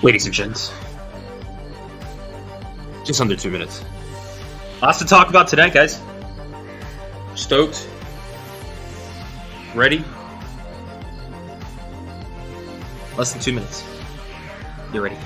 Ladies and gents, just under 2 minutes. Lots to talk about tonight, guys. Stoked. Ready? Less than 2 minutes. You're ready.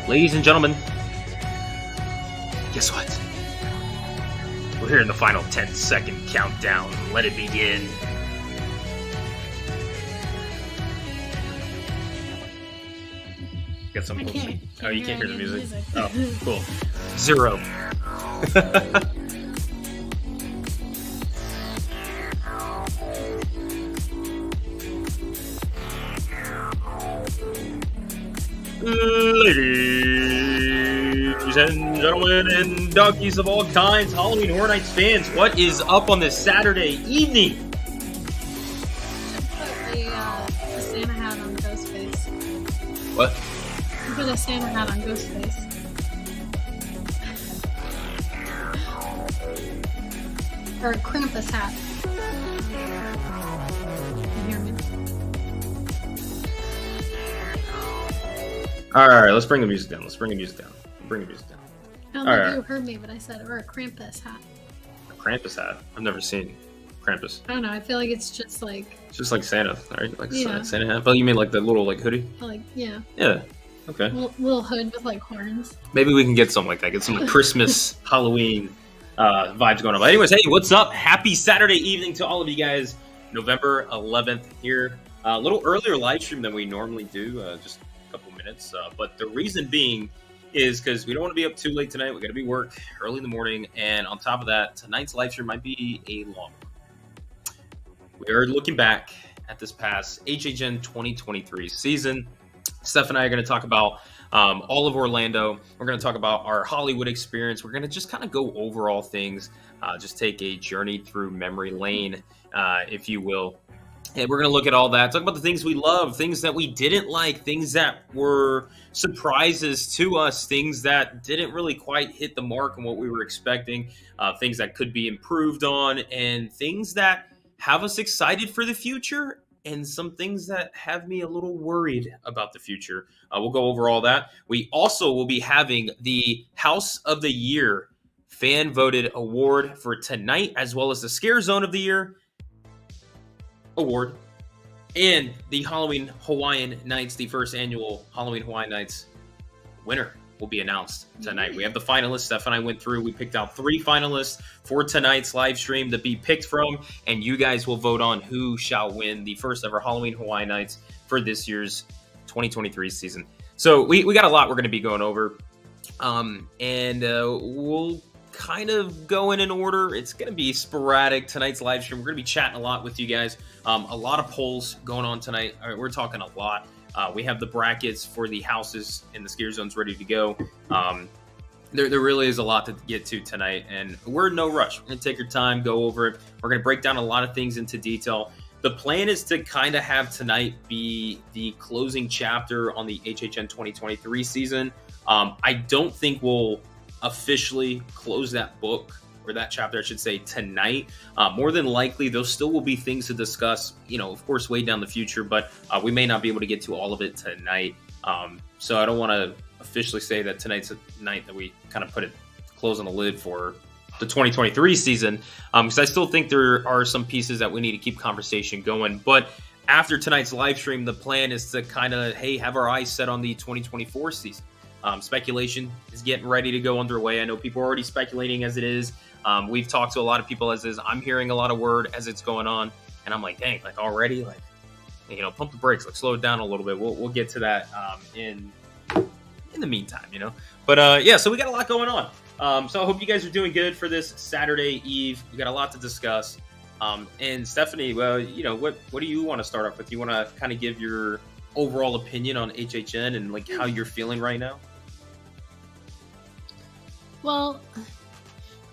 Ladies and gentlemen, guess what? We're here in the final 10-second countdown. Let it begin. Get some. Oh, you can't hear the music. Oh, cool. 0. Ladies and gentlemen and donkeys of all kinds, Halloween Horror Nights fans, what is up on this Saturday evening? Put a Santa hat on Ghostface. What? Put a Santa hat on Ghostface. Or a Krampus hat. You hear me? Alright, let's bring the music down. No, Alright. You heard me, but I said, or a Krampus hat. A Krampus hat? I've never seen Krampus. I don't know, I feel like it's just like... It's just like Santa, right? Like Yeah. Santa hat? But you mean like the little like hoodie? Like, yeah. Yeah. Okay. Little hood with like horns. Maybe we can get something like that. Get some Christmas, Halloween vibes going on. But anyways, hey, what's up? Happy Saturday evening to all of you guys. November 11th here. A little earlier live stream than we normally do. Just a couple minutes. But the reason being is because we don't want to be up too late tonight. We got to be work early in the morning. And on top of that, tonight's live stream might be a long one. We are looking back at this past HHN 2023 season. Steph and I are going to talk about all of Orlando. We're going to talk about our Hollywood experience. We're going to just kind of go over all things, just take a journey through memory lane, if you will. And we're going to look at all that, talk about the things we love, things that we didn't like, things that were surprises to us, things that didn't really quite hit the mark on what we were expecting, things that could be improved on, and things that have us excited for the future, and some things that have me a little worried about the future. We'll go over all that. We also will be having the House of the Year fan voted award for tonight, as well as the Scare Zone of the Year award and the Halloween Hawaiian Nights, the first annual Halloween Hawaiian Nights winner will be announced tonight. We have the finalists. Steph and I went through. We picked out 3 finalists for tonight's live stream to be picked from, and you guys will vote on who shall win the first ever Halloween Hawaiian Nights for this year's 2023 season. So we got a lot we're going to be going over, and we'll kind of go in order. It's going to be sporadic. Tonight's live stream, we're going to be chatting a lot with you guys. A lot of polls going on tonight. All right, we're talking a lot. We have the brackets for the houses and the scare zones ready to go. There really is a lot to get to tonight, and we're in no rush. We're going to take our time, go over it. We're going to break down a lot of things into detail. The plan is to kind of have tonight be the closing chapter on the HHN 2023 season. I don't think we'll officially close that book, or that chapter, I should say, tonight. More than likely, there still will be things to discuss, of course, way down the future, but we may not be able to get to all of it tonight. So I don't want to officially say that tonight's a night that we kind of put it, close on the lid for the 2023 season, because I still think there are some pieces that we need to keep conversation going. But after tonight's live stream, the plan is to kind of, have our eyes set on the 2024 season. Speculation is getting ready to go underway. I know people are already speculating as it is. We've talked to a lot of people as is. I'm hearing a lot of word as it's going on, and I'm like, dang, already, pump the brakes, slow it down a little bit. We'll get to that in the meantime, But so we got a lot going on. So I hope you guys are doing good for this Saturday Eve. We got a lot to discuss. And Stephanie, well, what do you want to start off with? You want to kind of give your overall opinion on HHN and how you're feeling right now? Well,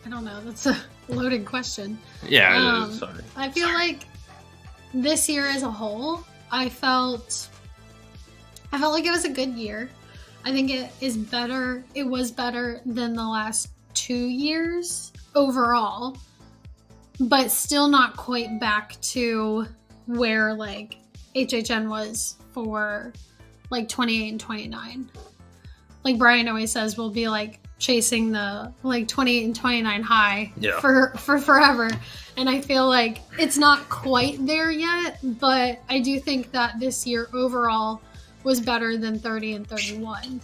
I don't know. That's a loaded question. Yeah, it is. Sorry. I feel like this year as a whole, I felt like it was a good year. I think it was better than the last 2 years overall, but still not quite back to where HHN was for 28 and 29. Brian always says, we'll be chasing the 28 and 29 high for forever. And I feel like it's not quite there yet, but I do think that this year overall was better than 30 and 31.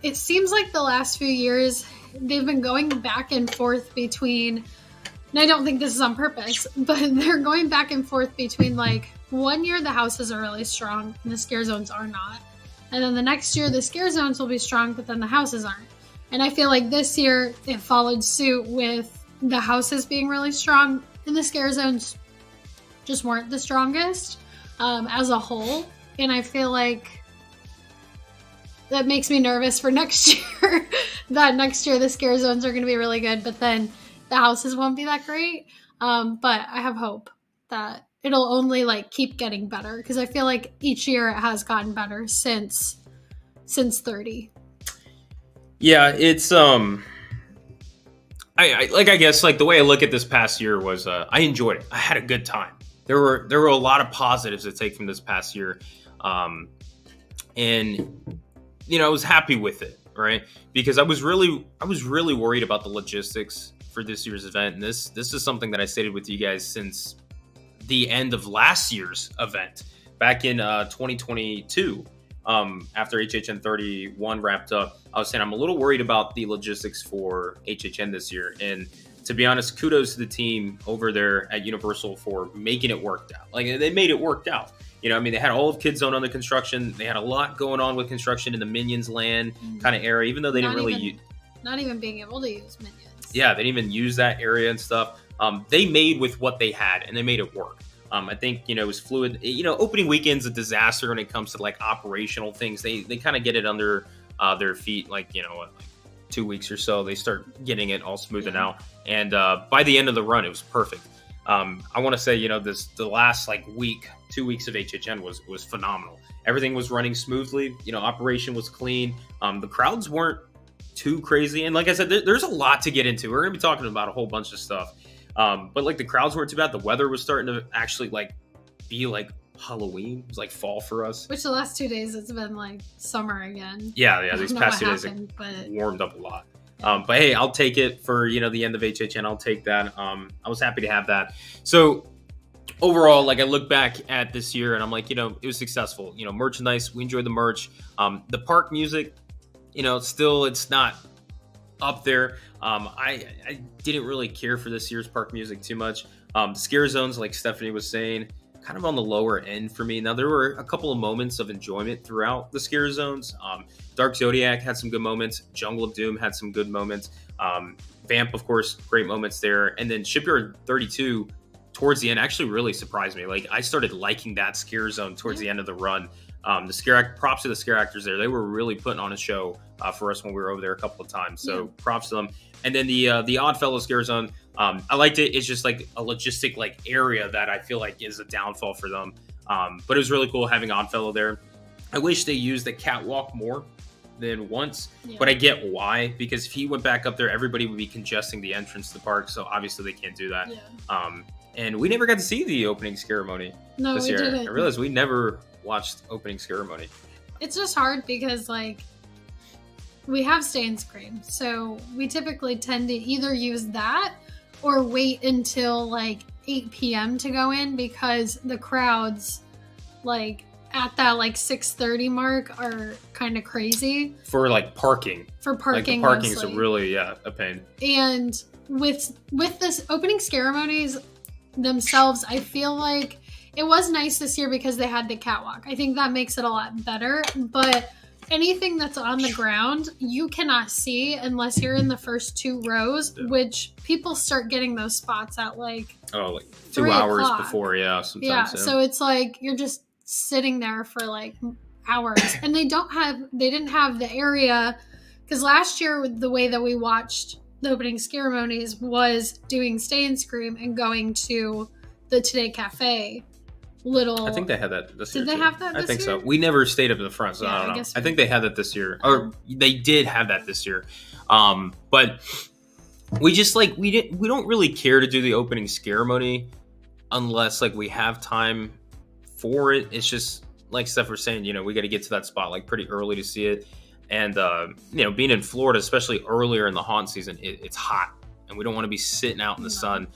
It seems like the last few years they've been going back and forth between, and I don't think this is on purpose, but they're going back and forth between 1 year the houses are really strong and the scare zones are not. And then the next year the scare zones will be strong, but then the houses aren't. And I feel like this year it followed suit with the houses being really strong and the scare zones just weren't the strongest as a whole. And I feel like that makes me nervous for next year, that next year the scare zones are going to be really good, but then the houses won't be that great. But I have hope that it'll only keep getting better, because I feel like each year it has gotten better since 30. Yeah, it's I guess the way I look at this past year was I enjoyed it. I had a good time. There were a lot of positives to take from this past year, and I was happy with it, right? Because I was really worried about the logistics for this year's event, and this is something that I stated with you guys since the end of last year's event back in 2022. After HHN 31 wrapped up, I was saying I'm a little worried about the logistics for HHN this year. And to be honest, kudos to the team over there at Universal for making it worked out. They made it worked out. They had all of Kid Zone under construction. They had a lot going on with construction in the Minions land kind of area, even though they didn't really not even being able to use Minions. Yeah, they didn't even use that area and stuff. They made with what they had, and they made it work. I think, it was fluid. Opening weekend's a disaster when it comes to operational things. They kind of get it under their feet, 2 weeks or so. They start getting it all smoothed out. And by the end of the run, it was perfect. I want to say, the last 2 weeks of HHN was phenomenal. Everything was running smoothly. Operation was clean. The crowds weren't too crazy. And like I said, there's a lot to get into. We're going to be talking about a whole bunch of stuff. But the crowds weren't too bad. The weather was starting to actually be Halloween. It was fall for us. Which the last 2 days it's been summer again. Yeah. These past 2 days warmed up a lot. But hey, I'll take it for the end of HHN. I'll take that. I was happy to have that. So overall, I look back at this year and I'm it was successful. Merchandise, we enjoyed the merch. The park music, still it's not up there. I didn't really care for this year's park music too much. The scare zones, like Stephanie was saying, kind of on the lower end for me. Now, there were a couple of moments of enjoyment throughout the scare zones. Dark Zodiac had some good moments. Jungle of Doom had some good moments. Vamp, of course, great moments there. And then Shipyard 32 towards the end actually really surprised me. Like I started liking that scare zone towards the end of the run. Props to the scare actors there. They were really putting on a show for us when we were over there a couple of times. So props to them. And then the Oddfellows scare zone, I liked it. It's just like a logistic like area that I feel like is a downfall for them. But it was really cool having Oddfellow there. I wish they used the catwalk more than once, but I get why, because if he went back up there, everybody would be congesting the entrance to the park. So obviously they can't do that. And we never got to see the opening ceremony this year. Didn't. I realized we never watched opening ceremony. It's just hard because like we have Stay and Scream, so we typically tend to either use that or wait until like 8 p.m. to go in, because the crowds like at that like 6:30 mark are kind of crazy for like parking. Like the parking is really a pain. And with this opening ceremonies themselves, I feel like it was nice this year because they had the catwalk. I think that makes it a lot better. But anything that's on the ground, you cannot see unless you're in the first 2 rows, which people start getting those spots at like 2 hours before. Yeah, sometimes. So it's like you're just sitting there for like hours, and they didn't have the area, because last year the way that we watched the opening ceremonies was doing Stay and Scream and going to the Today Cafe. I think they had that this year. Did they have that this year? I think so. We never stayed up in the front, so I don't know. I think they had that this year. Or they did have that this year. But we just like we don't really care to do the opening ceremony unless like we have time for it. It's just like Steph was saying, we got to get to that spot like pretty early to see it. And being in Florida, especially earlier in the haunt season, it's hot. And we don't want to be sitting out in the sun.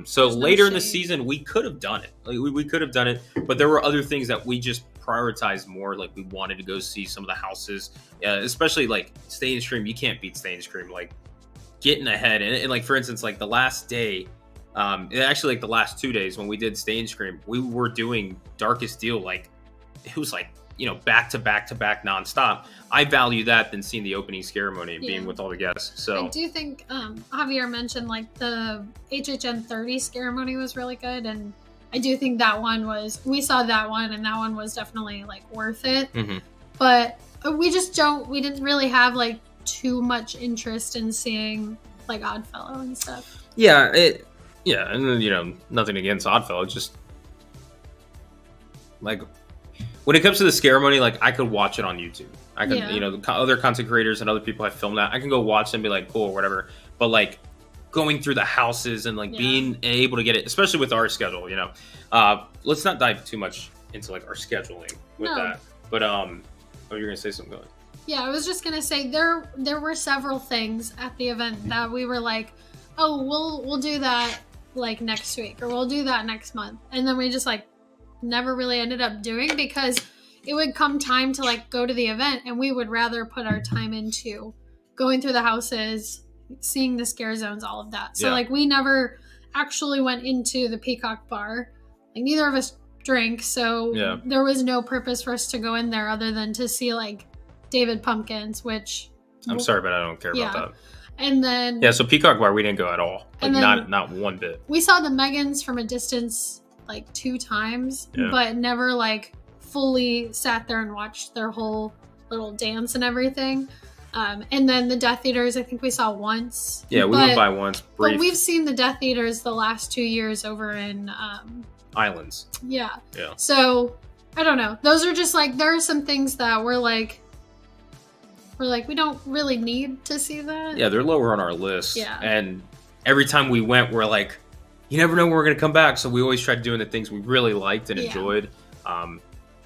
So later in the season, we could have done it. Like we could have done it, but there were other things that we just prioritized more. Like we wanted to go see some of the houses, especially like Stay and Scream. You can't beat Stay and Scream. Like getting ahead and like for instance, like the last day, actually like the last 2 days when we did Stay and Scream, we were doing Darkest Deal. Like it was like back to back to back nonstop. I value that than seeing the opening ceremony and being with all the guests. So I do think Javier mentioned like the HHN 30 ceremony was really good, and I do think that one we saw that one, and that one was definitely like worth it. But we didn't really have like too much interest in seeing like Oddfellow and stuff. And nothing against Oddfellow, just like when it comes to the ceremony, like I could watch it on YouTube. I could, the other content creators and other people have filmed that. I can go watch and be like, cool or whatever. But like going through the houses and like being able to get it, especially with our schedule, let's not dive too much into like our scheduling with that. But you're gonna say something. Yeah, I was just gonna say there were several things at the event that we were like, oh, we'll do that like next week, or we'll do that next month, and then we just like never really ended up doing, because it would come time to like go to the event and we would rather put our time into going through the houses, seeing the scare zones, all of that. So like we never actually went into the Peacock Bar. Like neither of us drank, so there was no purpose for us to go in there other than to see like David Pumpkins, which I'm sorry, but I don't care about that. And then so Peacock Bar we didn't go at all. Like not one bit. We saw the Megans from a distance like 2 times, but never like fully sat there and watched their whole little dance and everything. And then the Death Eaters, I think we saw once. Yeah, we went by once. Brief. But we've seen the Death Eaters the last 2 years over in Islands. Yeah. So I don't know. Those are just like, there are some things that we're like we don't really need to see that. Yeah, they're lower on our list. Yeah. And every time we went, we're like, you never know when we're going to come back. So we always tried doing the things we really liked and enjoyed.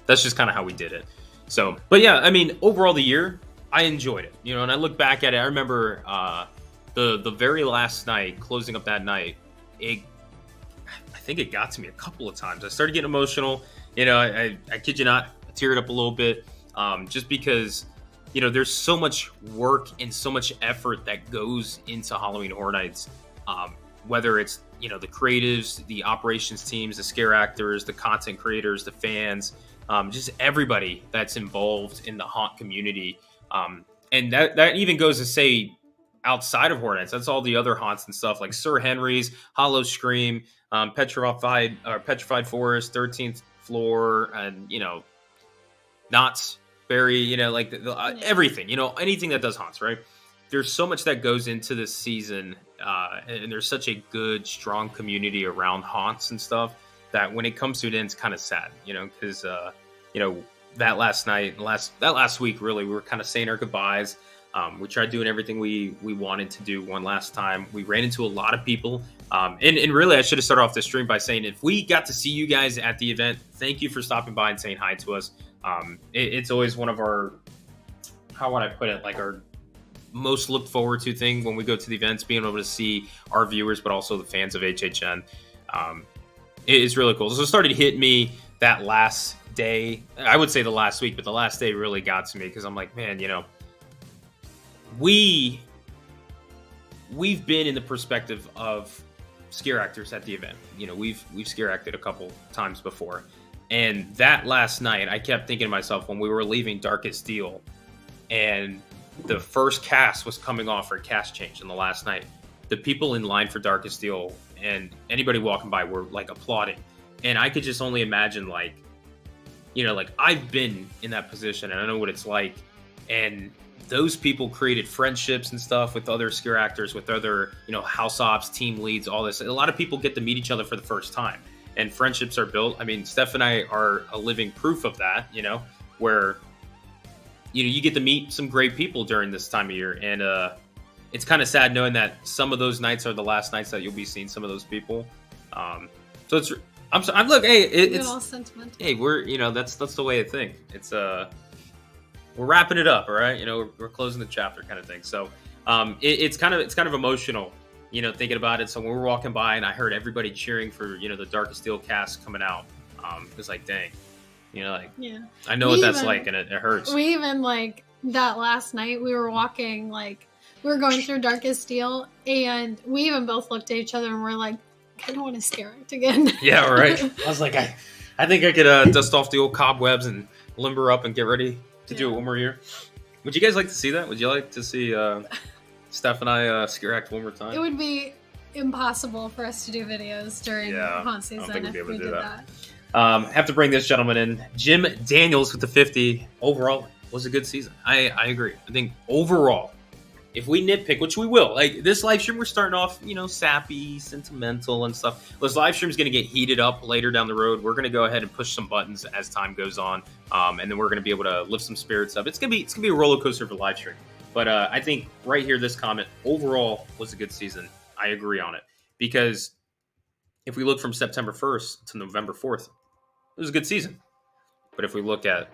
That's just kind of how we did it. So, but yeah, I mean, overall the year, I enjoyed it. And I look back at it. I remember the very last night, closing up that night, I think it got to me a couple of times. I started getting emotional. I kid you not, I teared up a little bit just because, there's so much work and so much effort that goes into Halloween Horror Nights. Whether it's the creatives, the operations teams, the scare actors, the content creators, the fans, just everybody that's involved in the haunt community. And that even goes to say, outside of Horror Nights. That's all the other haunts and stuff like Sir Henry's, Hollow Scream, Petrified Forest, 13th Floor, and Knott's Berry. Like everything. Anything that does haunts, right? There's so much that goes into this season, and there's such a good, strong community around haunts and stuff that when it comes to it, it's kind of sad, because that last night, that last week, really, we were kind of saying our goodbyes. We tried doing everything we wanted to do one last time. We ran into a lot of people. And really, I should have started off the stream by saying, if we got to see you guys at the event, thank you for stopping by and saying hi to us. It's always one of our, how would I put it, like our most looked forward to thing when we go to the events, being able to see our viewers, but also the fans of HHN. It's really cool. So it started hitting me that last day. I would say the last week, but the last day really got to me because I'm like, man, we've been in the perspective of scare actors at the event. We've scare acted a couple times before. And that last night, I kept thinking to myself when we were leaving Darkest Deal and the first cast was coming off for cast change in the last night, the people in line for Darkest Deal and anybody walking by were like applauding. And I could just only imagine like I've been in that position and I know what it's like. And those people created friendships and stuff with other scare actors, with other, house ops, team leads, all this. A lot of people get to meet each other for the first time and friendships are built. I mean, Steph and I are a living proof of that, where, you get to meet some great people during this time of year. And it's kind of sad knowing that some of those nights are the last nights that you'll be seeing some of those people. So I'm look, hey, it's all sentimental. Hey, we're, that's the way I think. It's, we're wrapping it up, all right. We're closing the chapter, kind of thing. So, it's kind of emotional, thinking about it. So when we were walking by and I heard everybody cheering for, the Darkest Deal cast coming out, it was like, dang, yeah. I know what that's like, and it hurts. We even that last night we were walking, we were going through Darkest Deal, and we even both looked at each other and we're like, I don't want to scare act again. Yeah, right. I was like, I think I could dust off the old cobwebs and limber up and get ready to do it one more year. Would you guys like to see that? Would you like to see Steph and I scare act one more time? It would be impossible for us to do videos during haunt season if we did that. Have to bring this gentleman in. Jim Daniels with the 50. Overall, was a good season. I agree. I think overall, if we nitpick, which we will, like this live stream, we're starting off, sappy, sentimental and stuff. This live stream is going to get heated up later down the road. We're going to go ahead and push some buttons as time goes on, and then we're going to be able to lift some spirits up. It's gonna be a roller coaster for live stream. But I think right here, this comment overall was a good season. I agree on it because if we look from September 1st to November 4th, it was a good season. But if we look at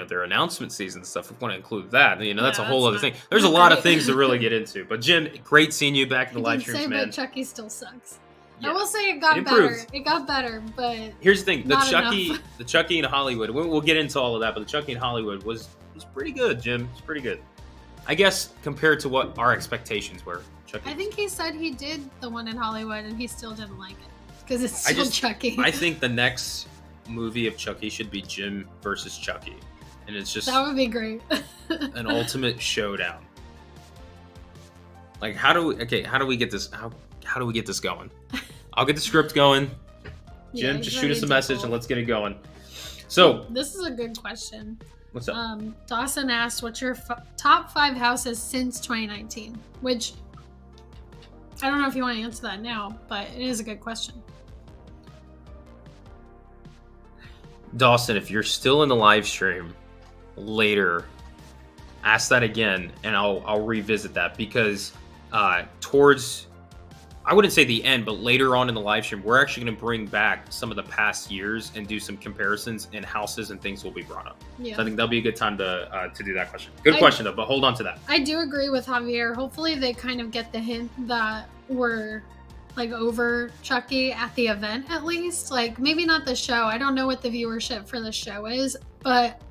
their announcement season stuff, if we want to include that, that's a whole other thing. There's a lot of things to really get into. But Jim, great seeing you back in the live streams, man. But Chucky still sucks. Yeah. I will say it got better. It got better, but here's the thing: the Chucky in Hollywood. We'll get into all of that, but the Chucky in Hollywood was pretty good, Jim. It's pretty good, I guess, compared to what our expectations were. Chucky. I think he said he did the one in Hollywood, and he still didn't like it because it's still Chucky. I think the next movie of Chucky should be Jim versus Chucky. And it's just that would be great. An ultimate showdown. Like, how do we get this? How do we get this going? I'll get the script going. Jim, just shoot us a message and let's get it going. So this is a good question. What's up? Dawson asked, "What's your top 5 houses since 2019?" Which I don't know if you want to answer that now, but it is a good question. Dawson, if you're still in the live stream later, ask that again and I'll revisit that because towards, I wouldn't say the end, but later on in the live stream, we're actually going to bring back some of the past years and do some comparisons, and houses and things will be brought up. Yeah. So I think that'll be a good time to do that question. Good question though, but hold on to that. I do agree with Javier. Hopefully they kind of get the hint that we're over Chucky at the event, at least. Maybe not the show. I don't know what the viewership for the show is, but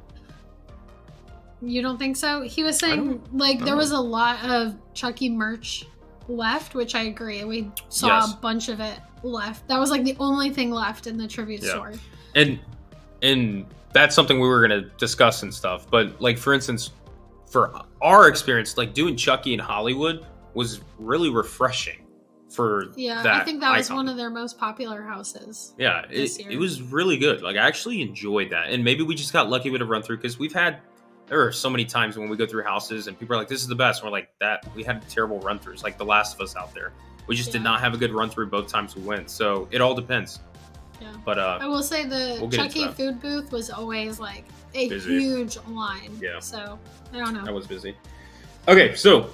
you don't think so? He was saying there was a lot of Chucky merch left, which I agree. We saw a bunch of it left. That was the only thing left in the tribute store. And that's something we were going to discuss and stuff. But for instance, for our experience, like doing Chucky in Hollywood was really refreshing. For that, I think that was icon. one of their most popular houses. Yeah, it was really good. Like, I actually enjoyed that, and maybe we just got lucky with a run through because there are so many times when we go through houses and people are like, "This is the best." And we're like, "That we had terrible run throughs, like The Last of Us out there. We just did not have a good run through both times we went." So it all depends. Yeah, but I will say the Chucky food booth was always like a huge line. Yeah, so I don't know. That was busy. Okay, so.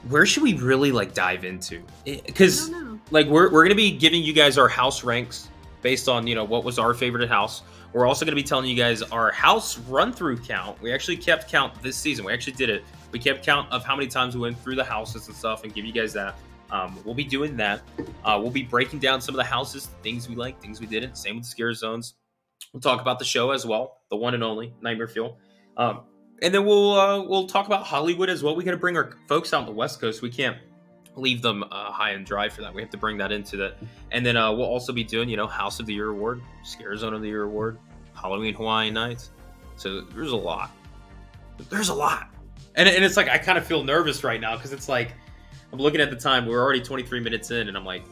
Where should we really like dive into? Because like we're gonna be giving you guys our house ranks based on what was our favorite house. We're also gonna be telling you guys our house run through count. We actually kept count this season. We actually did it. We kept count of how many times we went through the houses and stuff, and give you guys that. We'll be doing that. We'll be breaking down some of the houses, things we liked, things we didn't. Same with the scare zones. We'll talk about the show as well, the one and only Nightmare Fuel. And then we'll talk about Hollywood as well. We got to bring our folks out on the West Coast. We can't leave them high and dry for that. We have to bring that into that. And then we'll also be doing, House of the Year Award, Scare Zone of the Year Award, Halloween Hawaiian Nights. So there's a lot. There's a lot. And it's like I kind of feel nervous right now because it's like I'm looking at the time. We're already 23 minutes in, and I'm like,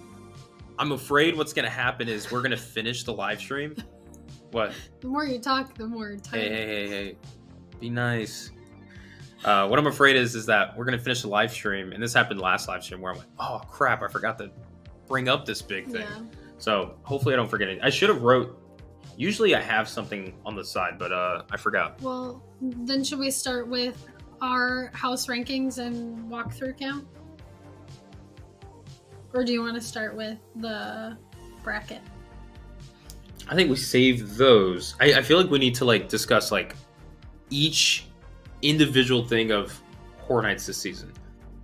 I'm afraid what's going to happen is we're going to finish the live stream. What? The more you talk, the more time. Hey. Be nice. What I'm afraid is that we're going to finish the live stream, and this happened last live stream where I'm like, oh, crap, I forgot to bring up this big thing. Yeah. So hopefully I don't forget it. I should have wrote. Usually I have something on the side, but I forgot. Well, then should we start with our house rankings and walkthrough count? Or do you want to start with the bracket? I think we save those. I feel like we need to like discuss like each individual thing of Horror Nights this season.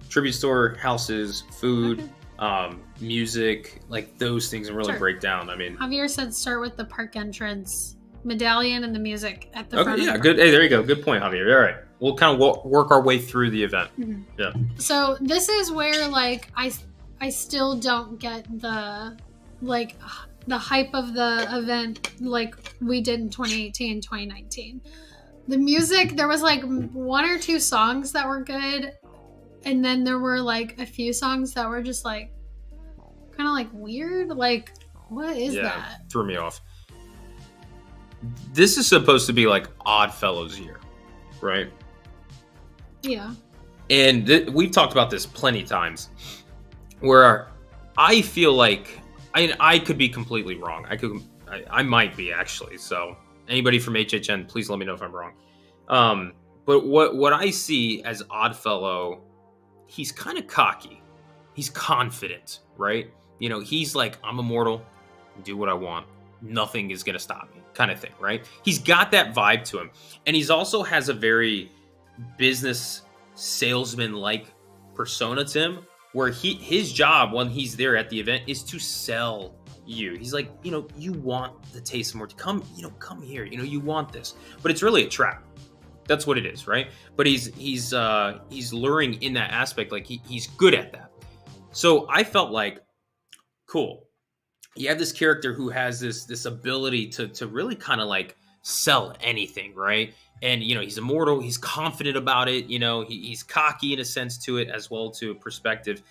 Tribute store, houses, food, music, like those things, and really break down. I mean, Javier said start with the park entrance, medallion, and the music at the front. Okay, yeah, good. Hey, there you go. Good point, Javier. All right, we'll kind of work our way through the event. Mm-hmm. Yeah. So this is where like I still don't get the like the hype of the event like we did in 2018, 2019. The music, there was like one or two songs that were good, and then there were like a few songs that were just like kind of like weird. Like, what is that? Threw me off. This is supposed to be like Oddfellows year, right? Yeah. And we've talked about this plenty of times, where I feel like I could be completely wrong. I might be actually. So anybody from HHN, please let me know if I'm wrong. But what I see as Oddfellow, he's kind of cocky. He's confident, right? He's like, I'm immortal, do what I want. Nothing is going to stop me kind of thing, right? He's got that vibe to him. And he's also has a very business salesman-like persona to him, where his job when he's there at the event is to sell you. He's like, you want the taste of more. Come here. You want this, but it's really a trap. That's what it is, right? But he's luring in that aspect. Like he's good at that. So I felt like, cool. You have this character who has this ability to really kind of like sell anything, right? And he's immortal. He's confident about it. He's cocky in a sense to it as well, to a perspective.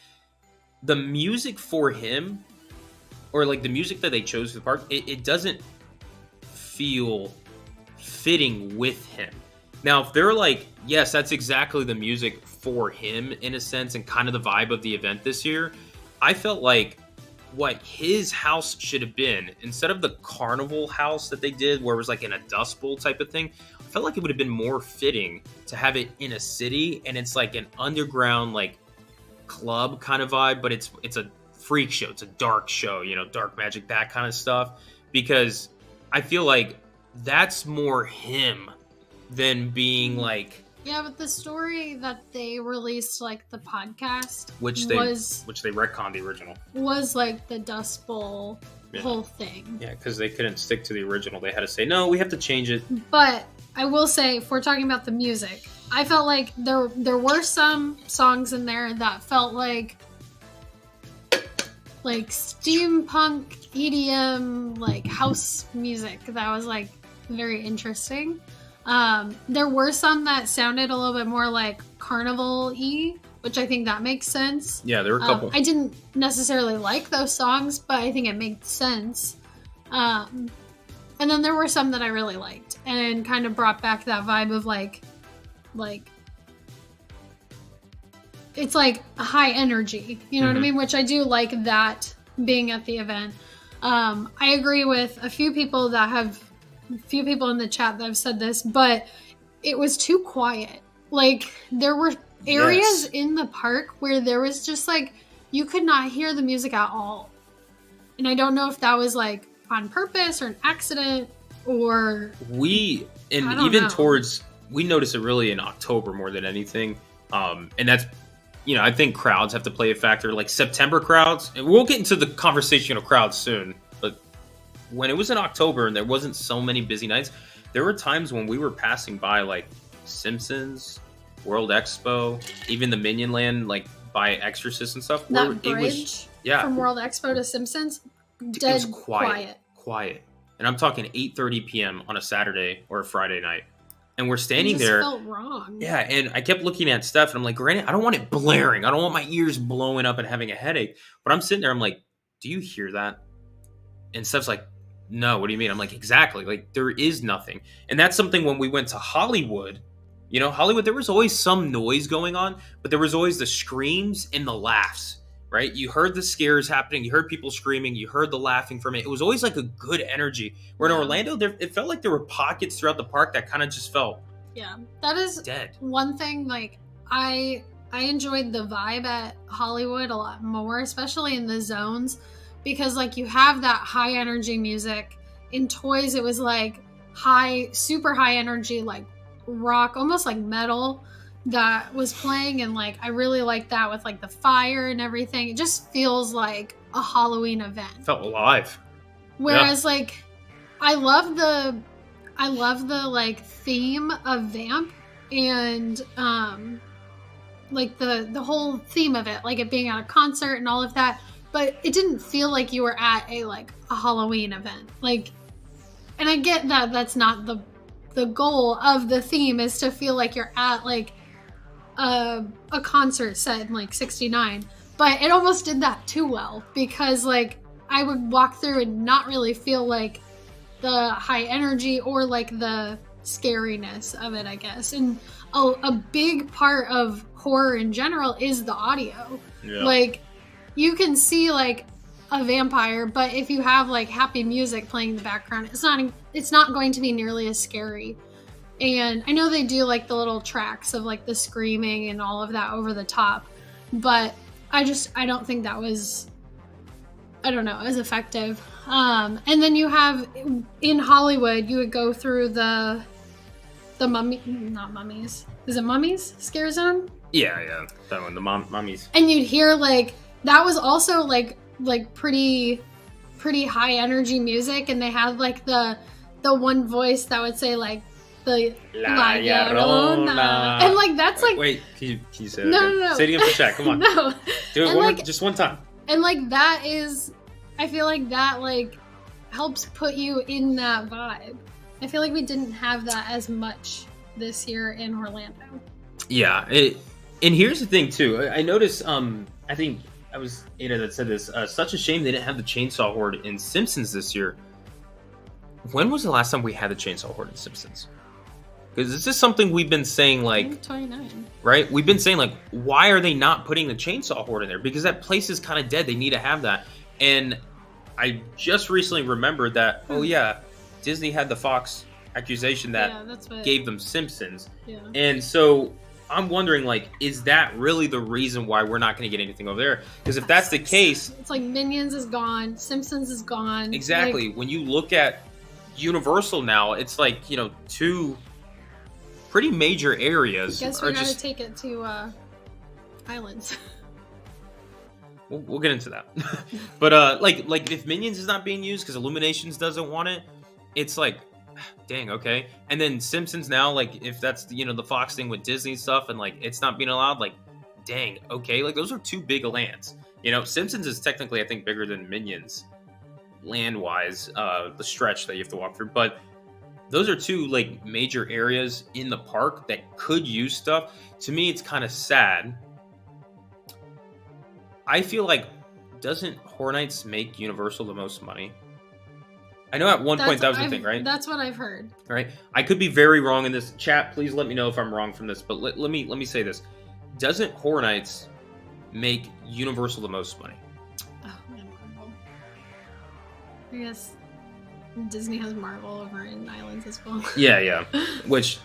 The music for him, or like the music that they chose for the park, it doesn't feel fitting with him. Now, if they're like, yes, that's exactly the music for him in a sense, and kind of the vibe of the event this year, I felt like what his house should have been, instead of the carnival house that they did where it was like in a dust bowl type of thing, I felt like it would have been more fitting to have it in a city, and it's like an underground like club kind of vibe, but it's a freak show. It's a dark show, dark magic, that kind of stuff, because I feel like that's more him than being like... Yeah, but the story that they released, like the podcast, which they retconned the original, was like the Dust Bowl whole thing. Yeah, because they couldn't stick to the original. They had to say, no, we have to change it. But I will say, if we're talking about the music, I felt like there were some songs in there that felt like steampunk EDM, like house music that was like very interesting. There were some that sounded a little bit more like carnival-y, which I think that makes sense. Yeah, there were a couple. I didn't necessarily like those songs, but I think it made sense. And then there were some that I really liked and kind of brought back that vibe of like it's like a high energy, you know what I mean? Which I do like that being at the event. I agree with a few people in the chat that have said this, but it was too quiet. Like there were areas in the park where there was just like, you could not hear the music at all. And I don't know if that was like on purpose or an accident or we noticed it really in October more than anything. And that's, I think crowds have to play a factor, like September crowds, and we'll get into the conversation of crowds soon. But when it was in October and there wasn't so many busy nights, there were times when we were passing by like Simpsons, World Expo, even the Minion Land, like by Exorcist and stuff. That bridge from World Expo to Simpsons, dead it was quiet. And I'm talking 8:30 p.m. on a Saturday or a Friday night. And we're standing there. Felt wrong. Yeah, and I kept looking at Steph, and I'm like, granted, I don't want it blaring. I don't want my ears blowing up and having a headache. But I'm sitting there, I'm like, do you hear that? And Steph's like, no, what do you mean? I'm like, exactly. Like, there is nothing. And that's something when we went to Hollywood, Hollywood, there was always some noise going on, but there was always the screams and the laughs, right? You heard the scares happening. You heard people screaming. You heard the laughing from it. It was always like a good energy. Where in Orlando, it felt like there were pockets throughout the park that kind of just felt that is dead. One thing, like, I enjoyed the vibe at Hollywood a lot more, especially in the zones, because, like, you have that high energy music. In Toys, it was, like, super high energy, like, rock, almost like metal that was playing, and like I really like that with like the fire and everything. It just feels like a Halloween event. It felt alive. Whereas like I love the like theme of Vamp and like the whole theme of it, like it being at a concert and all of that, but it didn't feel like you were at a Halloween event. Like, and I get that that's not the goal of the theme, is to feel like you're at like a concert set in like 69, but it almost did that too well, because like I would walk through and not really feel like the high energy or like the scariness of it, I guess. And a big part of horror in general is the audio. Like you can see like a vampire, but if you have like happy music playing in the background, it's not going to be nearly as scary. And I know they do like the little tracks of like the screaming and all of that over the top, but I don't think that was, as effective. And then you have in Hollywood, you would go through the not mummies. Is it Mummies? Scare Zone? Yeah. That one, the mummies. And you'd hear like, that was also like pretty high energy music, and they had like the one voice that would say like the La Llorona. And like that's like, wait, can you say that no, again? No. Say it again for chat. Come on. No. Do it just one time. And like that is, I feel like that like helps put you in that vibe. I feel like we didn't have that as much this year in Orlando. Yeah, and here's the thing too. I noticed. I think I was Ada that said this. Such a shame they didn't have the Chainsaw Horde in Simpsons this year. When was the last time we had the Chainsaw Horde in Simpsons? Because this is something we've been saying, like 29, right? We've been saying like, why are they not putting the Chainsaw Horde in there? Because that place is kind of dead. They need to have that. And I just recently remembered that. Oh yeah, Disney had the Fox accusation that gave them Simpsons. Yeah. And so I'm wondering, like, is that really the reason why we're not going to get anything over there? Because if that's the case, it's like Minions is gone, Simpsons is gone. Exactly. Like, when you look at Universal now, it's like, two pretty major areas. I guess we gotta take it to Islands. We'll get into that. But like if Minions is not being used because Illuminations doesn't want it, it's like, dang, okay. And then Simpsons now, like if that's the Fox thing with Disney stuff and like it's not being allowed, like dang, okay. Like those are two big lands. Simpsons is technically I think bigger than Minions land wise, the stretch that you have to walk through. But those are two like major areas in the park that could use stuff. To me, it's kind of sad. I feel like, doesn't Horror Nights make Universal the most money? I know at one point that was the thing, right? That's what I've heard. Right. I could be very wrong in this. Chat, please let me know if I'm wrong from this. But let me say this: doesn't Horror Nights make Universal the most money? Oh, man, Marvel. I guess Disney has Marvel over in Islands as well. Yeah. Which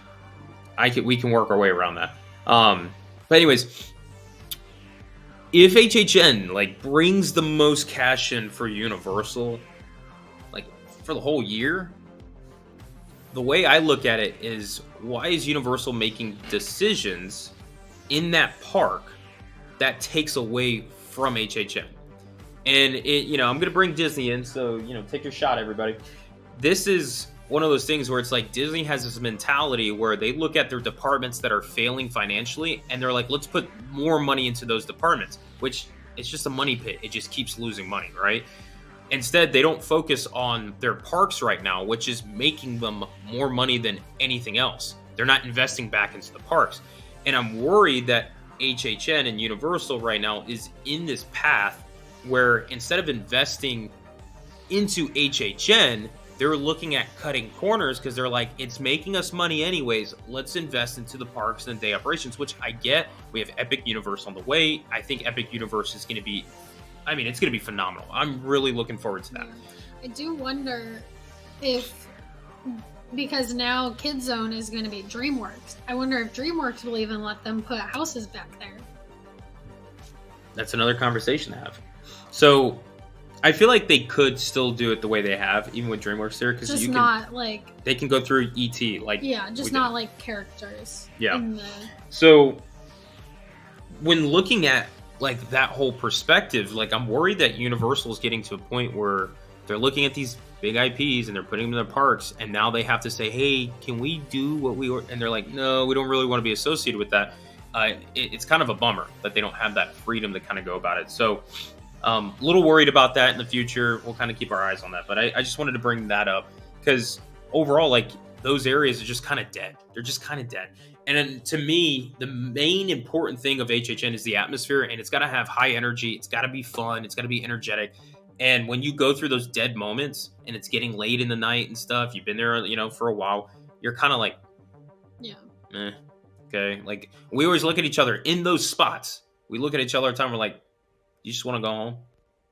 we can work our way around that. But anyways, if HHN like brings the most cash in for Universal, like for the whole year, the way I look at it is, why is Universal making decisions in that park that takes away from HHN? And it, I'm going to bring Disney in, so take your shot, everybody. This is one of those things where it's like Disney has this mentality where they look at their departments that are failing financially, and they're like, let's put more money into those departments, which it's just a money pit. It just keeps losing money, right? Instead, they don't focus on their parks right now, which is making them more money than anything else. They're not investing back into the parks. And I'm worried that HHN and Universal right now is in this path where instead of investing into HHN, they're looking at cutting corners because they're like, it's making us money anyways. Let's invest into the parks and the day operations, which I get. We have Epic Universe on the way. I think Epic Universe is going to be, it's going to be phenomenal. I'm really looking forward to that. I do wonder if, because now Kid Zone is going to be DreamWorks, I wonder if DreamWorks will even let them put houses back there. That's another conversation to have. So I feel like they could still do it the way they have, even with DreamWorks there, because they can go through ET, just not like characters. Yeah. So when looking at like that whole perspective, like I'm worried that Universal is getting to a point where they're looking at these big IPs and they're putting them in their parks, and now they have to say, hey, can we do what we were? And they're like, no, we don't really want to be associated with that. It's kind of a bummer that they don't have that freedom to kind of go about it. So a little worried about that in the future. We'll kind of keep our eyes on that. But I just wanted to bring that up because overall, like those areas are just kind of dead. They're just kind of dead. And then to me, the main important thing of HHN is the atmosphere, and it's got to have high energy. It's got to be fun. It's got to be energetic. And when you go through those dead moments and it's getting late in the night and stuff, you've been there, for a while, you're kind of like, okay. Like we always look at each other in those spots. We look at each other all the time. We're like, you just want to go home?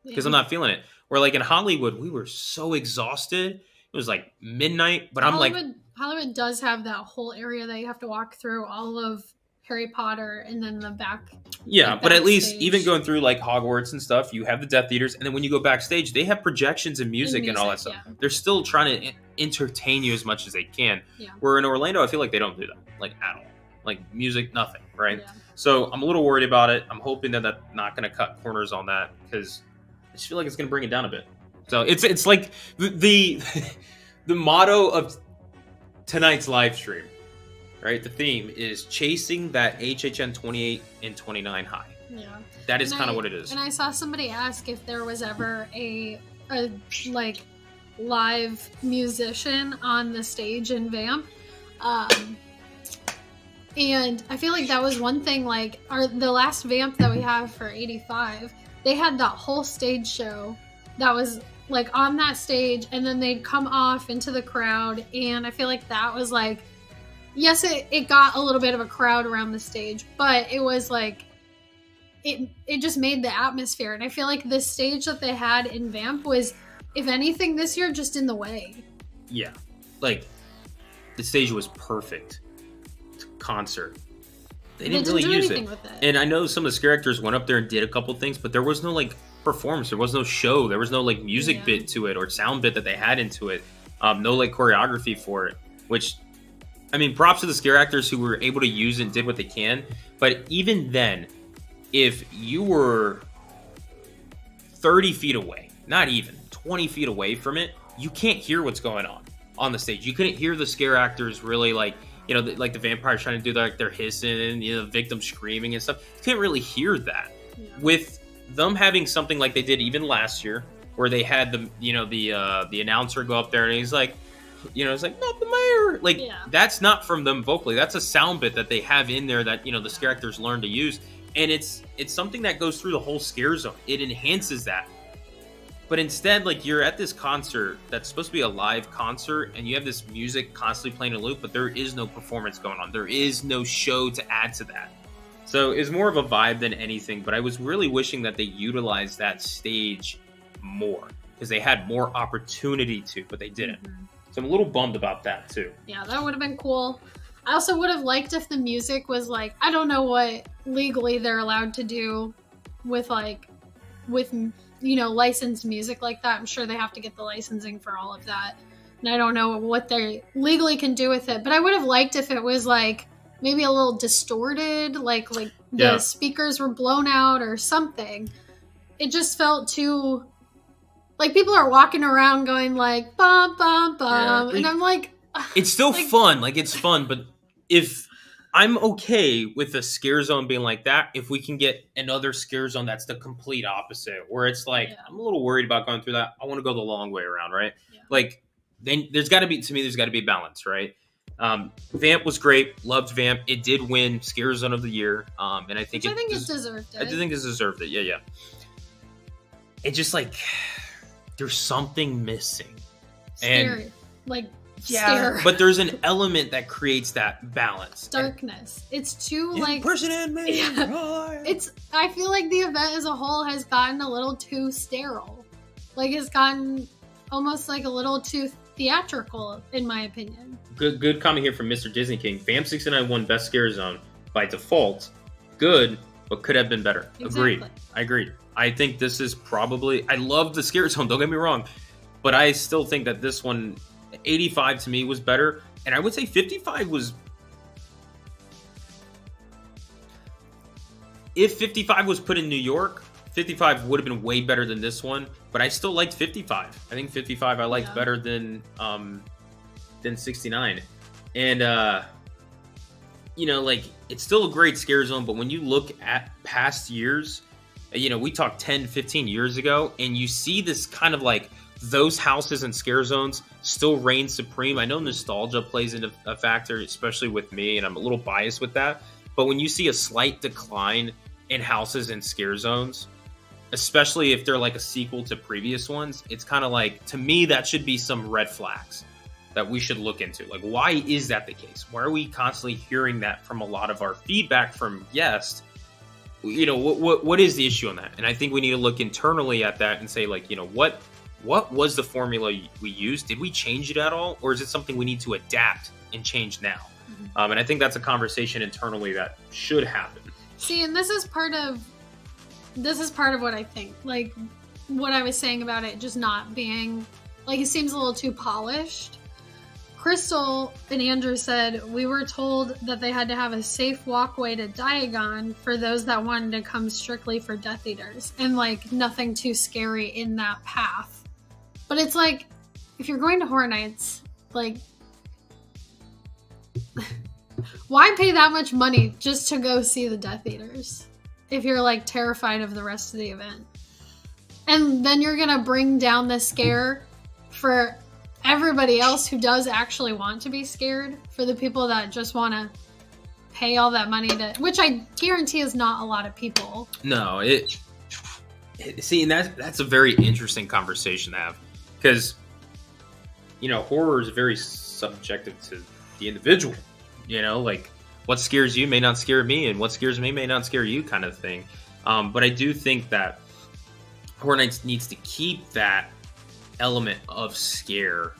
Because I'm not feeling it. Where like in Hollywood, we were so exhausted. It was like midnight, but Hollywood does have that whole area that you have to walk through, all of Harry Potter and then the back. Yeah, like but at least even going through like Hogwarts and stuff, you have the Death Eaters, and then when you go backstage, they have projections and music and all that stuff. Yeah. They're still trying to entertain you as much as they can. Yeah. Where in Orlando, I feel like they don't do that, like at all. Like music, nothing, right? Yeah. So I'm a little worried about it. I'm hoping that that's not going to cut corners on that, because I just feel like it's going to bring it down a bit. So it's like the motto of tonight's live stream, right? The theme is chasing that HHN 28 and 29 high. Yeah. That is kind of what it is. And I saw somebody ask if there was ever a like live musician on the stage in Vamp. And I feel like that was one thing, like the last Vamp that we have for 85, they had that whole stage show that was like on that stage, and then they'd come off into the crowd, and I feel like that was like, yes, it got a little bit of a crowd around the stage, but it was like it just made the atmosphere. And I feel like this stage that they had in Vamp was, if anything, this year just in the way. Yeah, like the stage was perfect. Concert. They didn't really use it. And I know some of the scare actors went up there and did a couple things, but there was no like performance. There was no show. There was no like music bit to it or sound bit that they had into it. No like choreography for it, which, I mean, props to the scare actors who were able to use it and did what they can. But even then, if you were 30 feet away, not even 20 feet away from it, you can't hear what's going on the stage. You couldn't hear the scare actors really like, like the vampires trying to do their hissing, the victim screaming and stuff. You can't really hear that. Yeah. With them having something like they did even last year, where they had the announcer go up there and he's like, You know, it's like, not the mayor. Like, Yeah. that's not from them vocally. That's a sound bit that they have in there that, you know, the scare actors learn to use. And it's something that goes through the whole scare zone. It enhances that. But instead, like, you're at this concert that's supposed to be a live concert, and you have this music constantly playing in a loop, but there is no performance going on. There is no show to add to that. So it's more of a vibe than anything, but I was really wishing that they utilized that stage more, because they had more opportunity to, but they didn't. Mm-hmm. So I'm a little bummed about that too. Yeah, that would have been cool. I also would have liked if the music was like, I don't know what legally they're allowed to do with you know, licensed music like that. I'm sure they have to get the licensing for all of that. And I don't know what they legally can do with it. But I would have liked if it was like maybe a little distorted, like the speakers were blown out or something. It just felt too, like, people are walking around going like, bum, bum, bum. Yeah. And I'm like, it's still like, fun. Like, it's fun. But if I'm okay with a scare zone being like that, if we can get another scare zone that's the complete opposite, where it's like, I'm a little worried about going through that. I want to go the long way around, right? Yeah. Like, then there's got to be balance, right? Vamp was great. Loved Vamp. It did win Scare Zone of the Year. And I think it deserved it. I do think it deserved it. Yeah. It just, like, there's something missing. Scary. Scare. But there's an element that creates that balance. Darkness. It's too, like... Person in me. Yeah. I feel like the event as a whole has gotten a little too sterile. Like, it's gotten almost like a little too theatrical, in my opinion. Good comment here from Mr. Disney King. Vamp 69 won Best Scare Zone by default. Good, but could have been better. Exactly. Agreed. I think this is probably... I love the Scare Zone, don't get me wrong. But I still think that this one... 85 to me was better, and I would say 55 was... If 55 was put in New York, 55 would have been way better than this one, but I still liked 55. I think 55 I liked better than 69. And, you know, like, it's still a great scare zone, but when you look at past years, you know, we talked 10, 15 years ago, and you see this kind of, like, those houses and scare zones still reign supreme. I know nostalgia plays into a factor, especially with me, and I'm a little biased with that. But when you see a slight decline in houses and scare zones, especially if they're like a sequel to previous ones, it's kind of like, to me, that should be some red flags that we should look into. Like, why is that the case? Why are we constantly hearing that from a lot of our feedback from guests? You know, what is the issue on that? And I think we need to look internally at that and say, like, you know, what was the formula we used? Did we change it at all? Or is it something we need to adapt and change now? Mm-hmm. And I think that's a conversation internally that should happen. See, and this is part of what I think. Like, what I was saying about it just not being, like, it seems a little too polished. Crystal and Andrew said, we were told that they had to have a safe walkway to Diagon for those that wanted to come strictly for Death Eaters. And, like, nothing too scary in that path. But it's like, if you're going to Horror Nights, like, why pay that much money just to go see the Death Eaters if you're, like, terrified of the rest of the event? And then you're gonna bring down the scare for everybody else who does actually want to be scared, for the people that just want to pay all that money to, which I guarantee is not a lot of people. No, see, and that's a very interesting conversation to have, because, you know, horror is very subjective to the individual. You know, like, what scares you may not scare me, and what scares me may not scare you, kind of thing. But I do think that Horror Nights needs to keep that element of scare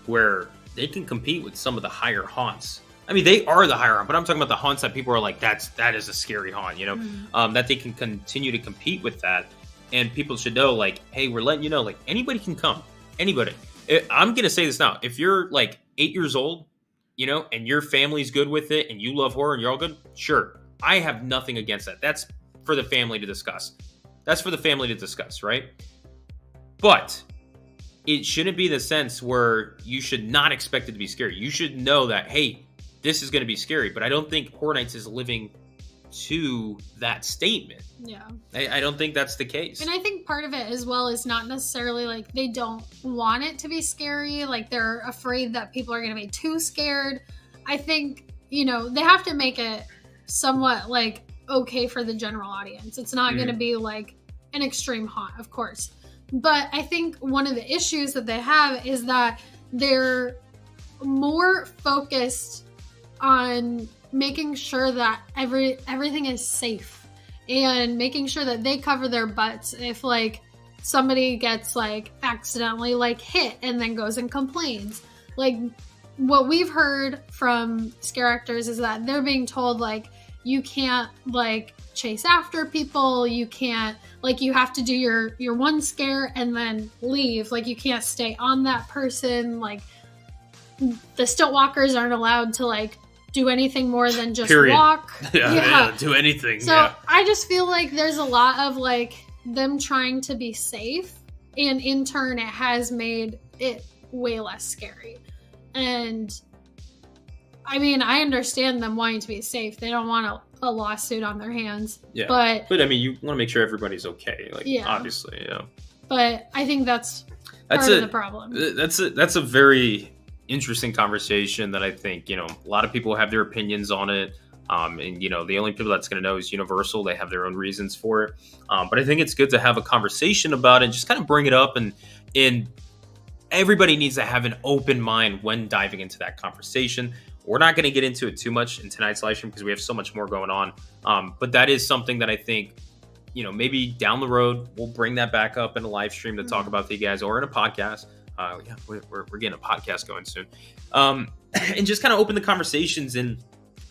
where they can compete with some of the higher haunts. I mean, they are the higher haunt, but I'm talking about the haunts that people are like, that is a scary haunt, you know? Mm-hmm. That they can continue to compete with that. And people should know, like, hey, we're letting you know, like, anybody can come. Anybody. I'm going to say this now. If you're, like, 8 years old, you know, and your family's good with it, and you love horror, and you're all good, sure. I have nothing against that. That's for the family to discuss. Right? But it shouldn't be the sense where you should not expect it to be scary. You should know that, hey, this is going to be scary. But I don't think Horror Nights is living to that statement. Yeah. I don't think that's the case. And I think part of it as well is not necessarily like they don't want it to be scary. Like they're afraid that people are going to be too scared. I think, you know, they have to make it somewhat like okay for the general audience. It's not going to be like an extreme haunt, of course. But I think one of the issues that they have is that they're more focused on making sure that everything is safe and making sure that they cover their butts if like somebody gets like accidentally like hit and then goes and complains. Like what we've heard from scare actors is that they're being told like you can't like chase after people, you can't like you have to do your one scare and then leave. Like you can't stay on that person. Like the stilt walkers aren't allowed to like do anything more than just walk. Yeah, do anything. So I just feel like there's a lot of like them trying to be safe, and in turn it has made it way less scary. And I mean, I understand them wanting to be safe. They don't want a lawsuit on their hands. Yeah. But I mean, you want to make sure everybody's okay. Like, obviously, yeah. But I think that's part of the problem. That's a very interesting conversation that I think, you know, a lot of people have their opinions on it. And, you know, the only people that's going to know is Universal. They have their own reasons for it. But I think it's good to have a conversation about it and just kind of bring it up. And everybody needs to have an open mind when diving into that conversation. We're not going to get into it too much in tonight's live stream because we have so much more going on. But that is something that I think, you know, maybe down the road, we'll bring that back up in a live stream to talk about to you guys or in a podcast. Yeah, we're getting a podcast going soon. And just kind of open the conversations. And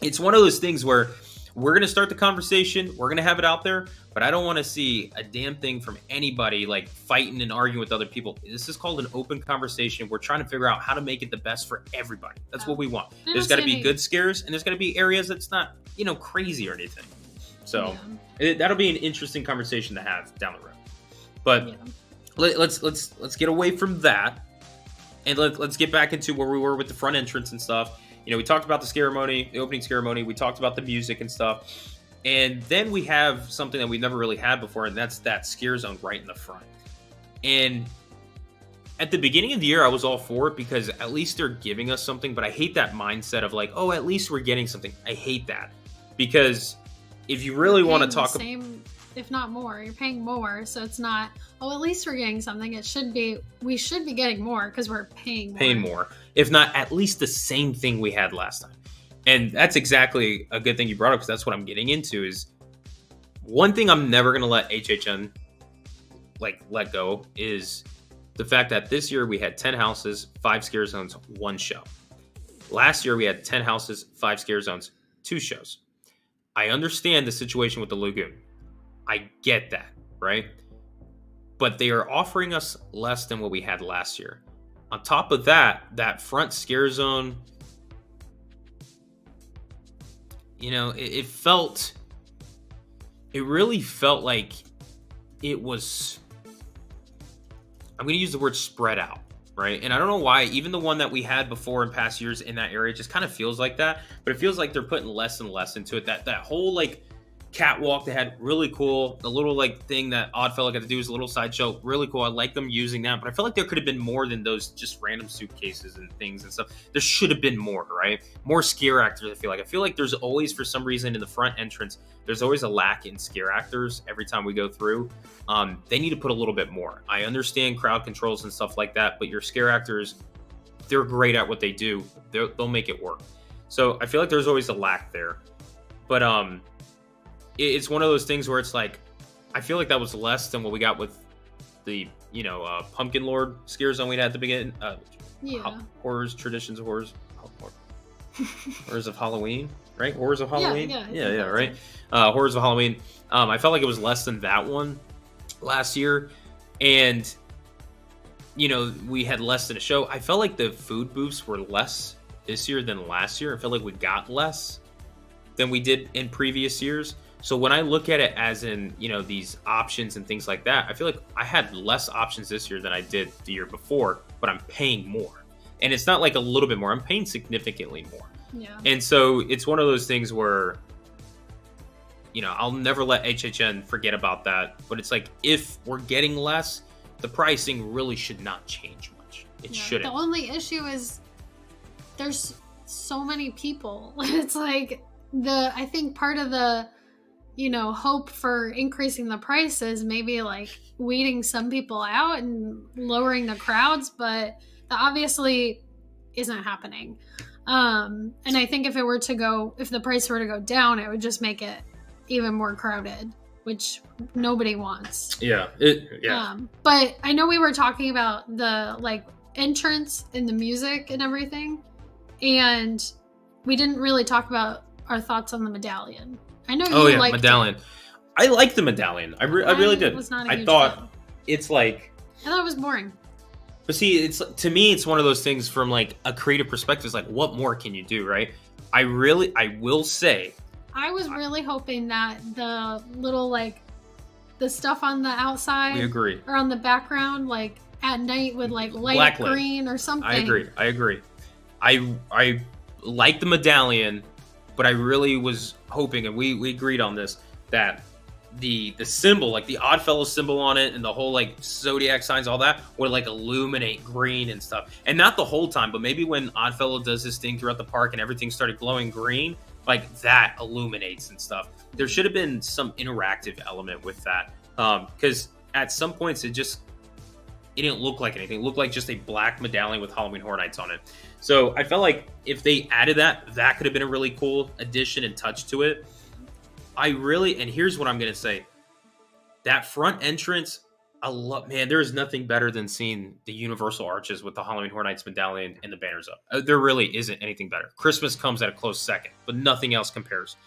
it's one of those things where we're going to start the conversation. We're going to have it out there. But I don't want to see a damn thing from anybody like fighting and arguing with other people. This is called an open conversation. We're trying to figure out how to make it the best for everybody. That's what we want. There's got to be good scares, and there's got to be areas that's not, you know, crazy or anything. So that'll be an interesting conversation to have down the road. But let's get away from that, and let's get back into where we were with the front entrance and stuff. You know, we talked about the ceremony, the opening ceremony. We talked about the music and stuff. And then we have something that we've never really had before, and that's that scare zone right in the front. And at the beginning of the year, I was all for it because at least they're giving us something. But I hate that mindset of like, oh, at least we're getting something. I hate that because if you really want to talk, same, if not more, you're paying more, so it's not. Oh, at least we're getting something. It should be. We should be getting more because we're paying more. Paying more, if not at least the same thing we had last time. And that's exactly a good thing you brought up because that's what I'm getting into is one thing I'm never going to let HHN let go is the fact that this year we had 10 houses, 5 scare zones, 1 show. Last year we had 10 houses, 5 scare zones, 2 shows. I understand the situation with the Lagoon. I get that, right? But they are offering us less than what we had last year. On top of that, that front scare zone, you know, it really felt like it was, I'm going to use the word spread out, right? And I don't know why, even the one that we had before in past years in that area just kind of feels like that, but it feels like they're putting less and less into it. That whole like catwalk they had, really cool. The little like thing that Oddfellow got to do is a little sideshow, really cool. I like them using that, but I feel like there could have been more than those just random suitcases and things and stuff. There should have been more, right? More scare actors. I feel like there's always, for some reason, in the front entrance, there's always a lack in scare actors every time we go through. They need to put a little bit more. I understand crowd controls and stuff like that, but your scare actors, they're great at what they do. They'll make it work. So I feel like there's always a lack there, but it's one of those things where it's like, I feel like that was less than what we got with the, you know, Pumpkin Lord scare zone we had at the beginning. Horrors, traditions of horrors. Horrors of Halloween, right? Horrors of Halloween? Yeah, right? Horrors of Halloween. I felt like it was less than that one last year. And, you know, we had less than a show. I felt like the food booths were less this year than last year. I felt like we got less than we did in previous years. So when I look at it as in, you know, these options and things like that, I feel like I had less options this year than I did the year before, but I'm paying more. And it's not like a little bit more, I'm paying significantly more. Yeah. And so it's one of those things where I'll never let HHN forget about that. But it's like, if we're getting less, the pricing really should not change much. It shouldn't. The only issue is there's so many people. It's like I think part of the, hope for increasing the prices, maybe like weeding some people out and lowering the crowds, but that obviously isn't happening. And I think if the price were to go down, it would just make it even more crowded, which nobody wants. Yeah. But I know we were talking about the like entrance and the music and everything, and we didn't really talk about our thoughts on the medallion. I know you liked medallion. I liked the medallion. I really did. I thought it's like, I thought it was boring. But see, to me, it's one of those things from like a creative perspective. It's like, what more can you do, right? I will say, I was really hoping that the little like the stuff on the outside, we agree, or on the background, like at night would like light black up green or something. I agree. I like the medallion, but I really was hoping, and we agreed on this, that the symbol, like the Oddfellows symbol on it and the whole like zodiac signs, all that would like illuminate green and stuff. And not the whole time, but maybe when Oddfellow does his thing throughout the park and everything started glowing green, like that illuminates and stuff. There should have been some interactive element with that. Because at some points it didn't look like anything. It looked like just a black medallion with Halloween Horror Nights on it. So I felt like if they added that could have been a really cool addition and touch to it. And here's what I'm going to say. That front entrance, there is nothing better than seeing the Universal Arches with the Halloween Horror Nights medallion and the banners up. There really isn't anything better. Christmas comes at a close second, but nothing else compares.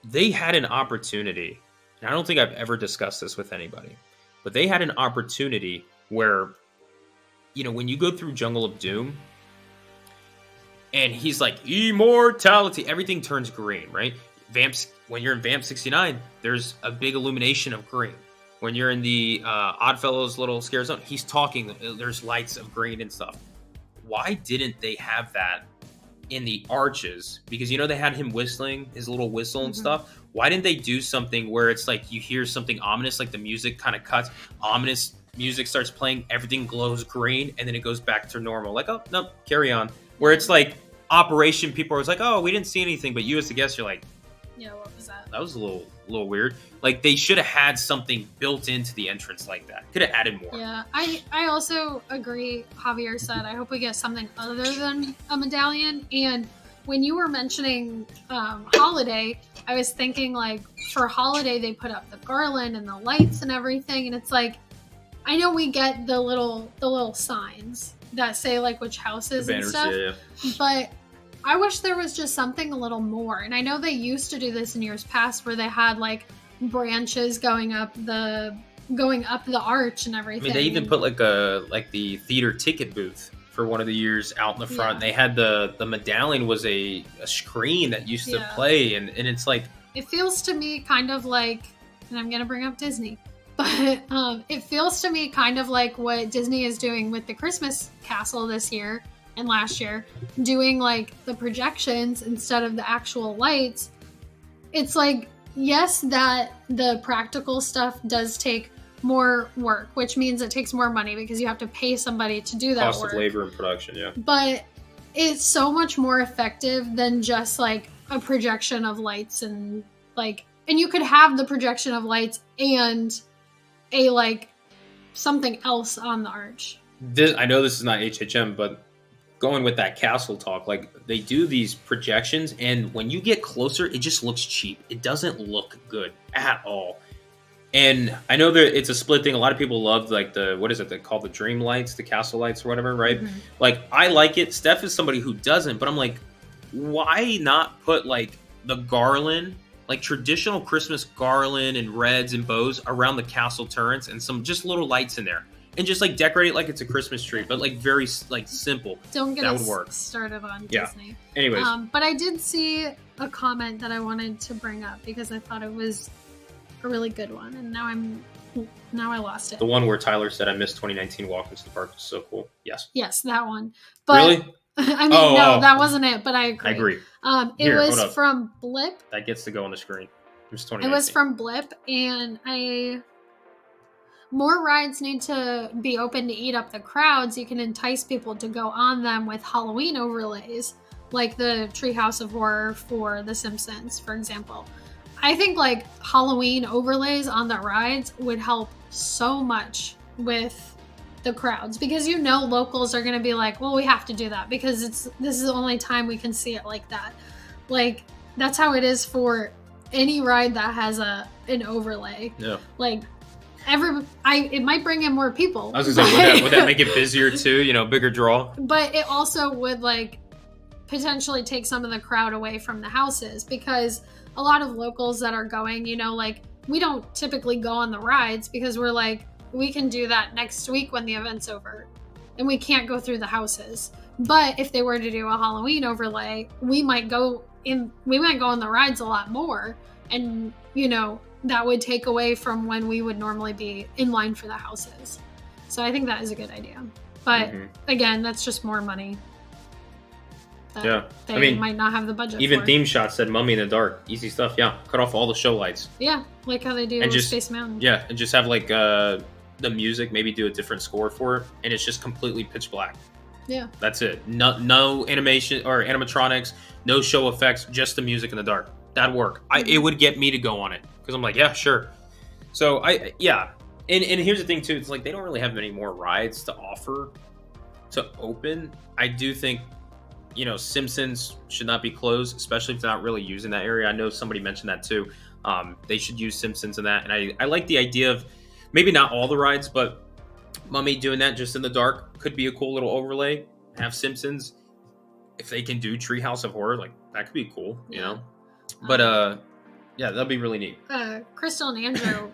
They had an opportunity, and I don't think I've ever discussed this with anybody, but they had an opportunity where, when you go through Jungle of Doom, and he's like, immortality, everything turns green, right? When you're in Vamp 69, there's a big illumination of green. When you're in the Oddfellows little scare zone, he's talking, there's lights of green and stuff. Why didn't they have that in the arches? Because they had him whistling, his little whistle and stuff. Why didn't they do something where it's like you hear something ominous, like the music kind of cuts, ominous music starts playing, everything glows green, and then it goes back to normal. Like, oh, no, carry on. Where it's like operation, people are always like, oh, we didn't see anything, but you as the guest, you're like, yeah, what was that? That was a little weird. Like, they should have had something built into the entrance like that. Could have added more. Yeah, I also agree. Javier said, I hope we get something other than a medallion. And when you were mentioning holiday, I was thinking like for holiday they put up the garland and the lights and everything, and it's like, I know we get the little signs that say like which houses and stuff, but I wish there was just something a little more. And I know they used to do this in years past where they had like branches going up the arch and everything. I mean, they even put like the theater ticket booth for one of the years out in the front. Yeah. They had the medallion was a screen that used to play, and it's like, it feels to me kind of like, and I'm gonna bring up Disney, but it feels to me kind of like what Disney is doing with the Christmas castle this year and last year, doing like the projections instead of the actual lights. It's like, yes, that the practical stuff does take more work, which means it takes more money because you have to pay somebody to do that cost work. Of labor and production, yeah. But it's so much more effective than just like a projection of lights and you could have the projection of lights and a like something else on the arch. I know this is not HHM, but going with that castle talk, like they do these projections, and when you get closer, it just looks cheap. It doesn't look good at all. And I know that it's a split thing. A lot of people love like what is it? They call the dream lights, the castle lights or whatever, right? Mm-hmm. Like I like it. Steph is somebody who doesn't, but I'm like, why not put like the garland, like traditional Christmas garland and reds and bows around the castle turrets and some just little lights in there. And just like decorate it like it's a Christmas tree, but like very like simple. Don't get us started on Disney. Anyways, but I did see a comment that I wanted to bring up because I thought it was a really good one, and now I lost it. The one where Tyler said, "I missed 2019 walk into the park." Was so cool. Yes, that one. But really, I mean, that wasn't it. But I agree. It Here, hold was up. from Blip. That gets to go on the screen. It was from Blip, and more rides need to be open to eat up the crowds. You can entice people to go on them with Halloween overlays, like the Treehouse of Horror for The Simpsons, for example. I think like Halloween overlays on the rides would help so much with the crowds, because locals are going to be like, well, we have to do that because this is the only time we can see it like that. Like, that's how it is for any ride that has an overlay. Yeah. Like, it might bring in more people. I was gonna say, would that make it busier too? Bigger draw. But it also would like potentially take some of the crowd away from the houses, because a lot of locals that are going, like, we don't typically go on the rides because we're like, we can do that next week when the event's over, and we can't go through the houses. But if they were to do a Halloween overlay, we might go on the rides a lot more, and that would take away from when we would normally be in line for the houses. So I think that is a good idea. But again, that's just more money. They might not have the budget even for. Theme Shot said Mummy in the Dark. Easy stuff. Yeah. Cut off all the show lights. Yeah, like how they do with Space Mountain. Yeah, and just have like the music, maybe do a different score for it, and it's just completely pitch black. Yeah. That's it. No animation or animatronics, no show effects, just the music in the dark. That'd work. It would get me to go on it, because I'm like, yeah, sure. So and here's the thing too. It's like they don't really have many more rides to offer to open. I do think, Simpsons should not be closed, especially if they're not really using that area. I know somebody mentioned that too. They should use Simpsons in that, and I like the idea of maybe not all the rides, but Mummy doing that just in the dark could be a cool little overlay. Have Simpsons, if they can do Treehouse of Horror, like that could be cool, But yeah, that'd be really neat. Crystal and Andrew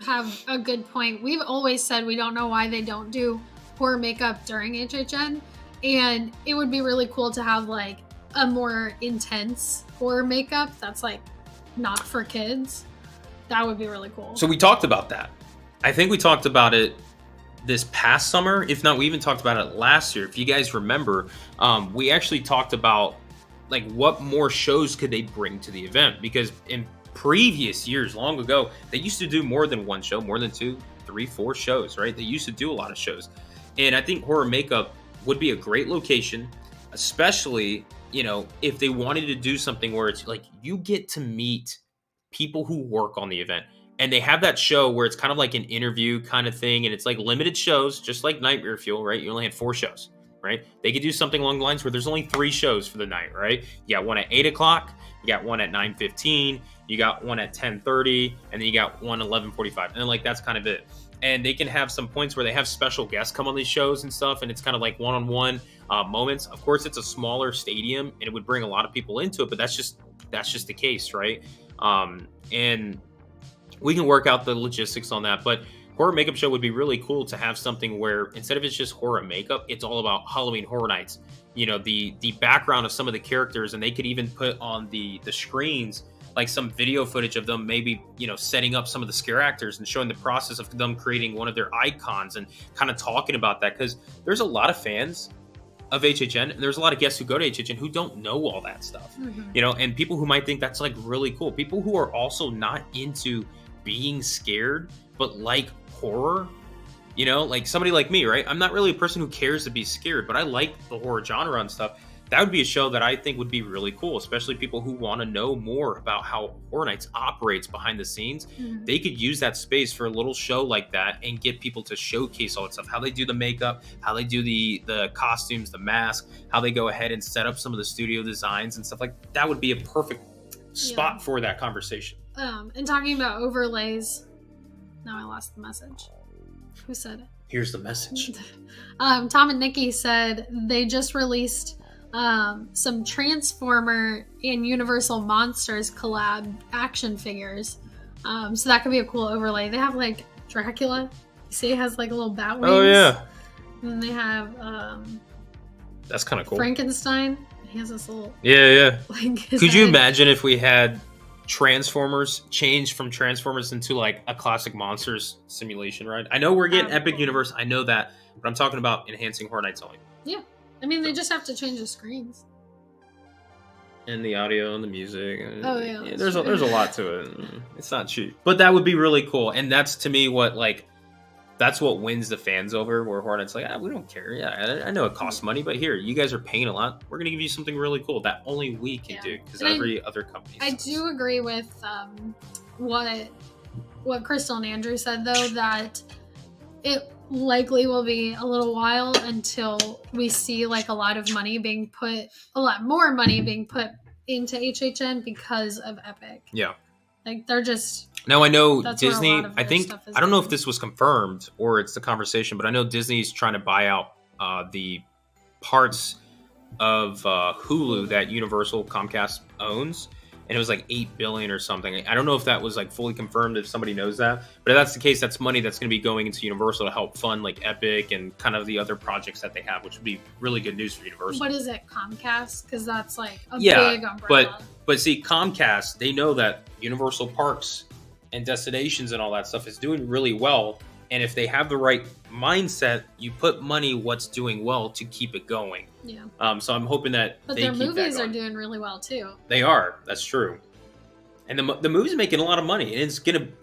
have a good point. We've always said we don't know why they don't do horror makeup during HHN, and it would be really cool to have like a more intense horror makeup that's like not for kids. That would be really cool. So we talked about that. I think we talked about it this past summer. If not, we even talked about it last year. If you guys remember, we actually talked about like what more shows could they bring to the event, because in previous years, long ago, they used to do more than one show, more than 2, 3, 4 shows, right? They used to do a lot of shows. And I think horror makeup would be a great location, especially, if they wanted to do something where it's like you get to meet people who work on the event. And they have that show where it's kind of like an interview kind of thing. And it's like limited shows, just like Nightmare Fuel, right? You only had 4 shows, right? They could do something along the lines where there's only 3 shows for the night, right? You got one at 8 o'clock, you got one at 9:15, you got one at 10:30, and then you got one at 11:45. And then like, that's kind of it. And they can have some points where they have special guests come on these shows and stuff. And it's kind of like one-on-one moments. Of course, it's a smaller stadium and it would bring a lot of people into it, but that's just the case, right? And we can work out the logistics on that, but horror makeup show would be really cool to have something where instead of it's just horror makeup, it's all about Halloween Horror Nights. The background of some of the characters, and they could even put on the screens like some video footage of them, maybe, setting up some of the scare actors and showing the process of them creating one of their icons and kind of talking about that. Because there's a lot of fans of HHN, and there's a lot of guests who go to HHN who don't know all that stuff, and people who might think that's like really cool. People who are also not into being scared, but like horror, like somebody like me, right? I'm not really a person who cares to be scared, but I like the horror genre and stuff. That would be a show that I think would be really cool, especially people who want to know more about how Horror Nights operates behind the scenes. They could use that space for a little show like that and get people to showcase all that stuff, how they do the makeup, how they do the costumes, the mask, how they go ahead and set up some of the studio designs and stuff like that. That would be a perfect spot for that conversation. And talking about overlays, now I lost the message. Who said it? Here's the message. Tom and Nikki said they just released some Transformer and Universal Monsters collab action figures. So that could be a cool overlay. They have like Dracula. You see, it has like a little bat wings. Oh yeah. And then they have that's kind of cool. Frankenstein. He has this little Like, could you imagine if we had Transformers change from Transformers into like a classic monsters simulation ride? I know we're getting Epic Universe, I know that, but I'm talking about enhancing Horror Nights only. Yeah, I mean, they just have to change the screens. And the audio and the music. Oh, yeah, Yeah, that's there's a true. lot to it. It's not cheap. But that would be really cool. And that's to me what like that's what wins the fans over. Where Hornets like, we don't care. Yeah, I know it costs money, but here you guys are paying a lot. We're gonna give you something really cool that only we can do because And every other company. I do agree with what Crystal and Andrew said though, that it likely will be a little while until we see like a lot more money being put into HHN because of Epic. Yeah. Like they're just. Now I know That's where a Disney. lot of I their think stuff is I don't know if going. this was confirmed or it's the conversation, but I know Disney's trying to buy out the parts of Hulu that Universal Comcast owns, and it was like $8 billion or something. I don't know if that was like fully confirmed. If somebody knows that, but if that's the case, that's money that's going to be going into Universal to help fund like Epic and kind of the other projects that they have, which would be really good news for Universal. What is it, Comcast? Because that's like a Yeah, big umbrella. But see, Comcast, they know that Universal Parks and destinations and all that stuff is doing really well. And if they have the right mindset, you put money what's doing well to keep it going. Yeah. So I'm hoping that But they their keep that movies are going. doing really well too. They are. That's true. And the movie's making a lot of money, and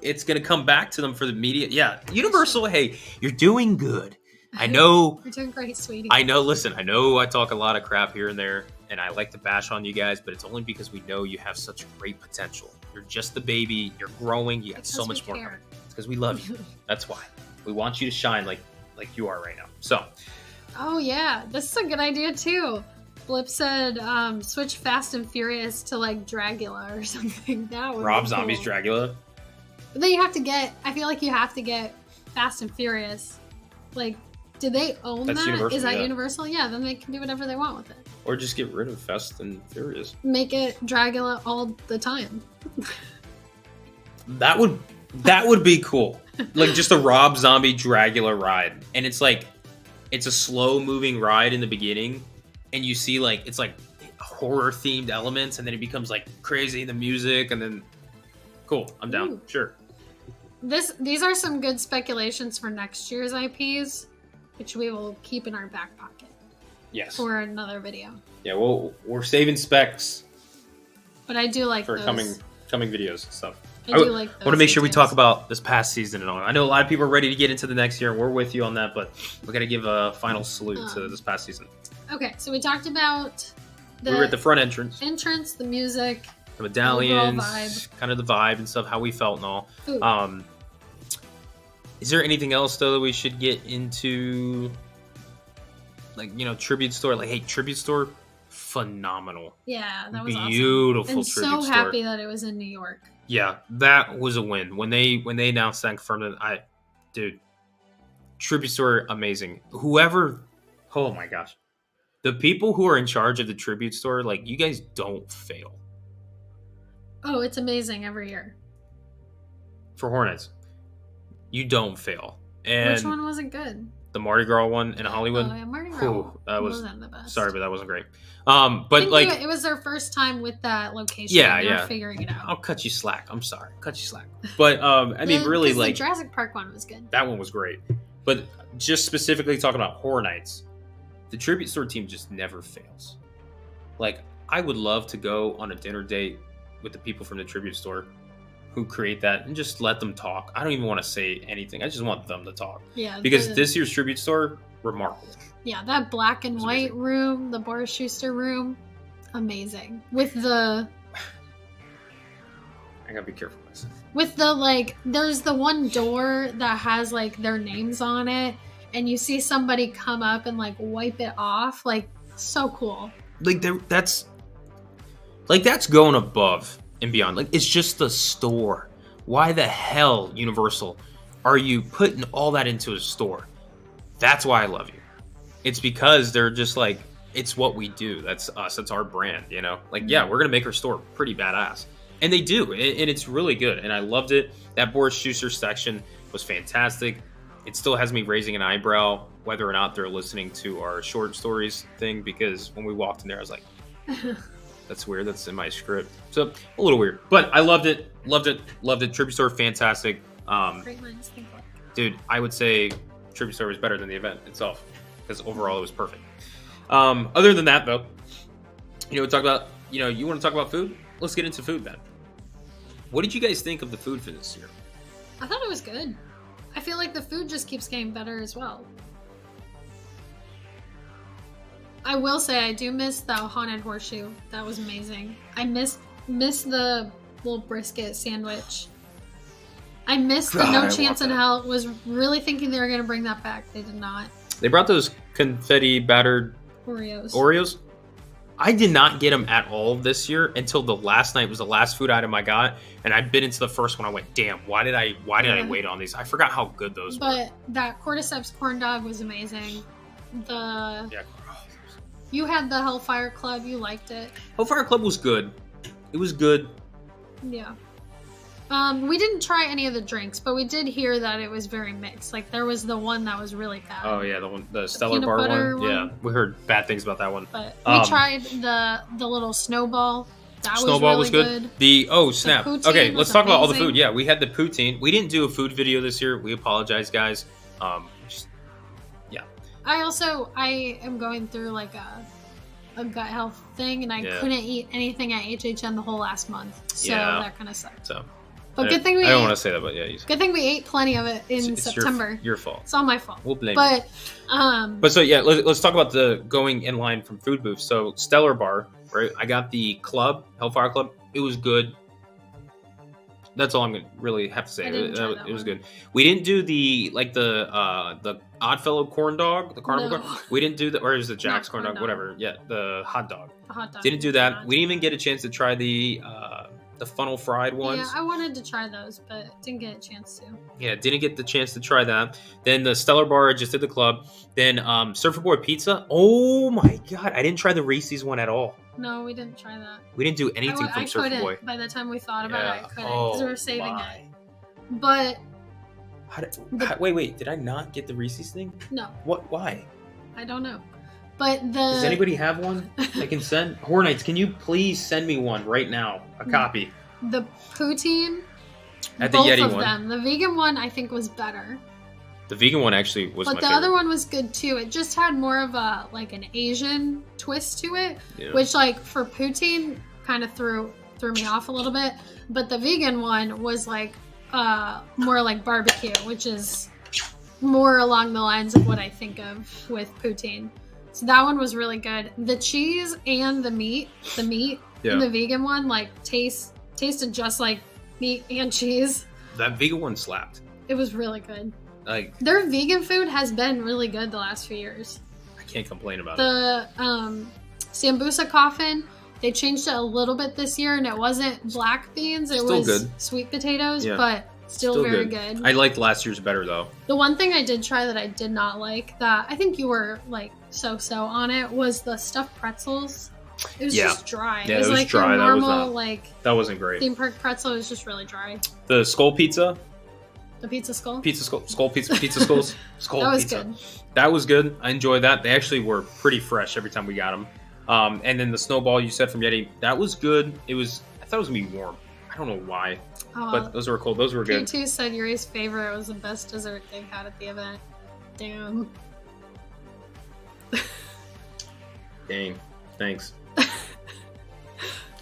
it's gonna come back to them for the media. Yeah, Universal. Hey, you're doing good. I know. You're doing great, sweetie. I know. Listen, I know. I talk a lot of crap here and there, and I like to bash on you guys, but it's only because we know you have such great potential. You're just the baby. You're growing. You got so much more coming. It's because we love you. That's why we want you to shine like you are right now. So. Oh yeah, this is a good idea too. Blip said, switch Fast and Furious to like Dragula or something. That would Rob be Zombie's cool. Dragula. But then I feel like you have to get Fast and Furious. Like, do they own That's that? Universal, Is that yeah. Universal? Yeah, then they can do whatever they want with it. Or just get rid of Fast and Furious. Make it Dragula all the time. That would be cool. Like just a Rob Zombie Dragula ride. And it's a slow moving ride in the beginning. And you see it's like horror themed elements, and then it becomes like crazy, the music, and then cool. I'm down. Ooh. Sure. These are some good speculations for next year's IPs, which we will keep in our back pocket. Yes. For another video. Yeah, well, we're saving specs But I do like for those. coming videos and stuff. I do like those. I want to make sure we details. talk about this past season and all. I know a lot of people are ready to get into the next year, and we're with you on that, but we got to give a final salute to this past season. Okay, so we talked about We were at the front entrance, the music, the medallions, overall vibe. kind of the vibe and stuff, how we felt and all. food. Is there anything else though that we should get into? Like, tribute store. Like, hey, tribute store, phenomenal. Yeah, that was Beautiful awesome. And tribute so store. happy that it was in New York. Yeah, that was a win. When they announced that and confirmed it, dude, tribute store, amazing. Oh my gosh. The people who are in charge of the tribute store, like, you guys don't fail. Oh, it's amazing every year. For Hornets, you don't fail. And Which one wasn't good? the Mardi Gras one in Hollywood. Oh, yeah, Mardi Gras. That wasn't the best. Sorry, but that wasn't great. I But think like, it was their first time with that location. Yeah, They were yeah. figuring it out. I'll cut you slack. I'm sorry, cut you slack. But I mean, really, 'cause like the Jurassic Park one was good. that one was great. But just specifically talking about Horror Nights, the tribute store team just never fails. Like, I would love to go on a dinner date with the people from the tribute store who create that and just let them talk. I don't even want to say anything. I just want them to talk. Yeah, Because this year's tribute store, remarkable. Yeah, that black and It's white amazing. room, the Boris Schuster room, amazing. With the I gotta be careful with this. like, there's the one door that has like their names on it, and you see somebody come up and like wipe it off. Like, so cool. That's going above and beyond. Like, it's just the store. Why the hell, Universal, are you putting all that into a store? That's why I love you. It's because they're just like, it's what we do. That's us. That's our brand, Like, yeah, we're going to make our store pretty badass. And they do. And it's really good. And I loved it. That Boris Schuster section was fantastic. It still has me raising an eyebrow whether or not they're listening to our short stories thing, because when we walked in there, I was like, that's weird. That's in my script. So a little weird, but I loved it. Loved it. Tribute store, fantastic. Great minds think alike. Dude, I would say Tribute store was better than the event itself, because overall it was perfect. Other than that, though, we talk about you want to talk about food? Let's get into food then. What did you guys think of the food for this year? I thought it was good. I feel like the food just keeps getting better as well. I will say I do miss the haunted horseshoe. That was amazing. I miss the little brisket sandwich. I missed the No Chance in Hell. Was really thinking they were going to bring that back. They did not. They brought those confetti battered Oreos. I did not get them at all this year until the last night was the last food item I got, and I bit into the first one. I went, damn, why did I wait on these? I forgot how good those were. But that cordyceps corn dog was amazing. You had the Hellfire Club. You liked it. Hellfire Club was good. It was good. Yeah. We didn't try any of the drinks, but we did hear that it was very mixed. Like there was the one that was really bad. Oh yeah, the Stellar Bar one. Yeah, we heard bad things about that one. But we tried the little snowball. Snowball was good. Snap. Okay, let's talk about all the food. Yeah, we had the poutine. We didn't do a food video this year. We apologize, guys. I am going through like a gut health thing, and I couldn't eat anything at HHN the whole last month. So that kind of sucked. But good thing I don't want to say that, but yeah. Good thing we ate plenty of it in September. Your fault. It's all my fault. We'll blame you. But so yeah, let's talk about the going in line from food booths. So Stellar Bar, right? I got the club, Hellfire Club. It was good. That's all I'm gonna really have to say. It was good. We didn't do the Oddfellow corn dog, the carnival corn. We didn't do or is it Jack's corn dog? Whatever. Yeah, the hot dog. The hot dog. Didn't do that. We didn't even get a chance to try the funnel fried ones. Yeah, I wanted to try those, but didn't get a chance to. Yeah, didn't get the chance to try that. Then the Stellar Bar, I just did the club. Then Surfer Boy Pizza. Oh my god, I didn't try the Reese's one at all. No, we didn't try that. We didn't do anything from Surfer Boy. By the time we thought about it, I couldn't because we were saving it. But wait, did I not get the Reese's thing? No. What? Why? I don't know. But does anybody have one I can send? Horror Nights, can you please send me one right now? A copy. The poutine. At the Yeti one. Both of them. The vegan one I think was better. The vegan one actually was my favorite. But the other one was good too. It just had more of a an Asian twist to it, which for poutine kind of threw me off a little bit. But the vegan one was more like barbecue, which is more along the lines of what I think of with poutine. So that one was really good. The cheese and the meat in the vegan one tasted just like meat and cheese. That vegan one slapped. It was really good. Their vegan food has been really good the last few years. I can't complain about it. The Sambusa coffin, they changed it a little bit this year, and it wasn't black beans. It was good. Sweet potatoes, but still very good. I liked last year's better though. The one thing I did try that I did not like, that I think you were so on it, was the stuffed pretzels. It was just dry. Yeah, it was dry. Normal, that wasn't great. Theme park pretzel was just really dry. The skull pizza. The pizza skull? Skull pizza skulls. Skull that was pizza. Good. That was good. I enjoyed that. They actually were pretty fresh every time we got them. And then the snowball you said from Yeti, that was good. I thought it was going to be warm. I don't know why. But those were cool. Those were good. Q2 said Yuri's favorite was the best dessert they've had at the event. Damn. Dang. Thanks.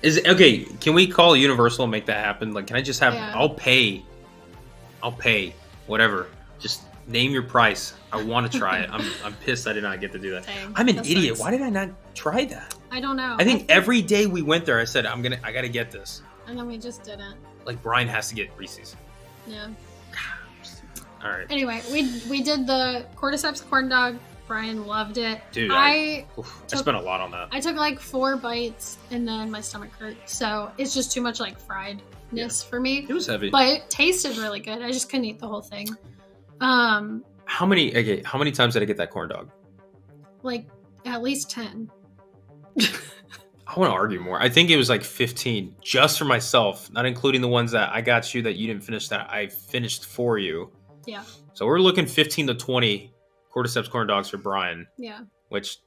Okay, can we call Universal and make that happen? Can I just have... Yeah. I'll pay. Whatever. Just name your price. I want to try it. I'm pissed I did not get to do that. Dang, I'm an idiot. Why did I not try that? I don't know. I think every day we went there, I said, I got to get this. And then we just didn't. Brian has to get Reese's. Yeah. All right. Anyway, we did the cordyceps corn dog. Brian loved it. Dude, I spent a lot on that. I took 4 bites and then my stomach hurt. So it's just too much friedness for me. It was heavy. But it tasted really good. I just couldn't eat the whole thing. How many times did I get that corn dog? At least 10. I want to argue more. I think it was 15 just for myself, not including the ones that I got you that you didn't finish that I finished for you. Yeah. So we're looking 15 to 20 cordyceps corn dogs for Brian. Yeah. Which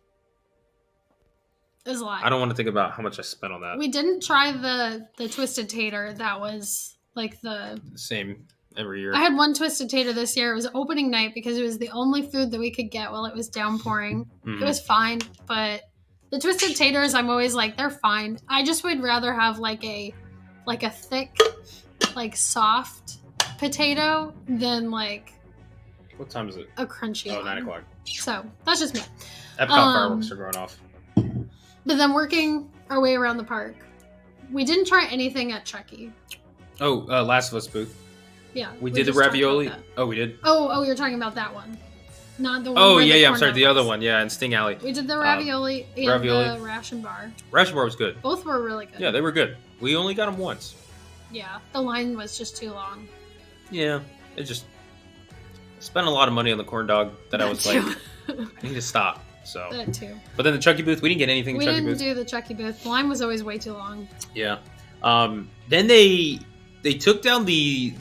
is a lot. I don't want to think about how much I spent on that. We didn't try the twisted tater. That was the same every year. I had one twisted tater this year. It was opening night because it was the only food that we could get while it was downpouring. Mm-hmm. It was fine, but The twisted taters, I'm always like, they're fine. I just would rather have like a thick, like soft potato than like. What time is it? A crunchy one. 9 o'clock. So that's just me. Epcot fireworks are going off. But then working our way around the park, we didn't try anything at Chucky. Oh, Last of Us booth. Yeah. We did the ravioli. Oh, we did? Oh, you're talking about that one. Not the one. Oh, yeah, I'm sorry. The other one, yeah, in Sting Alley. We did the ravioli and the ration bar. Ration bar was good. Both were really good. Yeah, they were good. We only got them once. Yeah, the line was just too long. Yeah, it just spent a lot of money on the corn dog that I was like, I need to stop. So that too. But then the Chucky booth, we didn't get anything. We didn't do the Chucky booth. The line was always way too long. Yeah. Then they took down the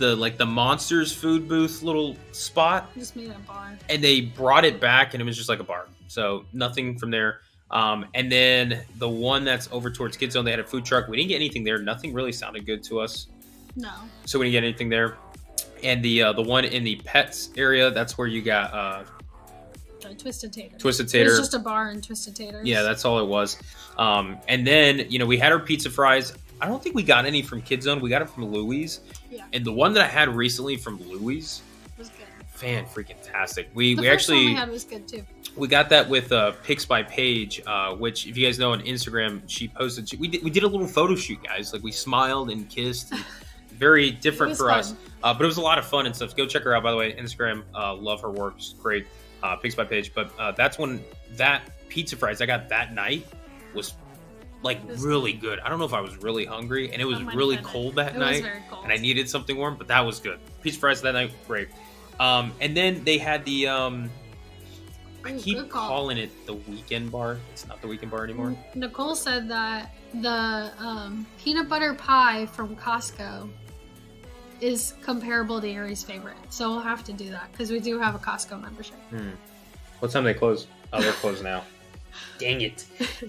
Monsters food booth little spot. Just made a bar. And they brought it back, and it was just like a bar. So nothing from there. And then the one that's over towards Kids Zone, they had a food truck. We didn't get anything there. Nothing really sounded good to us. No. So we didn't get anything there. And the one in the pets area, that's where you got Twisted Tater. Twisted Tater. It was just a bar and Twisted Taters. Yeah, that's all it was. And then, we had our pizza fries. I don't think we got any from Kids Zone. We got it from Louie's. Yeah. And the one that I had recently from Louie's was good. Fan-freaking-tastic. The we first actually one we had was good too. We got that with Picks by Paige, which, if you guys know on Instagram, she posted. We did a little photo shoot, guys. Like, we smiled and kissed. And very different for us. But it was a lot of fun and stuff. Go check her out, by the way. Instagram. Love her work. It's great. Picks by Paige. But that's when that pizza fries I got that night was really good. I don't know if I was really hungry, and it was really cold that night. Was very cold. And I needed something warm, but that was good. Pizza fries that night, great. And then they had the I keep calling it the Weekend Bar. It's not the Weekend Bar anymore. Nicole said that the peanut butter pie from Costco is comparable to Ari's favorite. So we'll have to do that because we do have a Costco membership. What time they close? Oh, they're closed now. Dang it.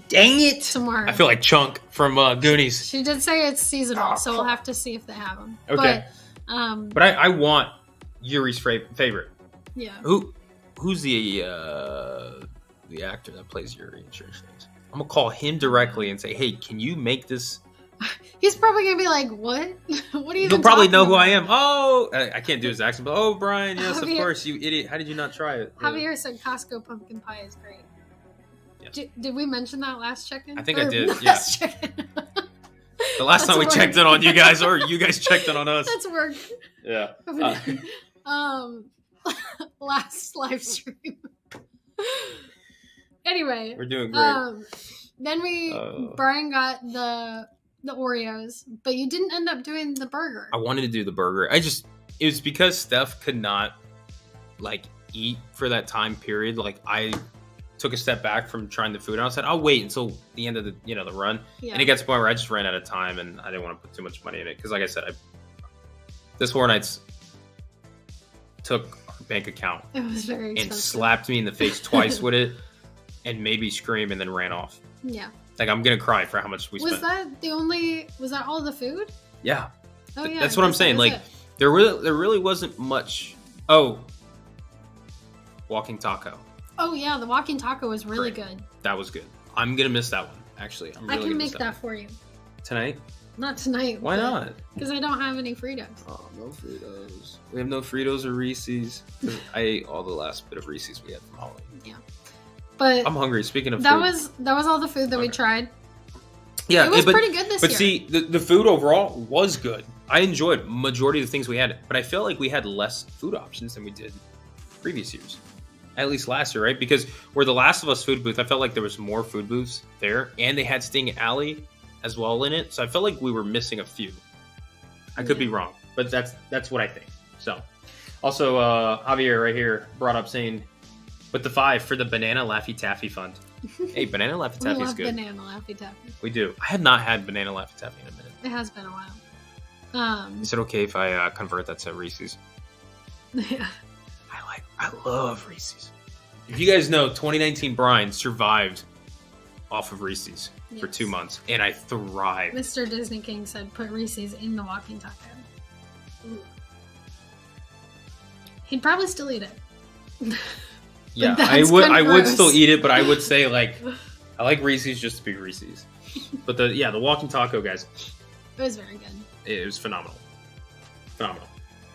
Dang it. Tomorrow. I feel like Chunk from Goonies. She did say it's seasonal, so we'll have to see if they have them. Okay. But I want Yuri's favorite. Yeah. Who's the actor that plays Yuri in Stranger Things? I'm going to call him directly and say, hey, can you make this? He's probably going to be like, what? What are you He'll probably know who I am. Oh, I can't do his accent, but oh, Brian, yes, of course, you idiot. How did you not try it? Javier said Costco pumpkin pie is great. Yes. Did we mention that last check-in? I think I did, yeah. The last time we checked in on you guys, or you guys checked in on us. That's work. Yeah. Last live stream. Anyway. We're doing great. Then Brian got the Oreos, but you didn't end up doing the burger. I wanted to do the burger. It was because Steph could not eat for that time period. I took a step back from trying the food and I said, I'll wait until the end of the the run. Yeah. And it gets to the point where I just ran out of time and I didn't want to put too much money in it. Because like I said, this Hawaiian Nights took our bank account. It was very expensive. And slapped me in the face twice with it and made me scream and then ran off. Yeah. I'm going to cry for how much we spent. Was that all the food? Yeah. Oh, yeah. That's what I'm saying. There really wasn't much. Oh. Walking taco. Oh, yeah. The walking taco was really good. That was good. I'm going to miss that one, actually. I can make that for you. Tonight? Not tonight. Why not? Because I don't have any Fritos. Oh, no Fritos. We have no Fritos or Reese's. I ate all the last bit of Reese's we had from Halloween. Yeah. But I'm hungry. Speaking of that food. That was all the food that we tried. Yeah, it was pretty good this year. But see, the food overall was good. I enjoyed majority of the things we had, but I felt like we had less food options than we did previous years. At least last year, right? Because where the Last of Us food booth, I felt like there was more food booths there, and they had Sting Alley as well in it. So I felt like we were missing a few. I could be wrong, but that's what I think. So, also Javier right here brought up saying, with the 5 for the Banana Laffy Taffy Fund. Hey, Banana Laffy Taffy is good. Banana Laffy Taffy. We do. I had not had Banana Laffy Taffy in a minute. It has been a while. Is it okay if I convert that to Reese's? Yeah. I love Reese's. If you guys know, 2019 Brian survived off of Reese's for 2 months, and I thrived. Mr. Disney King said, "Put Reese's in the walking taco." Ooh. He'd probably still eat it. Yeah, I would still eat it, but I would say I like Reese's just to be Reese's. But the walking taco, guys. It was very good. It was phenomenal. Phenomenal.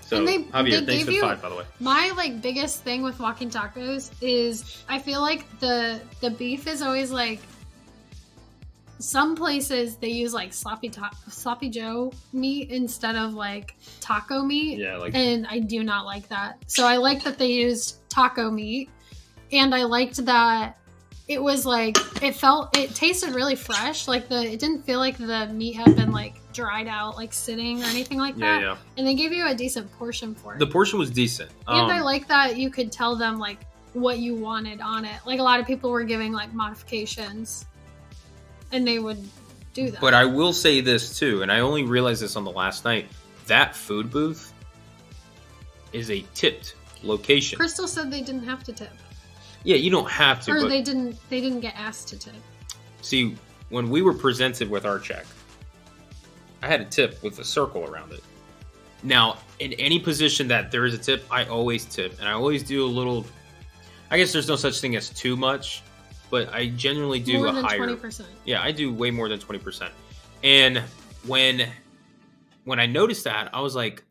So, And Javier, thanks for the 5, by the way. My like biggest thing with walking tacos is I feel like the beef is always like, some places they use like sloppy Joe meat instead of like taco meat. Yeah, like, and I do not like that. So I like that they used taco meat, and I liked that it was like it tasted really fresh. Like it didn't feel like the meat had been like dried out, like sitting or anything like that. Yeah. And they gave you a decent portion for it. The portion was decent. And I like that you could tell them like what you wanted on it. Like a lot of people were giving like modifications, and they would do that. But I will say this too, and I only realized this on the last night. That food booth is a tipped location. Crystal said they didn't have to tip. Yeah, you don't have to. Or but they didn't get asked to tip. see, when we were presented with our check, I had a tip with a circle around it. Now, in any position that there is a tip, I always tip. And I always do a little... I guess there's no such thing as too much, but I generally do more a than higher... 20%. Yeah, I do way more than 20%. And when I noticed that, I was like...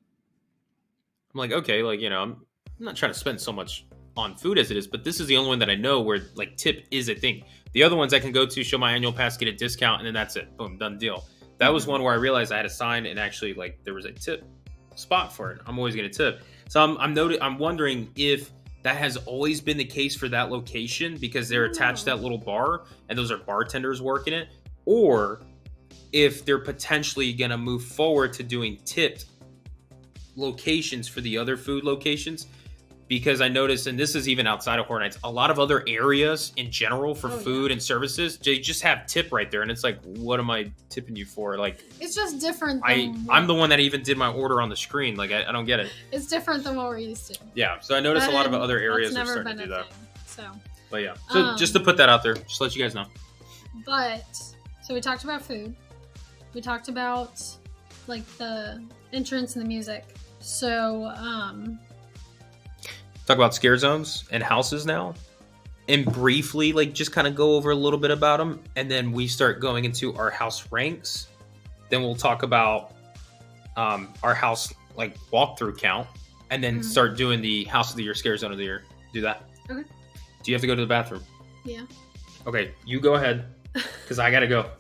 I'm like, okay, like, you know, I'm not trying to spend so much on food as it is, but this is the only one that I know where like tip is a thing. The other ones I can go to, show my annual pass, get a discount, and then that's it. Boom, done deal. That was one where I realized I had a sign and actually like there was a tip spot for it. I'm always gonna tip. So I'm wondering if that has always been the case for that location because they're attached to that little bar and those are bartenders working it, or if they're potentially gonna move forward to doing tipped locations for the other food locations. Because I noticed, and this is even outside of Horror Nights, a lot of other areas in general for food and services, they just have tip right there. And it's like, what am I tipping you for? Like, it's just different. I'm the one that even did my order on the screen. Like, I don't get it. It's different than what we're used to. Yeah. So I noticed a lot of other areas are starting to do that. So, but yeah. So just to put that out there, just to let you guys know. But, so we talked about food. We talked about, like, the entrance and the music. So, talk about scare zones and houses now, and briefly like just kind of go over a little bit about them, and then we start going into our house ranks. Then we'll talk about our house like walkthrough count, and then start doing the house of the year, scare zone of the year. Do that. Okay. Do you have to go to the bathroom? Yeah. Okay, you go ahead because I gotta go.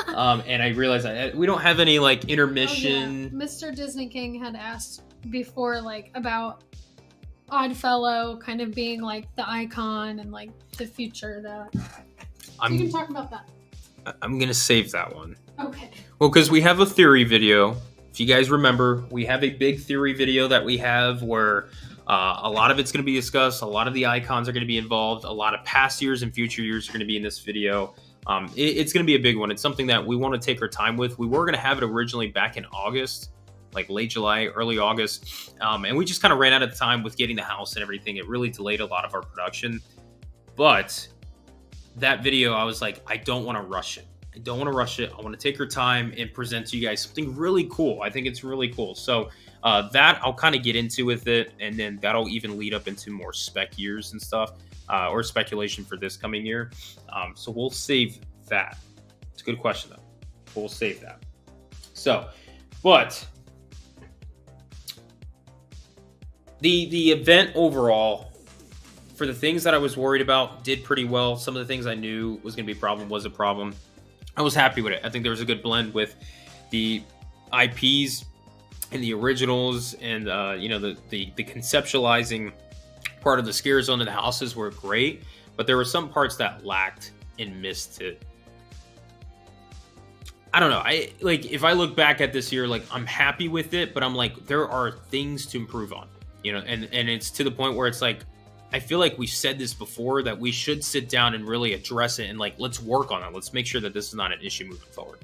And I realize we don't have any like intermission. Oh, yeah. Mr. Disney King had asked before like about Oddfellow kind of being like the icon and like the future that you can talk about that. I'm gonna save that one. Okay. Well, because we have a theory video. If you guys remember, we have a big theory video that we have where a lot of it's going to be discussed. A lot of the icons are going to be involved. A lot of past years and future years are going to be in this video. It's going to be a big one. It's something that we want to take our time with. We were going to have it originally back in August, like late July, early August. And we just kind of ran out of time with getting the house and everything. It really delayed a lot of our production. But that video, I was like, I don't want to rush it. I want to take our time and present to you guys something really cool. I think it's really cool. So that I'll kind of get into with it. And then that'll even lead up into more spec years and stuff, or speculation for this coming year. So we'll save that. It's a good question, though. But we'll save that. So, but the event overall, for the things that I was worried about, did pretty well. Some of the things I knew was going to be a problem was a problem. I was happy with it. I think there was a good blend with the IPs and the originals, and the conceptualizing part of the scare zone and the houses were great, but there were some parts that lacked and missed it. I don't know. If I look back at this year, like I'm happy with it, but I'm like there are things to improve on, and it's to the point where it's like I feel like we said this before that we should sit down and really address it and like let's work on it. Let's make sure that this is not an issue moving forward.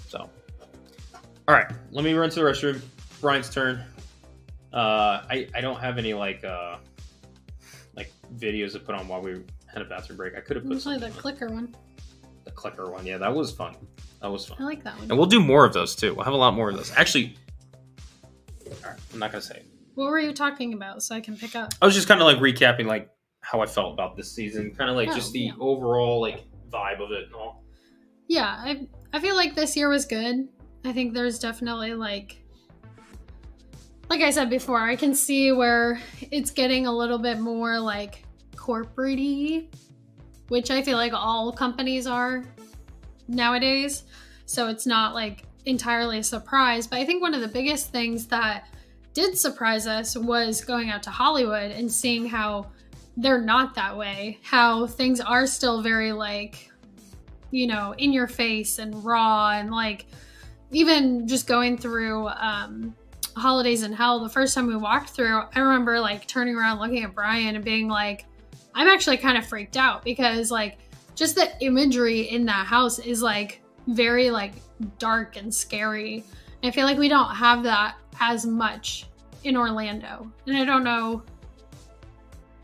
So, all right, let me run to the restroom. Brian's turn. I don't have any like videos to put on while we had a bathroom break. I could have put the clicker one. The clicker one, yeah, that was fun. I like that one. And we'll do more of those too. We'll have a lot more of those. Actually, all right, I'm not gonna say it. What were you talking about so I can pick up? I was just kind of like recapping like how I felt about this season, kind of like just the overall like vibe of it and all. Yeah, I feel like this year was good. I think there's definitely like I said before, I can see where it's getting a little bit more like corporate-y, which I feel like all companies are nowadays. So it's not like entirely a surprise. But I think one of the biggest things that did surprise us was going out to Hollywood and seeing how they're not that way, how things are still very like, you know, in your face and raw, and like even just going through Holidays in Hell, the first time we walked through, I remember like turning around looking at Brian and being like, I'm actually kind of freaked out because like just the imagery in that house is like very like dark and scary. And I feel like we don't have that as much in Orlando, and I don't know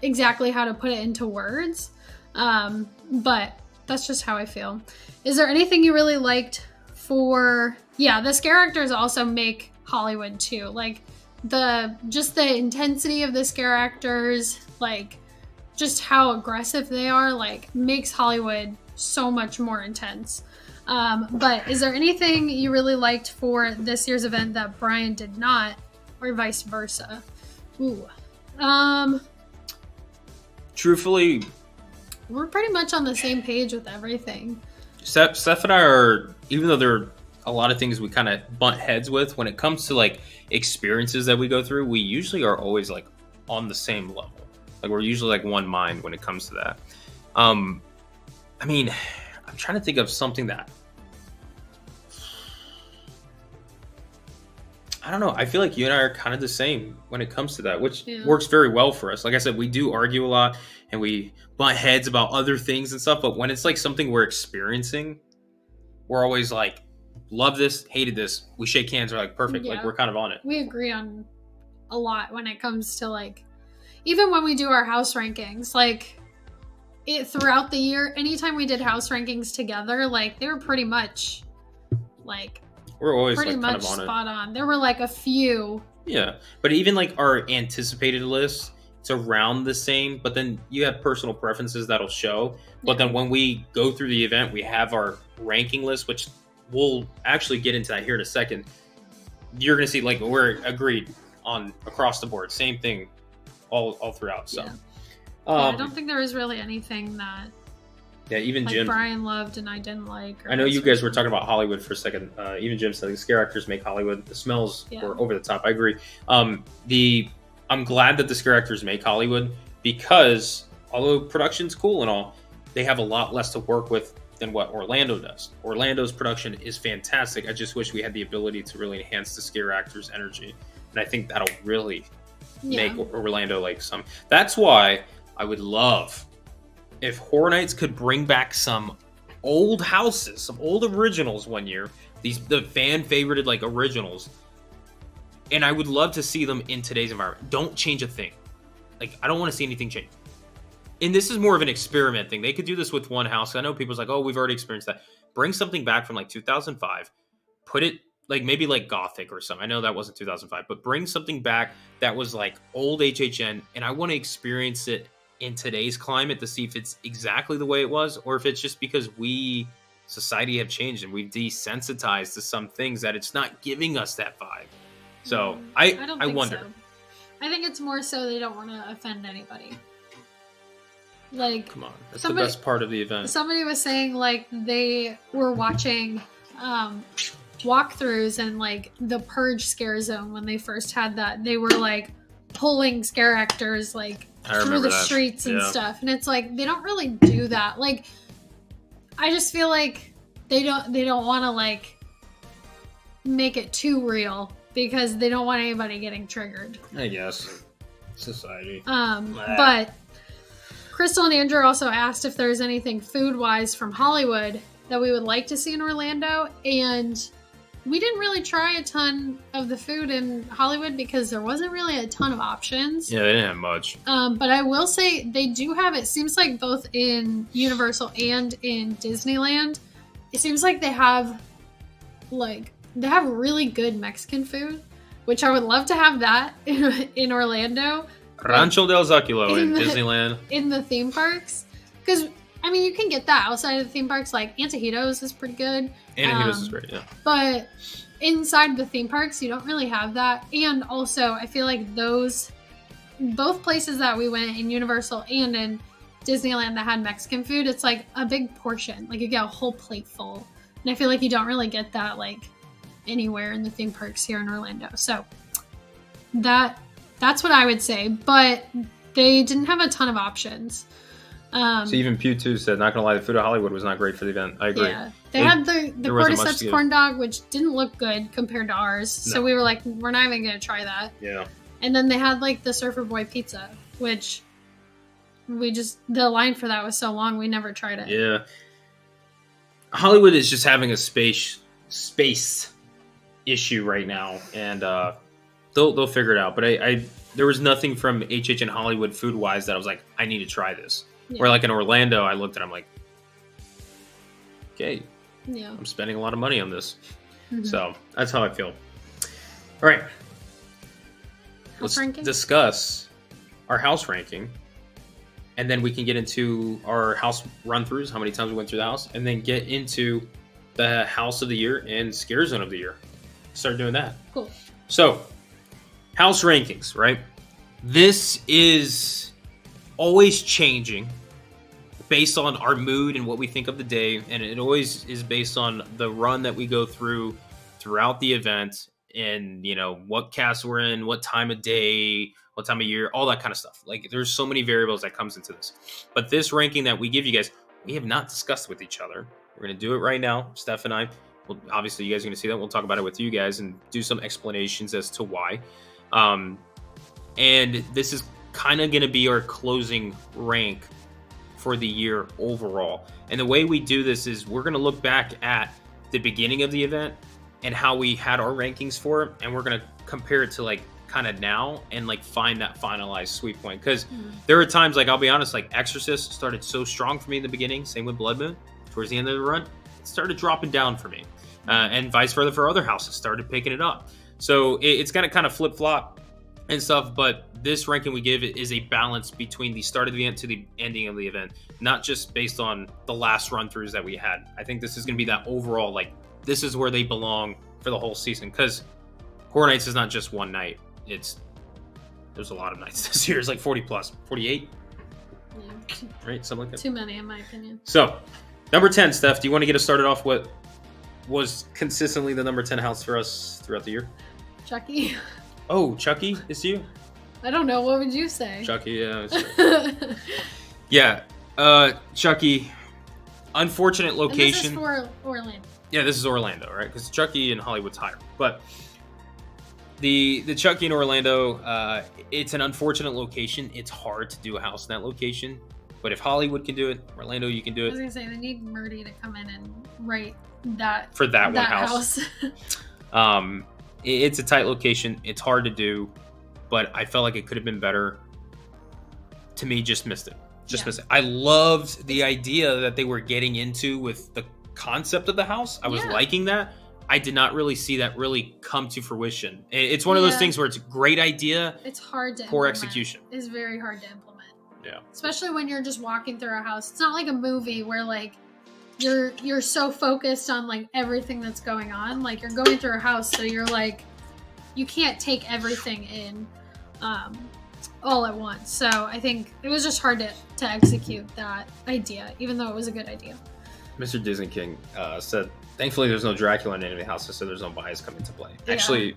exactly how to put it into words, but that's just how I feel. Is there anything you really liked for, the scare actors also make Hollywood too, like the intensity of the scare actors, like just how aggressive they are, like makes Hollywood so much more intense. But is there anything you really liked for this year's event that Brian did not, or vice versa? Truthfully, we're pretty much on the same page with everything. Steph and I are, even though there are a lot of things we kind of butt heads with when it comes to like experiences that we go through, we usually are always like on the same level. Like we're usually like one mind when it comes to that. I mean, I'm trying to think of something that, I don't know. I feel like you and I are kind of the same when it comes to that, which works very well for us. Like I said, we do argue a lot and we butt heads about other things and stuff. But when it's like something we're experiencing, we're always like, love this, hated this. We shake hands. We're like, perfect. Like we're kind of on it. We agree on a lot when it comes to like, even when we do our house rankings, like throughout the year, anytime we did house rankings together, like they were pretty much like, we're always pretty like, much kind of on spot on. There were like a few. Yeah. But even like our anticipated list, it's around the same, but then you have personal preferences that'll show. But then when we go through the event, we have our ranking list, which we'll actually get into that here in a second. You're going to see like we're agreed on across the board. Same thing all throughout. So I don't think there was really anything that even like Jim Brian loved and I didn't like. I know you guys were talking about Hollywood for a second. Even Jim said the scare actors make Hollywood. The smells were over the top. I agree. I'm glad that the scare actors make Hollywood because although production's cool and all, they have a lot less to work with than what Orlando does. Orlando's production is fantastic. I just wish we had the ability to really enhance the scare actors' energy. And I think that'll really make Orlando like some. That's why I would love if Horror Nights could bring back some old houses, some old originals one year, the fan favorited like originals, and I would love to see them in today's environment. Don't change a thing. Like I don't want to see anything change. And this is more of an experiment thing. They could do this with one house. I know people's like, oh, we've already experienced that. Bring something back from like 2005, put it like maybe like Gothic or something. I know that wasn't 2005, but bring something back that was like old HHN, and I want to experience it in today's climate to see if it's exactly the way it was, or if it's just because society have changed and we've desensitized to some things that it's not giving us that vibe. So I wonder. So. I think it's more so they don't want to offend anybody. Like, come on, that's the best part of the event. Somebody was saying like they were watching walkthroughs and like the Purge scare zone when they first had that. They were like pulling scare actors like through the streets and stuff, and it's like they don't really do that. Like I just feel like they don't want to like make it too real because they don't want anybody getting triggered, I guess. Society. But Crystal and Andrew also asked if there's anything food wise from Hollywood that we would like to see in Orlando, and we didn't really try a ton of the food in Hollywood because there wasn't really a ton of options. Yeah, they didn't have much. But I will say they do have, it seems like both in Universal and in Disneyland, it seems like they have really good Mexican food, which I would love to have that in Orlando. Rancho del Zócalo in Disneyland. In the theme parks. Because I mean, you can get that outside of the theme parks. Like Antojitos is pretty good. Antojitos is great, yeah. But inside the theme parks, you don't really have that. And also, I feel like both places that we went in Universal and in Disneyland that had Mexican food, it's like a big portion. Like you get a whole plate full. And I feel like you don't really get that like anywhere in the theme parks here in Orlando. So that's what I would say. But they didn't have a ton of options. So even Pew 2 said, not gonna lie, the food at Hollywood was not great for the event. I agree. Yeah, they had the cordyceps corn dog, which didn't look good compared to ours. No. So we were like, we're not even gonna try that. Yeah. And then they had like the Surfer Boy pizza, which the line for that was so long, we never tried it. Yeah. Hollywood is just having a space issue right now, and they'll figure it out. But I there was nothing from HH and Hollywood food wise that I was like, I need to try this. Yeah. Where like in Orlando, I looked at it, I'm like, okay, yeah, I'm spending a lot of money on this. Mm-hmm. So that's how I feel. All right. Let's discuss our house ranking. And then we can get into our house run-throughs, how many times we went through the house, and then get into the house of the year and scare zone of the year. Start doing that. Cool. So, house rankings, right? This is always changing based on our mood and what we think of the day, and it always is based on the run that we go throughout the event, and you know what cast we're in, what time of day, what time of year, all that kind of stuff. Like there's so many variables that comes into this. But this ranking that we give you guys, we have not discussed with each other. We're going to do it right now. Steph and I, well, obviously you guys are going to see that. We'll talk about it with you guys and do some explanations as to why. And this is kind of going to be our closing rank for the year overall. And the way we do this is we're going to look back at the beginning of the event and how we had our rankings for it. And we're going to compare it to like kind of now and like find that finalized sweet point. Because there are times, like I'll be honest, like Exorcist started so strong for me in the beginning. Same with Blood Moon. Towards the end of the run, it started dropping down for me. And vice versa for other houses, started picking it up. So it's going to kind of flip-flop and stuff. But this ranking we give is a balance between the start of the event to the ending of the event. Not just based on the last run-throughs that we had. I think this is going to be that overall, like, this is where they belong for the whole season. Because Horror Nights is not just one night. There's a lot of nights this year. It's like 40 plus, 48. Yeah. Right, something like that. Too many, in my opinion. So, number 10, Steph. Do you want to get us started off? What was consistently the number 10 house for us throughout the year? Chucky. Oh, Chucky is you? I don't know. What would you say? Chucky, yeah. Yeah, Chucky. Unfortunate location. And this is for Orlando. Yeah, this is Orlando, right? Because Chucky and Hollywood's higher, but. The Chucky in Orlando, it's an unfortunate location. It's hard to do a house in that location. But if Hollywood can do it, Orlando, you can do it. I was going to say, they need Murdy to come in and write that for that one house. It's a tight location. It's hard to do. But I felt like it could have been better. To me, just missed it. Missed it. I loved the idea that they were getting into with the concept of the house. I was liking that. I did not really see that really come to fruition. It's one of those things where it's a great idea. It's hard to poor implement. Execution. It's very hard to implement. Yeah. Especially when you're just walking through a house. It's not like a movie where like you're so focused on like everything that's going on. Like you're going through a house, so you're like you can't take everything in all at once. So I think it was just hard to execute that idea, even though it was a good idea. Mr. Disney King said, thankfully there's no Dracula in any of the houses, so there's no bias coming into play. Yeah. Actually,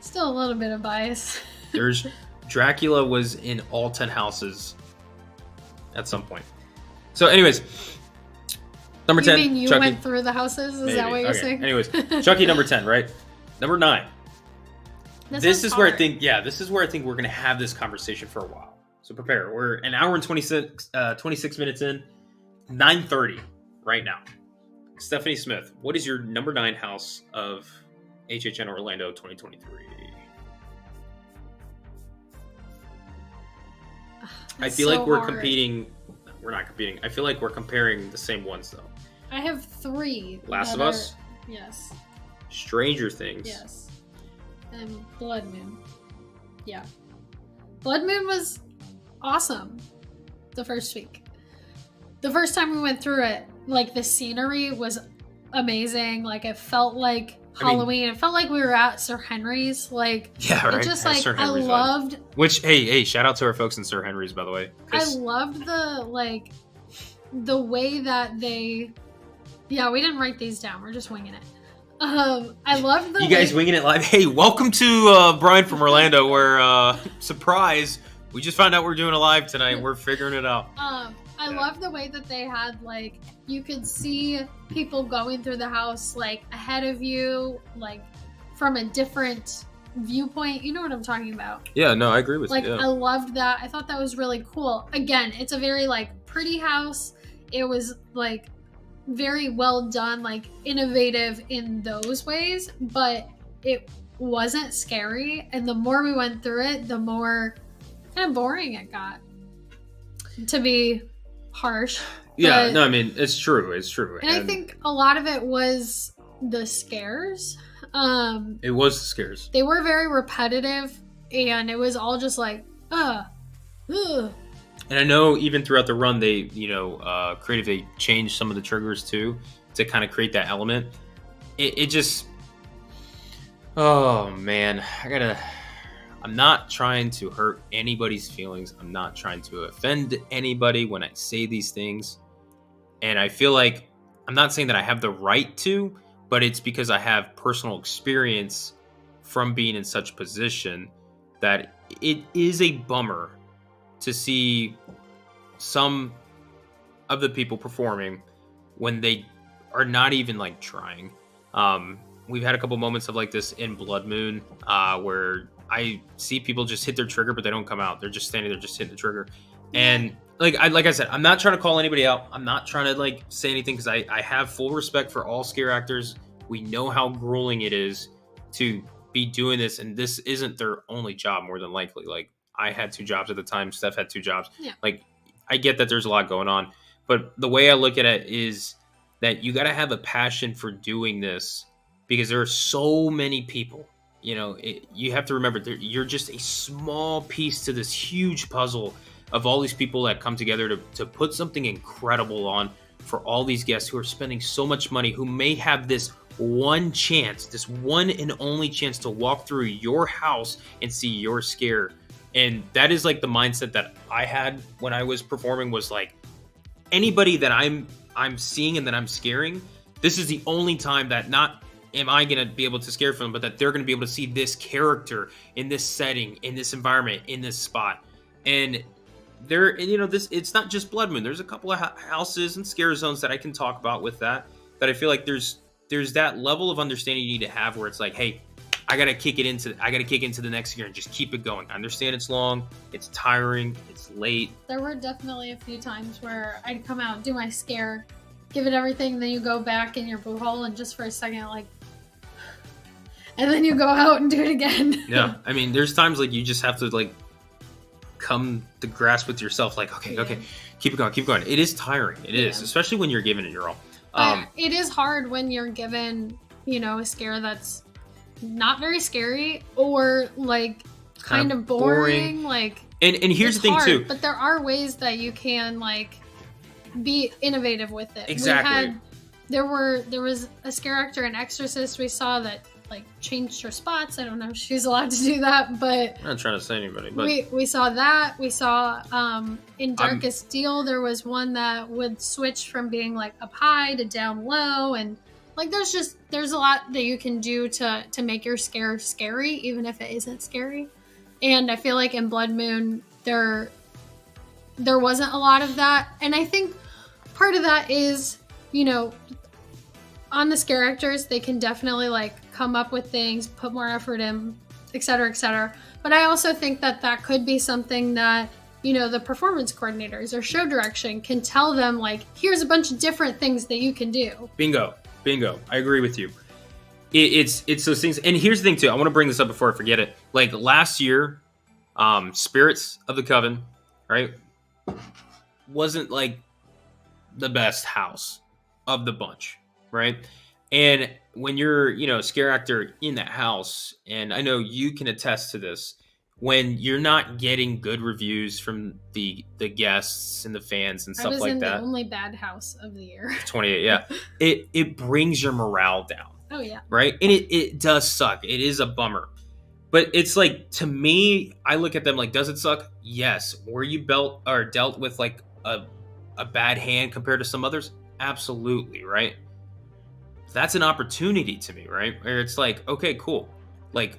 still a little bit of bias. There's Dracula was in all 10 houses at some point. So anyways, number 10. You mean you Chucky. went through the houses? Is that what you're saying? Anyways, Chucky number 10, right? Number 9. This is where I think we're going to have this conversation for a while. So prepare. We're an hour and 26 minutes in. 9:30 right now. Stephanie Smith, what is your number 9 house of HHN Orlando 2023? I feel like we're competing. We're not competing. I feel like we're comparing the same ones, though. I have 3. Last of Us? Yes. Stranger Things? Yes. And Blood Moon. Yeah. Blood Moon was awesome the first week. the first time we went through it, like the scenery was amazing. Like it felt like Halloween. It felt like we were at Sir Henry's. Like yeah, right. It just like Sir I Henry's loved. vibe. Which hey, shout out to our folks in Sir Henry's, by the way. I loved the way that they. Yeah, we didn't write these down. We're just winging it. I love the. You guys winging it live. Hey, welcome to Brian from Orlando. Where surprise, we just found out we're doing a live tonight. We're figuring it out. I love the way that they had, like, you could see people going through the house, like, ahead of you, like, from a different viewpoint. You know what I'm talking about? Yeah, no, I agree with you. Yeah. I loved that. I thought that was really cool. Again, it's a very, like, pretty house. It was, like, very well done, like, innovative in those ways, but it wasn't scary. And the more we went through it, the more kind of boring it got. To be harsh. Yeah, no, I mean, it's true. And I think a lot of it was the scares. It was the scares. They were very repetitive, and it was all just like, ugh. And I know even throughout the run, they, creatively changed some of the triggers too, to kind of create that element. It just, oh man, I'm not trying to hurt anybody's feelings. I'm not trying to offend anybody when I say these things. And I feel like I'm not saying that I have the right to, but it's because I have personal experience from being in such a position that it is a bummer to see some of the people performing when they are not even like trying. We've had a couple moments of like this in Blood Moon, where I see people just hit their trigger, but they don't come out. They're just standing there, just hitting the trigger. And like I said, I'm not trying to call anybody out. I'm not trying to like say anything, because I have full respect for all scare actors. We know how grueling it is to be doing this, and this isn't their only job, more than likely. Like, I had 2 jobs at the time. Steph had 2 jobs. Yeah. Like, I get that there's a lot going on, but the way I look at it is that you got to have a passion for doing this, because there are so many people. You have to remember, you're just a small piece to this huge puzzle of all these people that come together to put something incredible on for all these guests who are spending so much money, who may have this one chance, this one and only chance to walk through your house and see your scare. And that is like the mindset that I had when I was performing, was like, anybody that I'm seeing and that I'm scaring, this is the only time that not am I going to be able to scare from them, but that they're going to be able to see this character in this setting, in this environment, in this spot. And it's not just Blood Moon. There's a couple of houses and scare zones that I can talk about with that I feel like there's that level of understanding you need to have, where it's like, hey, I gotta kick into the next year and just keep it going. I understand it's long, it's tiring, it's late. There were definitely a few times where I'd come out, do my scare, give it everything, then you go back in your boot hole and just for a second, like, and then you go out and do it again. Yeah, I mean, there's times like you just have to like come to grasp with yourself, like, okay, keep it going. It is tiring. It is, especially when you're giving it your all. It is hard when you're given, a scare that's not very scary, or like kind of boring. Like, and here's the thing hard, too. But there are ways that you can like be innovative with it. Exactly. There was a scare actor in Exorcist we saw that like changed her spots. I don't know if she's allowed to do that, but I'm not trying to say anybody, but we saw that. We saw in Darkest Steel there was one that would switch from being like up high to down low, and like there's a lot that you can do to make your scare scary, even if it isn't scary. And I feel like in Blood Moon there wasn't a lot of that, and I think part of that is, on the scare actors, they can definitely like come up with things, put more effort in, et cetera, et cetera. But I also think that could be something that, the performance coordinators or show direction can tell them, like, here's a bunch of different things that you can do. Bingo. I agree with you. It's those things. And here's the thing too. I want to bring this up before I forget it. Like last year, Spirits of the Coven, right, wasn't like the best house of the bunch, right? And when you're, a scare actor in that house, and I know you can attest to this, when you're not getting good reviews from the guests and the fans and stuff like that. I was in the only bad house of the year. 28, yeah. It brings your morale down. Oh yeah. Right? And it does suck. It is a bummer. But it's like, to me, I look at them like, does it suck? Yes. Were you dealt with like a bad hand compared to some others? Absolutely, right? That's an opportunity to me, right? Where it's like, okay, cool. Like,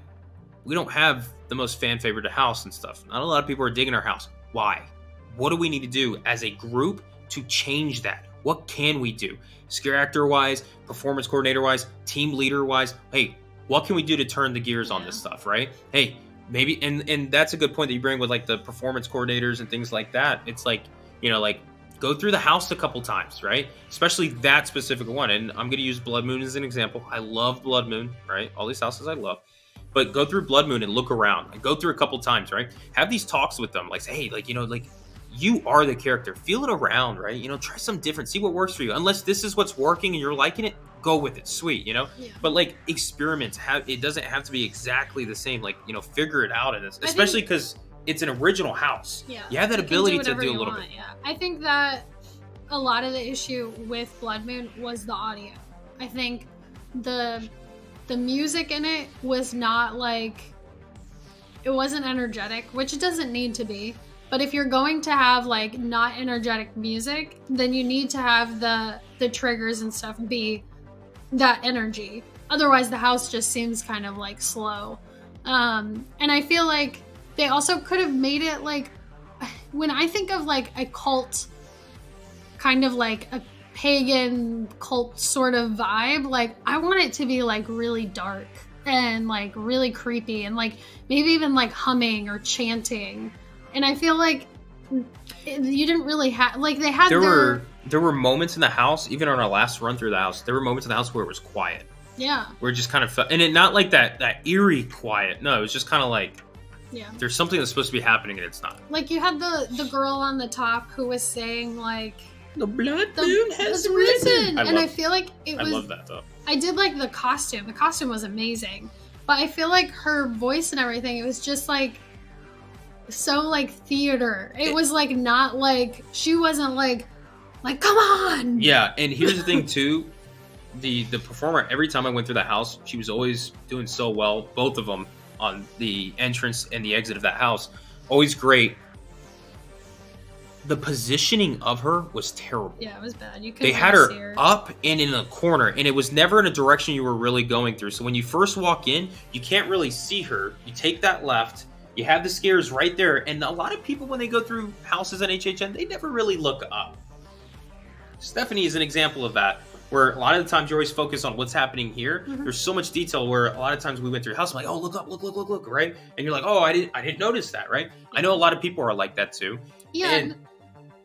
we don't have the most fan favorite house and stuff. Not a lot of people are digging our house. Why? What do we need to do as a group to change that? What can we do? Scare actor wise, performance coordinator wise, team leader wise. Hey, what can we do to turn the gears on this stuff, right? Hey, maybe, and that's a good point that you bring with like the performance coordinators and things like that. It's like, you know, like, go through the house a couple times, right? Especially that specific one. And I'm going to use Blood Moon as an example. I love Blood Moon, right? All these houses I love. But go through Blood Moon and look around and go through a couple times, right? Have these talks with them. Like, say, hey, like, you know, like, you are the character. Feel it around, right? You know, try some different. See what works for you. Unless this is what's working and you're liking it, go with it. Sweet, you know? Yeah. But, like, experiments. It doesn't have to be exactly the same. Like, you know, figure it out. Especially because it's an original house. Yeah. You have that ability to do a little bit. Yeah. I think that a lot of the issue with Blood Moon was the audio. I think the music in it was not like, it wasn't energetic, which it doesn't need to be. But if you're going to have like not energetic music, then you need to have the triggers and stuff be that energy. Otherwise the house just seems kind of like slow. And I feel like they also could have made it like, when I think of like a cult, kind of like a pagan cult sort of vibe, like I want it to be like really dark and like really creepy and like maybe even like humming or chanting. And I feel like you didn't really have, like, they had there were moments in the house, even on our last run through the house, there were moments in the house where it was quiet. Yeah. Where it just kind of felt, and it not like that eerie quiet. No, it was just kind of like, yeah, there's something that's supposed to be happening and it's not. Like you had the girl on the top who was saying like, the blood moon has risen. I feel like I love that though. I did like the costume. The costume was amazing. But I feel like her voice and everything, it was just like so like theater. It was like not like, she wasn't like come on. Yeah, and here's the thing too. The performer, every time I went through the house, she was always doing so well. Both of them on the entrance and the exit of that house. Always great. The positioning of her was terrible. Yeah, it was bad. They had her up and in a corner, and it was never in a direction you were really going through. So when you first walk in, you can't really see her. You take that left, you have the scares right there, and a lot of people, when they go through houses at HHN, they never really look up. Stephanie is an example of that, where a lot of the times you always focus on what's happening here. Mm-hmm. There's so much detail where a lot of times we went through the house, I'm like, oh, look up, look, right? And you're like, oh, I didn't notice that, right? I know a lot of people are like that too. Yeah.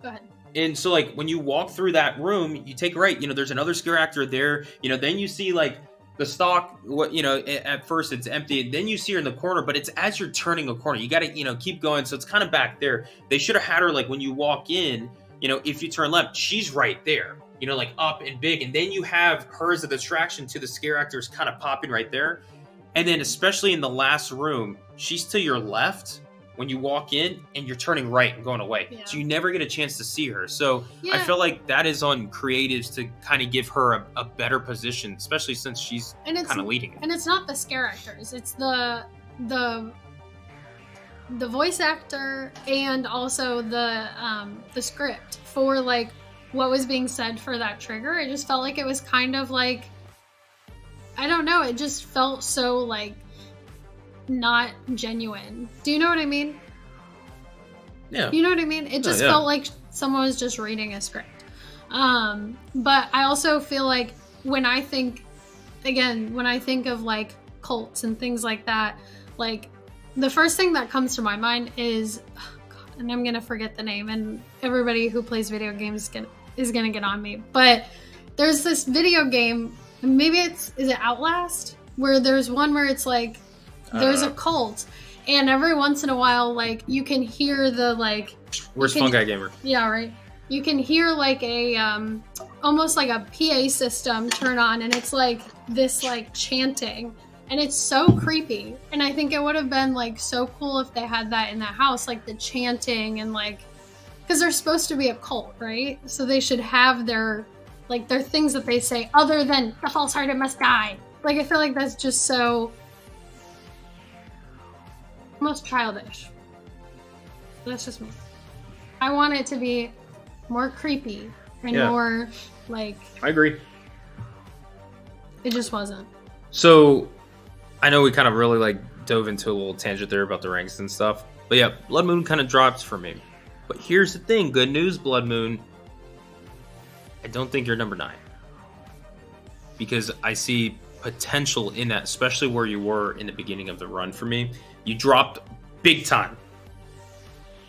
Go ahead. And so, like, when you walk through that room, you take right, you know, there's another scare actor there, you know, then you see, like, the stock, what, you know, at first it's empty, and then you see her in the corner, but it's as you're turning a corner. You got to, you know, keep going, so it's kind of back there. They should have had her, like, when you walk in, you know, if you turn left, she's right there, you know, like, up and big, and then you have her as a distraction to the scare actors kind of popping right there. And then, especially in the last room, she's to your left when you walk in and you're turning right and going away. Yeah. So you never get a chance to see her. So yeah. I feel like that is on creatives to kind of give her a better position, especially since she's kind of leading it. And it's not the scare actors. It's the voice actor and also the script for like what was being said for that trigger. It just felt like it was kind of like, I don't know. It just felt so like not genuine. Do you know what I mean? Yeah. You know what I mean? It just felt like someone was just reading a script. But I also feel like when I think of like cults and things like that, like the first thing that comes to my mind is, oh God, and I'm gonna forget the name, and everybody who plays video games is gonna get on me. But there's this video game, maybe is it Outlast? Where there's one where it's like, there's a cult, and every once in a while, like, you can hear the, like... Where's Fungi Gamer? Yeah, right. You can hear, like, a, almost like a PA system turn on, and it's, like, this, like, chanting. And it's so creepy. And I think it would have been like so cool if they had that in that house, like the chanting and like, because they're supposed to be a cult, right? So they should have their things that they say other than the false-hearted must die. Like, I feel like that's just so almost childish. That's just me. I want it to be more creepy and more like. I agree. It just wasn't. So, I know we kind of really like dove into a little tangent there about the ranks and stuff, but yeah, Blood Moon kind of drops for me. But here's the thing: good news, Blood Moon. I don't think you're number 9 because I see potential in that, especially where you were in the beginning of the run. For me, you dropped big time,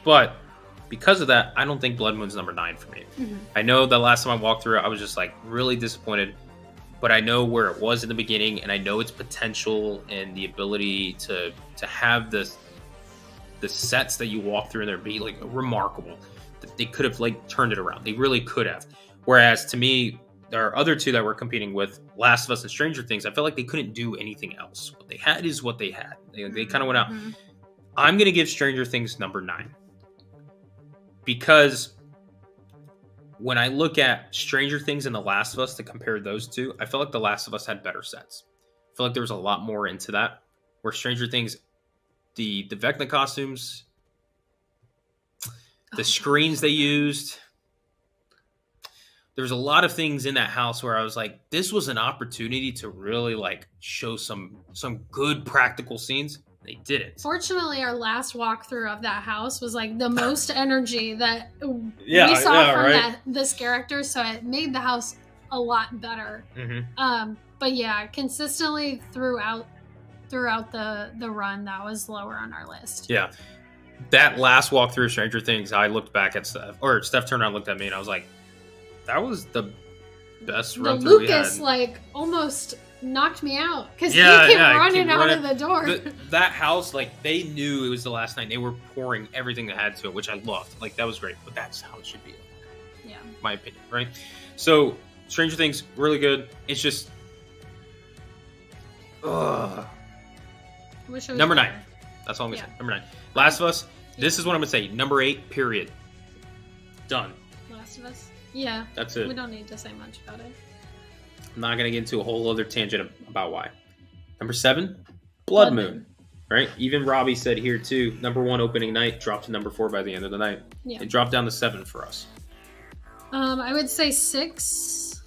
but because of that, I don't think Blood Moon's number 9 for me. Mm-hmm. I know the last time I walked through it, I was just like really disappointed. But I know where it was in the beginning, and I know its potential and the ability to have the sets that you walk through and there be like remarkable. They could have like turned it around. They really could have. Whereas to me, there are other two that we're competing with, Last of Us and Stranger Things. I felt like they couldn't do anything else. What they had is what they had. They kind of went out. Mm-hmm. I'm going to give Stranger Things number 9 because when I look at Stranger Things and The Last of Us to compare those two, I feel like The Last of Us had better sets. I feel like there was a lot more into that. Where Stranger Things, the Vecna costumes, the screens they used, there's a lot of things in that house where I was like, this was an opportunity to really like show some good practical scenes. They didn't. Fortunately, our last walkthrough of that house was like the most energy that we saw from this character, so it made the house a lot better. Mm-hmm. But yeah, consistently throughout the run, that was lower on our list. Yeah, that last walkthrough of Stranger Things, I looked back at Steph turned around and looked at me, and I was like, that was the best run through we had. Lucas like almost knocked me out because he kept running out of the door. That house, like, they knew it was the last night. They were pouring everything they had to it, which I loved. Like, that was great, but that's how it should be. Yeah, my opinion, right? So Stranger Things, really good. It's just number 9. That's all I'm gonna say. Number 9. Last of Us. This is what I'm gonna say. Number 8. Period. Done. Last of Us. Yeah. That's it. We don't need to say much about it. I'm not going to get into a whole other tangent about why. Number 7, Blood Moon. Right? Even Robbie said here too, number 1 opening night, dropped to number 4 by the end of the night. Yeah. It dropped down to 7 for us. I would say 6.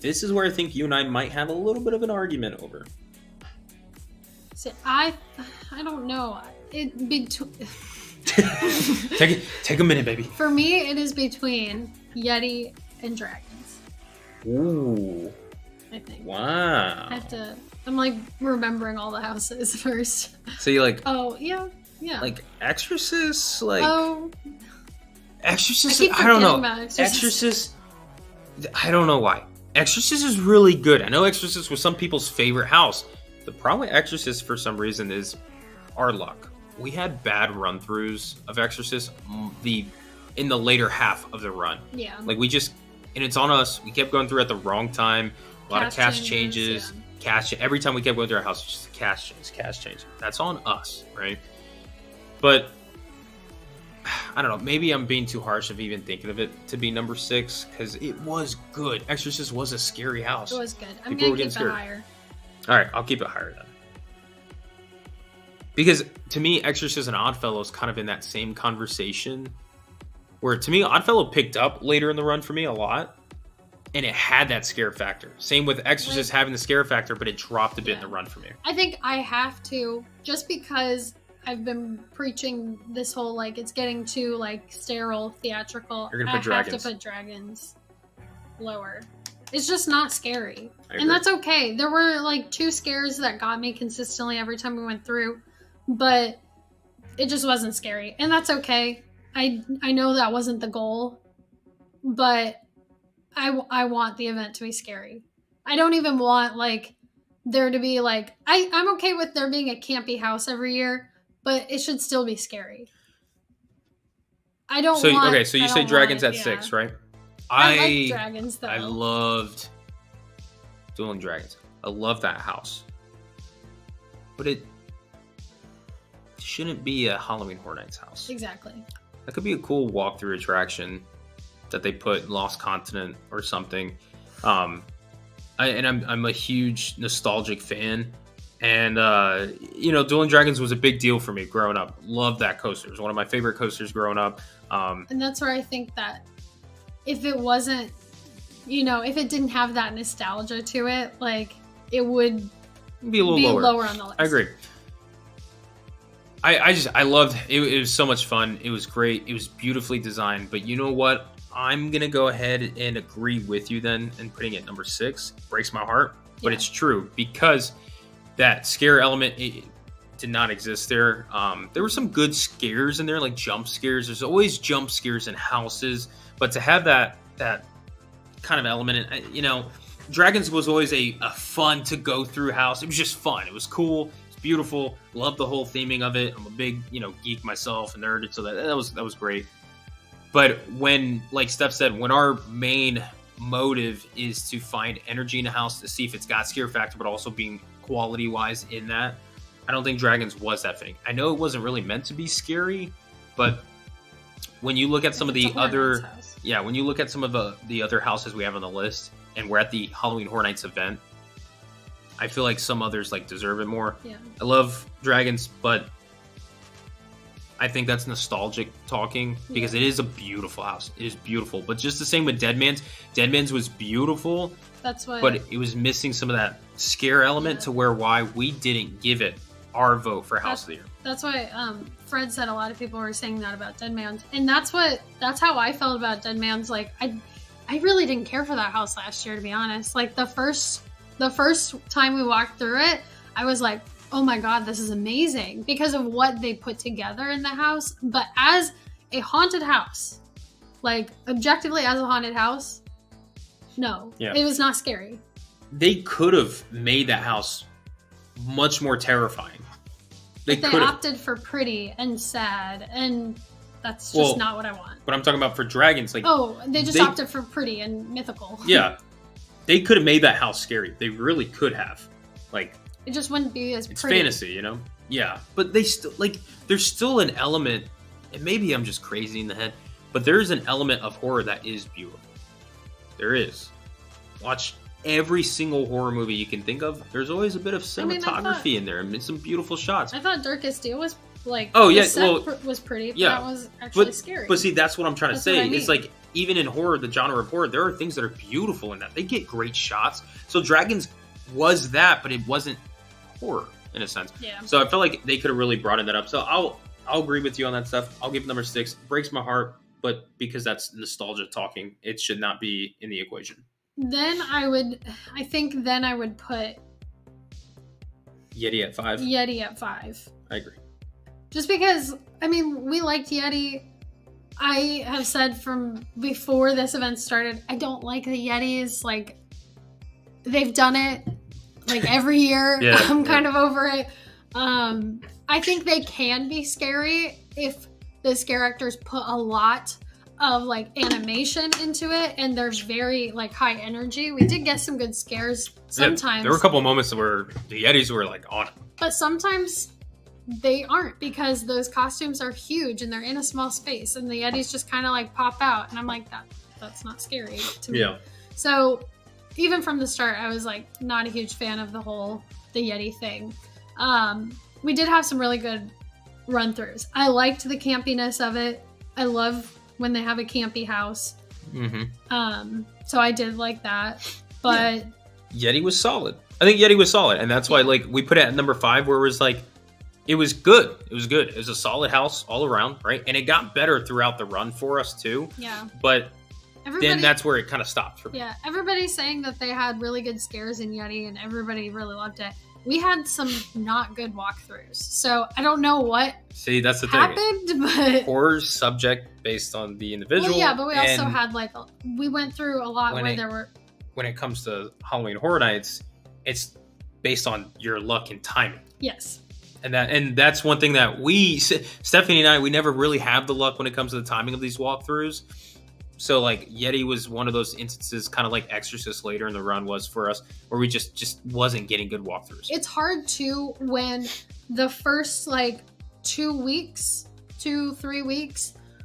This is where I think you and I might have a little bit of an argument over. See, I don't know. It take a minute, baby. For me, it is between Yeti and Dragons. Ooh. I think. Wow. I'm like remembering all the houses first. So you like. Oh, yeah. Like Exorcist, like. Oh. Exorcist, I don't know. Exorcist, I don't know why. Exorcist is really good. I know Exorcist was some people's favorite house. The problem with Exorcist for some reason is our luck. We had bad run-throughs of Exorcist in the later half of the run. Yeah. Like and it's on us. We kept going through at the wrong time. A lot of cast changes. Yeah. Every time we kept going through our house, it's just cast change. That's on us, right? But I don't know. Maybe I'm being too harsh of even thinking of it to be number 6 because it was good. Exorcist was a scary house. It was good. I'm going to keep it higher. All right, I'll keep it higher then. Because to me, Exorcist and Oddfellow is kind of in that same conversation. Where to me, Oddfellow picked up later in the run for me a lot. And it had that scare factor. Same with Exorcist having the scare factor, but it dropped a bit in the run for me. I think I have to, just because I've been preaching this whole, like, it's getting too, like, sterile, theatrical. You're going to put dragons. I have to put dragons lower. It's just not scary. And that's okay. There were, like, 2 scares that got me consistently every time we went through. But it just wasn't scary. And that's okay. I know that wasn't the goal. But I want the event to be scary. I don't even want, like, there to be, like... I'm okay with there being a campy house every year. But it should still be scary. I don't want... Okay, so you say dragons at 6, right? I like dragons, though. I loved Dueling Dragons. I love that house. but it shouldn't be a Halloween Horror Nights house. Exactly. That could be a cool walkthrough attraction that they put in Lost Continent or something. I'm a huge nostalgic fan, and Dueling Dragons was a big deal for me growing up. Loved that coaster. It was one of my favorite coasters growing up. And that's where I think that if it wasn't, if it didn't have that nostalgia to it, like it would be a little lower on the list. I agree. I loved it. It was so much fun. It was great. It was beautifully designed. But you know what? I'm gonna go ahead and agree with you then, and putting it number 6 breaks my heart, but it's true because that scare element did not exist there. There were some good scares in there, like jump scares. There's always jump scares in houses, but to have that kind of element, Dragons was always a fun to go through house. It was just fun. It was cool. It's beautiful. Loved the whole theming of it. I'm a big geek myself, a nerd, so that was great. But when, like Steph said, when our main motive is to find energy in a house to see if it's got scare factor, but also being quality-wise in that, I don't think Dragons was that fitting. I know it wasn't really meant to be scary, but when you look at some of the other, when you look at some of the other houses we have on the list, and we're at the Halloween Horror Nights event, I feel like some others deserve it more. Yeah. I love Dragons, but I think that's nostalgic talking because it is a beautiful house. It is beautiful. But just the same with Dead Man's. Dead Man's was beautiful. That's why. But it was missing some of that scare element to why we didn't give it our vote for House of the Year. That's why Fred said a lot of people were saying that about Dead Man's. And that's how I felt about Dead Man's. Like, I really didn't care for that house last year, to be honest. Like, the first time we walked through it, I was like, oh my God, this is amazing because of what they put together in the house. But as a haunted house, like objectively as a haunted house, no, it was not scary. They could have made that house much more terrifying. They opted for pretty and sad, and that's just not what I want. But I'm talking about for Dragons. They opted for pretty and mythical. Yeah. They could have made that house scary. They really could have. It just wouldn't be as pretty. It's fantasy, Yeah, but there's still an element, and maybe I'm just crazy in the head, but there is an element of horror that is beautiful. There is. Watch every single horror movie you can think of. There's always a bit of cinematography in there and some beautiful shots. I thought Darkest Deal was was pretty, but that was actually scary. But see, that's what I'm trying to say. I mean. It's like, even in horror, the genre of horror, there are things that are beautiful in that. They get great shots. So Dragons was that, but it wasn't horror in a sense. Yeah. So I felt like they could have really broadened that up. So I'll agree with you on that stuff. I'll give it number 6. Breaks my heart, but because that's nostalgia talking, it should not be in the equation. Then I would put Yeti at 5. Yeti at 5. I agree. Just because, we liked Yeti. I have said from before this event started, I don't like the Yetis. Like, they've done it every year. I'm kind of over it. I think they can be scary if the scare actors put a lot of animation into it, and there's very high energy. We did get some good scares sometimes. There were a couple of moments where the Yetis were on it. But sometimes they aren't, because those costumes are huge and they're in a small space, and the Yetis just kind of pop out, and I'm like, that's not scary to me. Yeah. So even from the start, I was not a huge fan of the Yeti thing. We did have some really good run-throughs. I liked the campiness of it. I love when they have a campy house. Mm-hmm. So I did like that. But Yeti was solid. I think Yeti was solid, and that's why we put it at number 5, where it was it was good. It was good. It was a solid house all around, right? And it got better throughout the run for us too. Yeah. But then that's where it kind of stopped for me. Yeah, everybody's saying that they had really good scares in Yeti, and everybody really loved it. We had some not good walkthroughs, so I don't know what that's the happened, thing. But horror's subject based on the individual. Well, yeah, but we also had we went through a lot where there were. When it comes to Halloween Horror Nights, it's based on your luck and timing. Yes. And that's one thing that Stephanie and I, we never really have the luck when it comes to the timing of these walkthroughs. So like Yeti was one of those instances, kind of like Exorcist later in the run was for us, where we just wasn't getting good walkthroughs. It's hard too when the first like 3 weeks,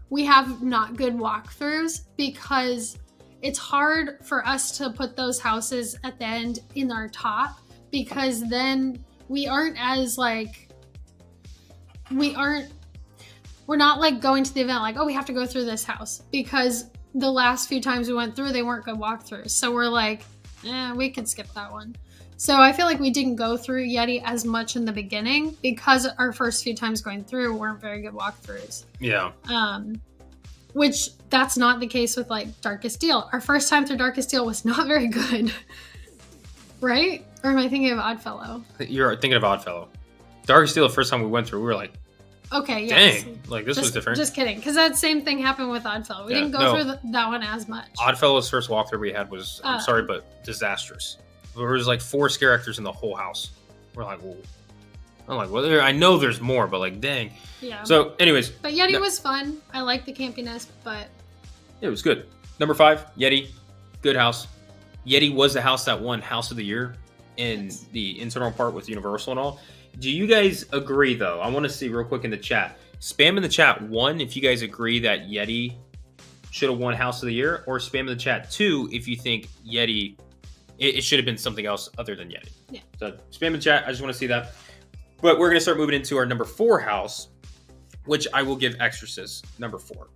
we have not good walkthroughs, because it's hard for us to put those houses at the end in our top, because then we aren't as like, we're not like going to the event like, oh, we have to go through this house, because the last few times we went through, they weren't good walkthroughs. So we're like, we could skip that one. So I feel like we didn't go through Yeti as much in the beginning, because our first few times going through weren't very good walkthroughs. Yeah. Which that's not the case with like Darkest Deal. Our first time through Darkest Deal was not very good. Right? Or am I thinking of Oddfellow? You're thinking of Oddfellow. Darkest Deal, the first time we went through, we were like, okay, yes. Dang, like this was different. Just kidding, because that same thing happened with Oddfellow. We didn't go through that one as much. Oddfellow's first walkthrough we had was, I'm sorry, but disastrous. There was like 4 scare actors in the whole house. We're like, whoa. I'm like, well, I know there's more, but like, dang. Yeah. So, anyways. But Yeti was fun. I like the campiness, but it was good. Number 5, Yeti. Good house. Yeti was the house that won House of the Year in the internal part with Universal and all. Do you guys agree, though? I want to see real quick in the chat. Spam in the chat, 1, if you guys agree that Yeti should have won House of the Year, or spam in the chat, 2, if you think Yeti, it should have been something else other than Yeti. Yeah. So spam in the chat. I just want to see that. But we're going to start moving into our number 4 house, which I will give Exorcist number 4.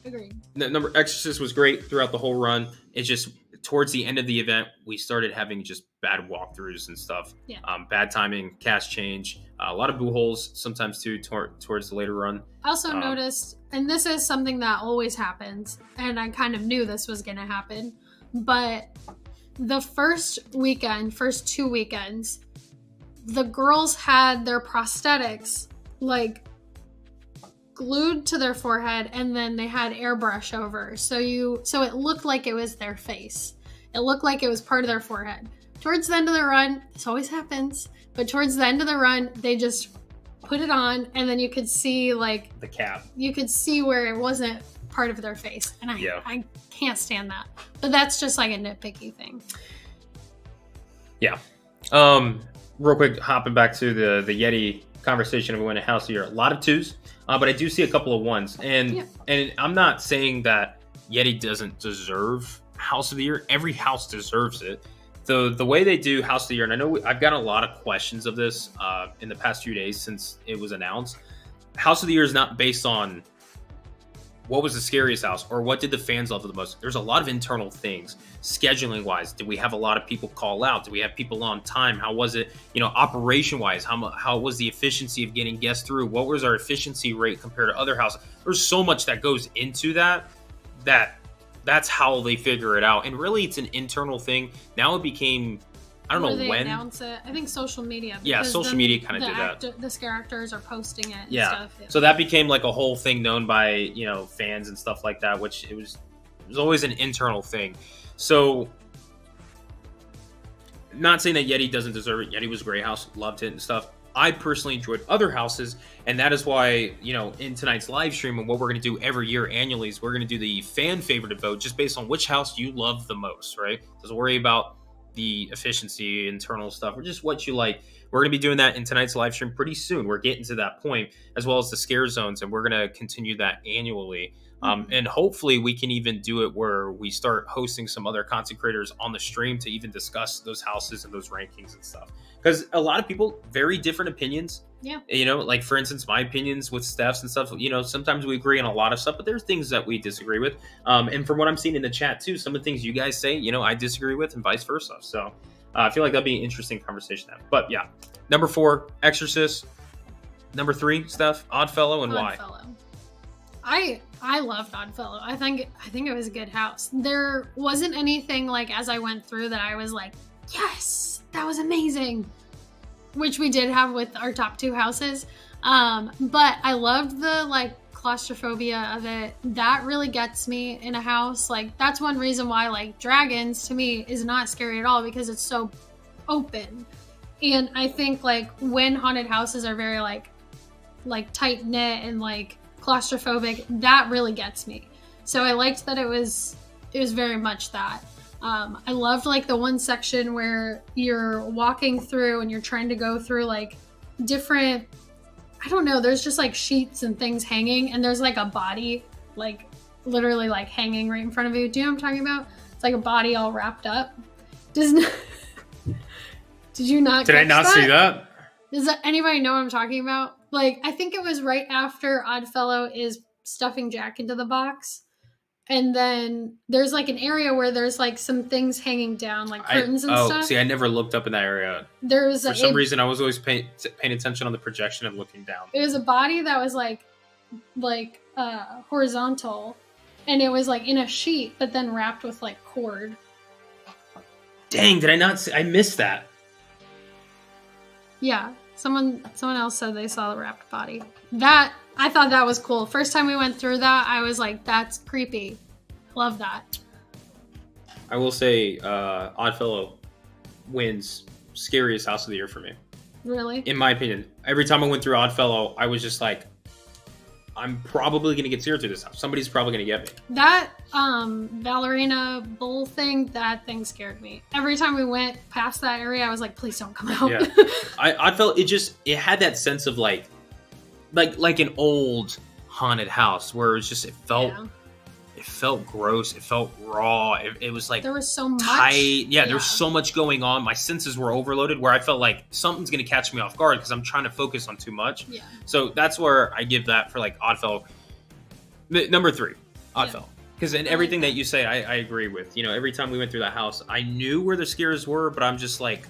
Agreed. Exorcist was great throughout the whole run. It's just towards the end of the event, we started having just bad walkthroughs and stuff. Yeah. Bad timing, cast change, a lot of boo holes sometimes too towards the later run. I also noticed, and this is something that always happens, and I kind of knew this was going to happen, but the first 2 weekends, the girls had their prosthetics like glued to their forehead, and then they had airbrush over, so it looked like it was their face. It looked like it was part of their forehead. Towards the end of the run, this always happens, but towards the end of the run, they just put it on, and then you could see like the cap. You could see where it wasn't part of their face, and I can't stand that. But that's just like a nitpicky thing. Yeah. Real quick, hopping back to the Yeti conversation of winning House of the Year. A lot of 2s, but I do see a couple of 1s. And I'm not saying that Yeti doesn't deserve House of the Year. Every house deserves it. The way they do House of the Year, and I know I've gotten a lot of questions of this in the past few days since it was announced. House of the Year is not based on what was the scariest house or what did the fans love the most. There's a lot of internal things. Scheduling wise, did we have a lot of people call out? Did we have people on time? How was it, operation wise? How was the efficiency of getting guests through? What was our efficiency rate compared to other houses? There's so much that goes into that's how they figure it out. And really it's an internal thing. Now it became, I don't know when. Announce it. I think social media. Yeah, social media kind of did that. The scare actors are posting it and stuff. Yeah. So that became like a whole thing known by, fans and stuff like that, which it was always an internal thing. So not saying that Yeti doesn't deserve it. Yeti was a great house, loved it and stuff. I personally enjoyed other houses, and that is why, in tonight's live stream and what we're going to do every year annually is we're going to do the fan favorite vote just based on which house you love the most, right? Doesn't worry about the efficiency, internal stuff, or just what you like. We're going to be doing that in tonight's live stream pretty soon. We're getting to that point, as well as the scare zones, and we're going to continue that annually. And hopefully we can even do it where we start hosting some other content creators on the stream to even discuss those houses and those rankings and stuff. Because a lot of people, very different opinions. Yeah. Like for instance, my opinions with Steph's and stuff, sometimes we agree on a lot of stuff, but there's things that we disagree with. And from what I'm seeing in the chat too, some of the things you guys say, I disagree with and vice versa. So I feel like that'd be an interesting conversation to have. But yeah, number 4, Exorcist. Number 3, Steph, Oddfellow, and Oddfellow. Why? I loved Oddfellow. I think it was a good house. There wasn't anything like as I went through that I was like, yes, that was amazing, which we did have with our top 2 houses. But I loved the like claustrophobia of it. That really gets me in a house. Like that's one reason why like Dragons to me is not scary at all, because it's so open. And I think like when haunted houses are very like tight knit and like claustrophobic, that really gets me. So I liked that it was very much that. I loved like the one section where you're walking through and you're trying to go through like different, I don't know, there's just like sheets and things hanging, and there's like a body like literally like hanging right in front of you. Do you know what I'm talking about? It's like a body all wrapped up. Did you not? Did I not see that? Does anybody know what I'm talking about? Like, I think it was right after Oddfellow is stuffing Jack into the box. And then there's like an area where there's like some things hanging down, like curtains and stuff. See, I never looked up in that area. For some reason, I was always paying attention on the projection and looking down. It was a body that was like horizontal, and it was like in a sheet, but then wrapped with like cord. Dang, did I not see? I missed that. Yeah, someone else said they saw the wrapped body. That, I thought that was cool. First time we went through that, I was like, that's creepy. Love that. I will say, Oddfellow wins scariest house of the year for me. Really? In my opinion. Every time I went through Oddfellow, I was just like, I'm probably going to get scared through this house. Somebody's probably going to get me. That ballerina bull thing, that thing scared me. Every time we went past that area, I was like, please don't come out. Yeah. I felt it had that sense of like an old haunted house where it was just, it felt gross. It felt raw. It was like there was so much tight. Yeah, there was so much going on. My senses were overloaded where I felt like something's going to catch me off guard because I'm trying to focus on too much. Yeah. So that's where I give that for like Oddfellow. Number 3, Oddfellow. Because in everything that you say, I agree with. You know, every time we went through that house, I knew where the scares were, but I'm just like,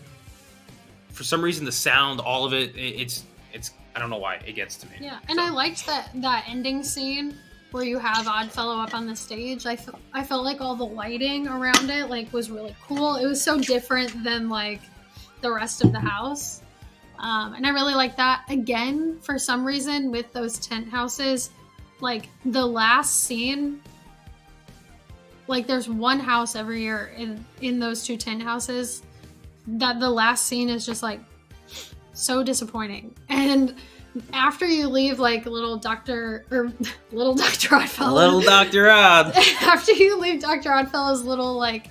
for some reason, the sound, all of it, it's I don't know why it gets to me. Yeah, and I liked that ending scene where you have Oddfellow up on the stage. I felt like all the lighting around it like was really cool. It was so different than like the rest of the house. And I really like that. Again, for some reason with those tent houses, like the last scene, like there's one house every year in those 2 tent houses that the last scene is just like so disappointing. And after you leave like little Dr. Oddfellow. Little Dr. Odd. After you leave Dr. Oddfellow's little like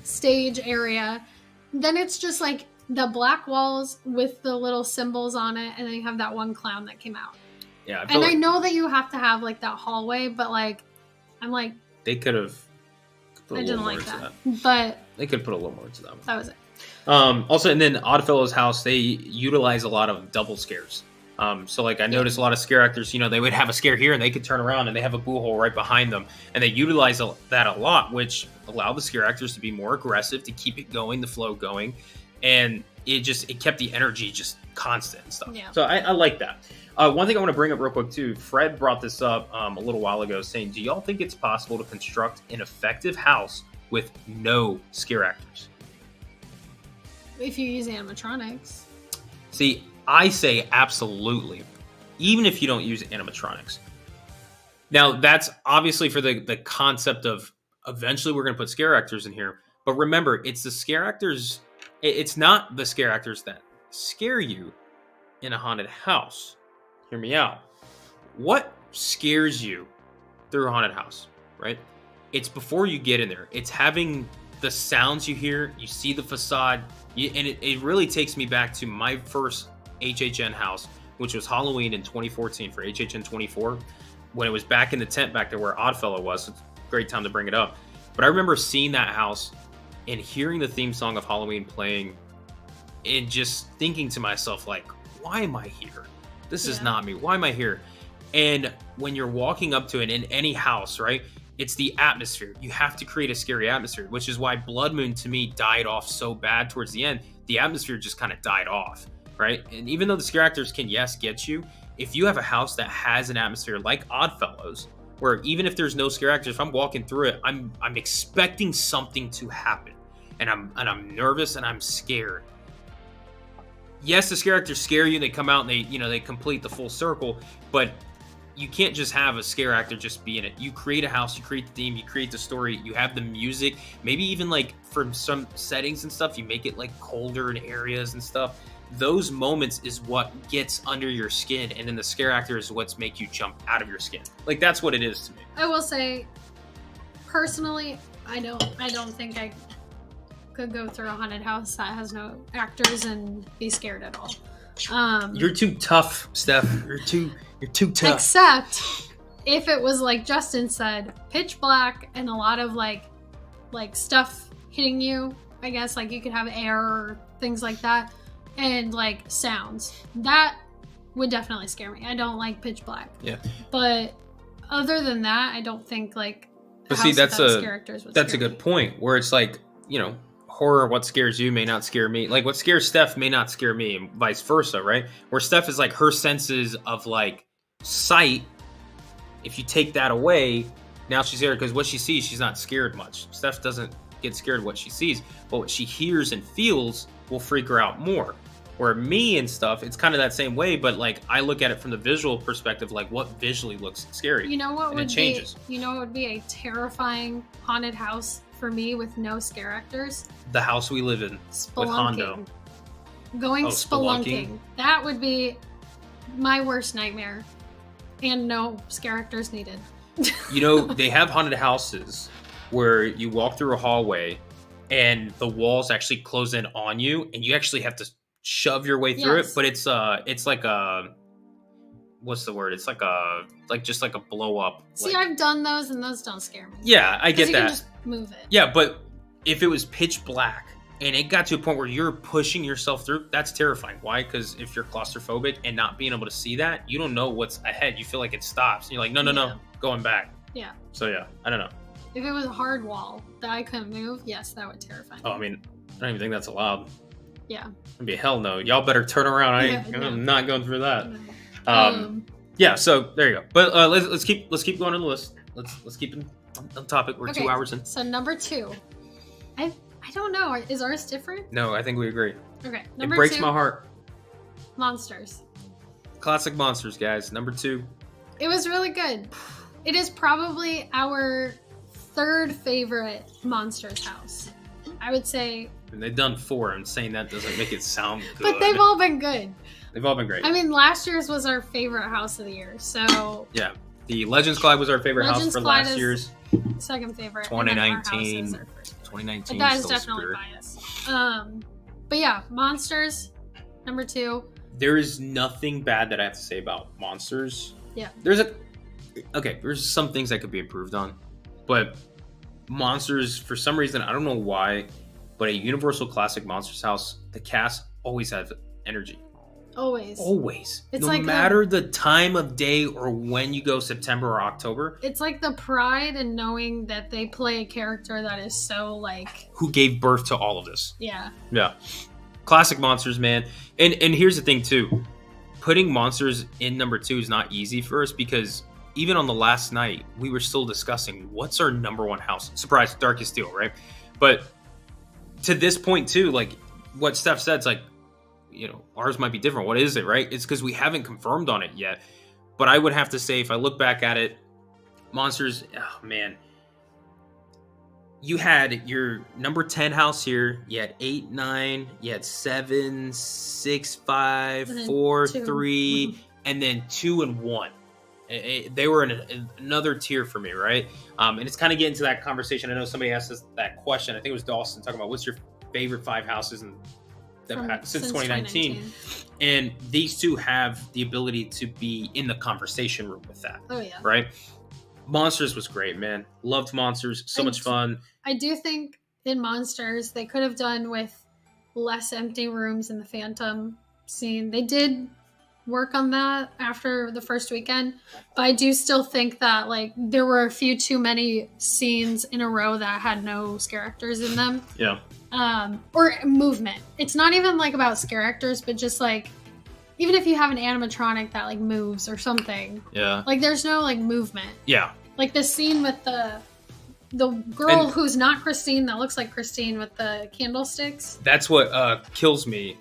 stage area, then it's just like the black walls with the little symbols on it, and then you have that one clown that came out. Yeah. I know that you have to have like that hallway, but like I'm like, they could have I didn't like that. But they could put a little more into that one. That was it. Also, and then Oddfellow's house, they utilize a lot of double scares. So like I noticed a lot of scare actors, you know, they would have a scare here and they could turn around and they have a boo hole right behind them. And they utilize that a lot, which allowed the scare actors to be more aggressive, to keep it going, the flow going. And it kept the energy just constant and stuff. Yeah. So I like that. One thing I want to bring up real quick too, Fred brought this up a little while ago saying, do y'all think it's possible to construct an effective house with no scare actors? If you use animatronics. See, I say absolutely, even if you don't use animatronics. Now, that's obviously for the concept of eventually we're going to put scare actors in here. But remember, it's the scare actors. It's not the scare actors that scare you in a haunted house. Hear me out. What scares you through a haunted house, right? It's before you get in there. It's having the sounds you hear, you see the facade, and it really takes me back to my first HHN house, which was Halloween in 2014 for HHN 24, when it was back in the tent back there where Oddfellow was. So it's a great time to bring it up. But I remember seeing that house and hearing the theme song of Halloween playing and just thinking to myself, like, why am I here? This is not me. Why am I here? And when you're walking up to it in any house, right, it's the atmosphere. You have to create a scary atmosphere, which is why Blood Moon to me died off so bad towards the end. The atmosphere just kind of died off, right? And even though the scare actors can, get you, if you have a house that has an atmosphere like Oddfellows, where even if there's no scare actors, if I'm walking through it, I'm expecting something to happen, and I'm nervous and I'm scared. Yes, the scare actors scare you, and they come out and they complete the full circle, but you can't just have a scare actor just be in it. You create a house, you create the theme, you create the story, you have the music, maybe even like for some settings and stuff, you make it like colder in areas and stuff. Those moments is what gets under your skin, and then the scare actor is what's make you jump out of your skin. Like that's what it is to me. I will say, personally, I don't think I could go through a haunted house that has no actors and be scared at all. You're too tough, Steph. You're too tough. Except if it was like Justin said, pitch black and a lot of like stuff hitting you. I guess like you could have air or things like that, and like sounds that would definitely scare me. I don't like pitch black. Yeah. But other than that, I don't think like. But see, that's a good point where it's like, you know, horror, what scares you may not scare me. Like what scares Steph may not scare me, and vice versa, right? Where Steph is like her senses of like sight. If you take that away, now she's scared because what she sees, she's not scared much. Steph doesn't get scared of what she sees, but what she hears and feels will freak her out more. Where me and stuff, it's kind of that same way, but like I look at it from the visual perspective, like what visually looks scary. You know what would it changes. You know what would be a terrifying haunted house for me with no scare actors? The house we live in with Hondo. Going spelunking. That would be my worst nightmare. And no scare actors needed. You know, they have haunted houses where you walk through a hallway and the walls actually close in on you, and you actually have to shove your way through it, but it's like a, what's the word? It's like just like a blow up. See, I've done those and those don't scare me. Yeah, I get that. You can just move it. Yeah, but if it was pitch black and it got to a point where you're pushing yourself through, that's terrifying. Why? Because if you're claustrophobic and not being able to see that, you don't know what's ahead. You feel like it stops. And you're like, no, going back. Yeah. So yeah, I don't know. If it was a hard wall that I couldn't move, yes, that would terrify me. Oh, I mean, I don't even think that's allowed. Yeah. It'd be hell no. Y'all better turn around. I'm not going through that. No. Yeah. So there you go. But let's keep going on the list. Let's keep it on topic. We're 2 hours in. So number 2, I don't know. Is ours different? No, I think we agree. Okay. It breaks my heart. Monsters. Classic Monsters, guys. Number 2. It was really good. It is probably our 3rd favorite Monsters house. I would say. And they've done 4, and saying that doesn't make it sound good. But they've all been good. They've all been great. I mean, last year's was our favorite house of the year, so... Yeah. The Legends Clyde was our favorite house for last year's. 2nd favorite. 2019. 2019. But that is definitely biased. But yeah, Monsters, number 2. There is nothing bad that I have to say about Monsters. Yeah. There's some things that could be improved on. But Monsters, for some reason, I don't know why, but a Universal Classic Monsters house, the cast always has energy. Always. It's no like matter the time of day or when you go, September or October. It's like the pride in knowing that they play a character that is so like... Who gave birth to all of this. Yeah. Yeah. Classic Monsters, man. And here's the thing, too. Putting Monsters in number 2 is not easy for us because even on the last night, we were still discussing what's our number 1 house. Surprise, Darkest Steel, right? But to this point, too, like what Steph said, it's like, you know, ours might be different. What is it, right? It's because we haven't confirmed on it yet. But I would have to say, if I look back at it, Monsters, oh man. You had your number 10 house here. You had 8, 9. You had 7, 6, 5, 4, 3, and then 2 and 1. They were in another tier for me, right? And it's kind of getting to that conversation. I know somebody asked us that question. I think it was Dawson talking about what's your favorite 5 houses since 2019. And these 2 have the ability to be in the conversation room with that. Oh, yeah. Right? Monsters was great, man. Loved Monsters. So much fun. I do think in Monsters, they could have done with less empty rooms in the Phantom scene. They did work on that after the first weekend, but I do still think that like there were a few too many scenes in a row that had no scare actors in them. Yeah. Or movement. It's not even like about scare actors, but just like even if you have an animatronic that like moves or something. Yeah. Like there's no like movement. Yeah. Like the scene with the girl who's not Christine that looks like Christine with the candlesticks. That's what kills me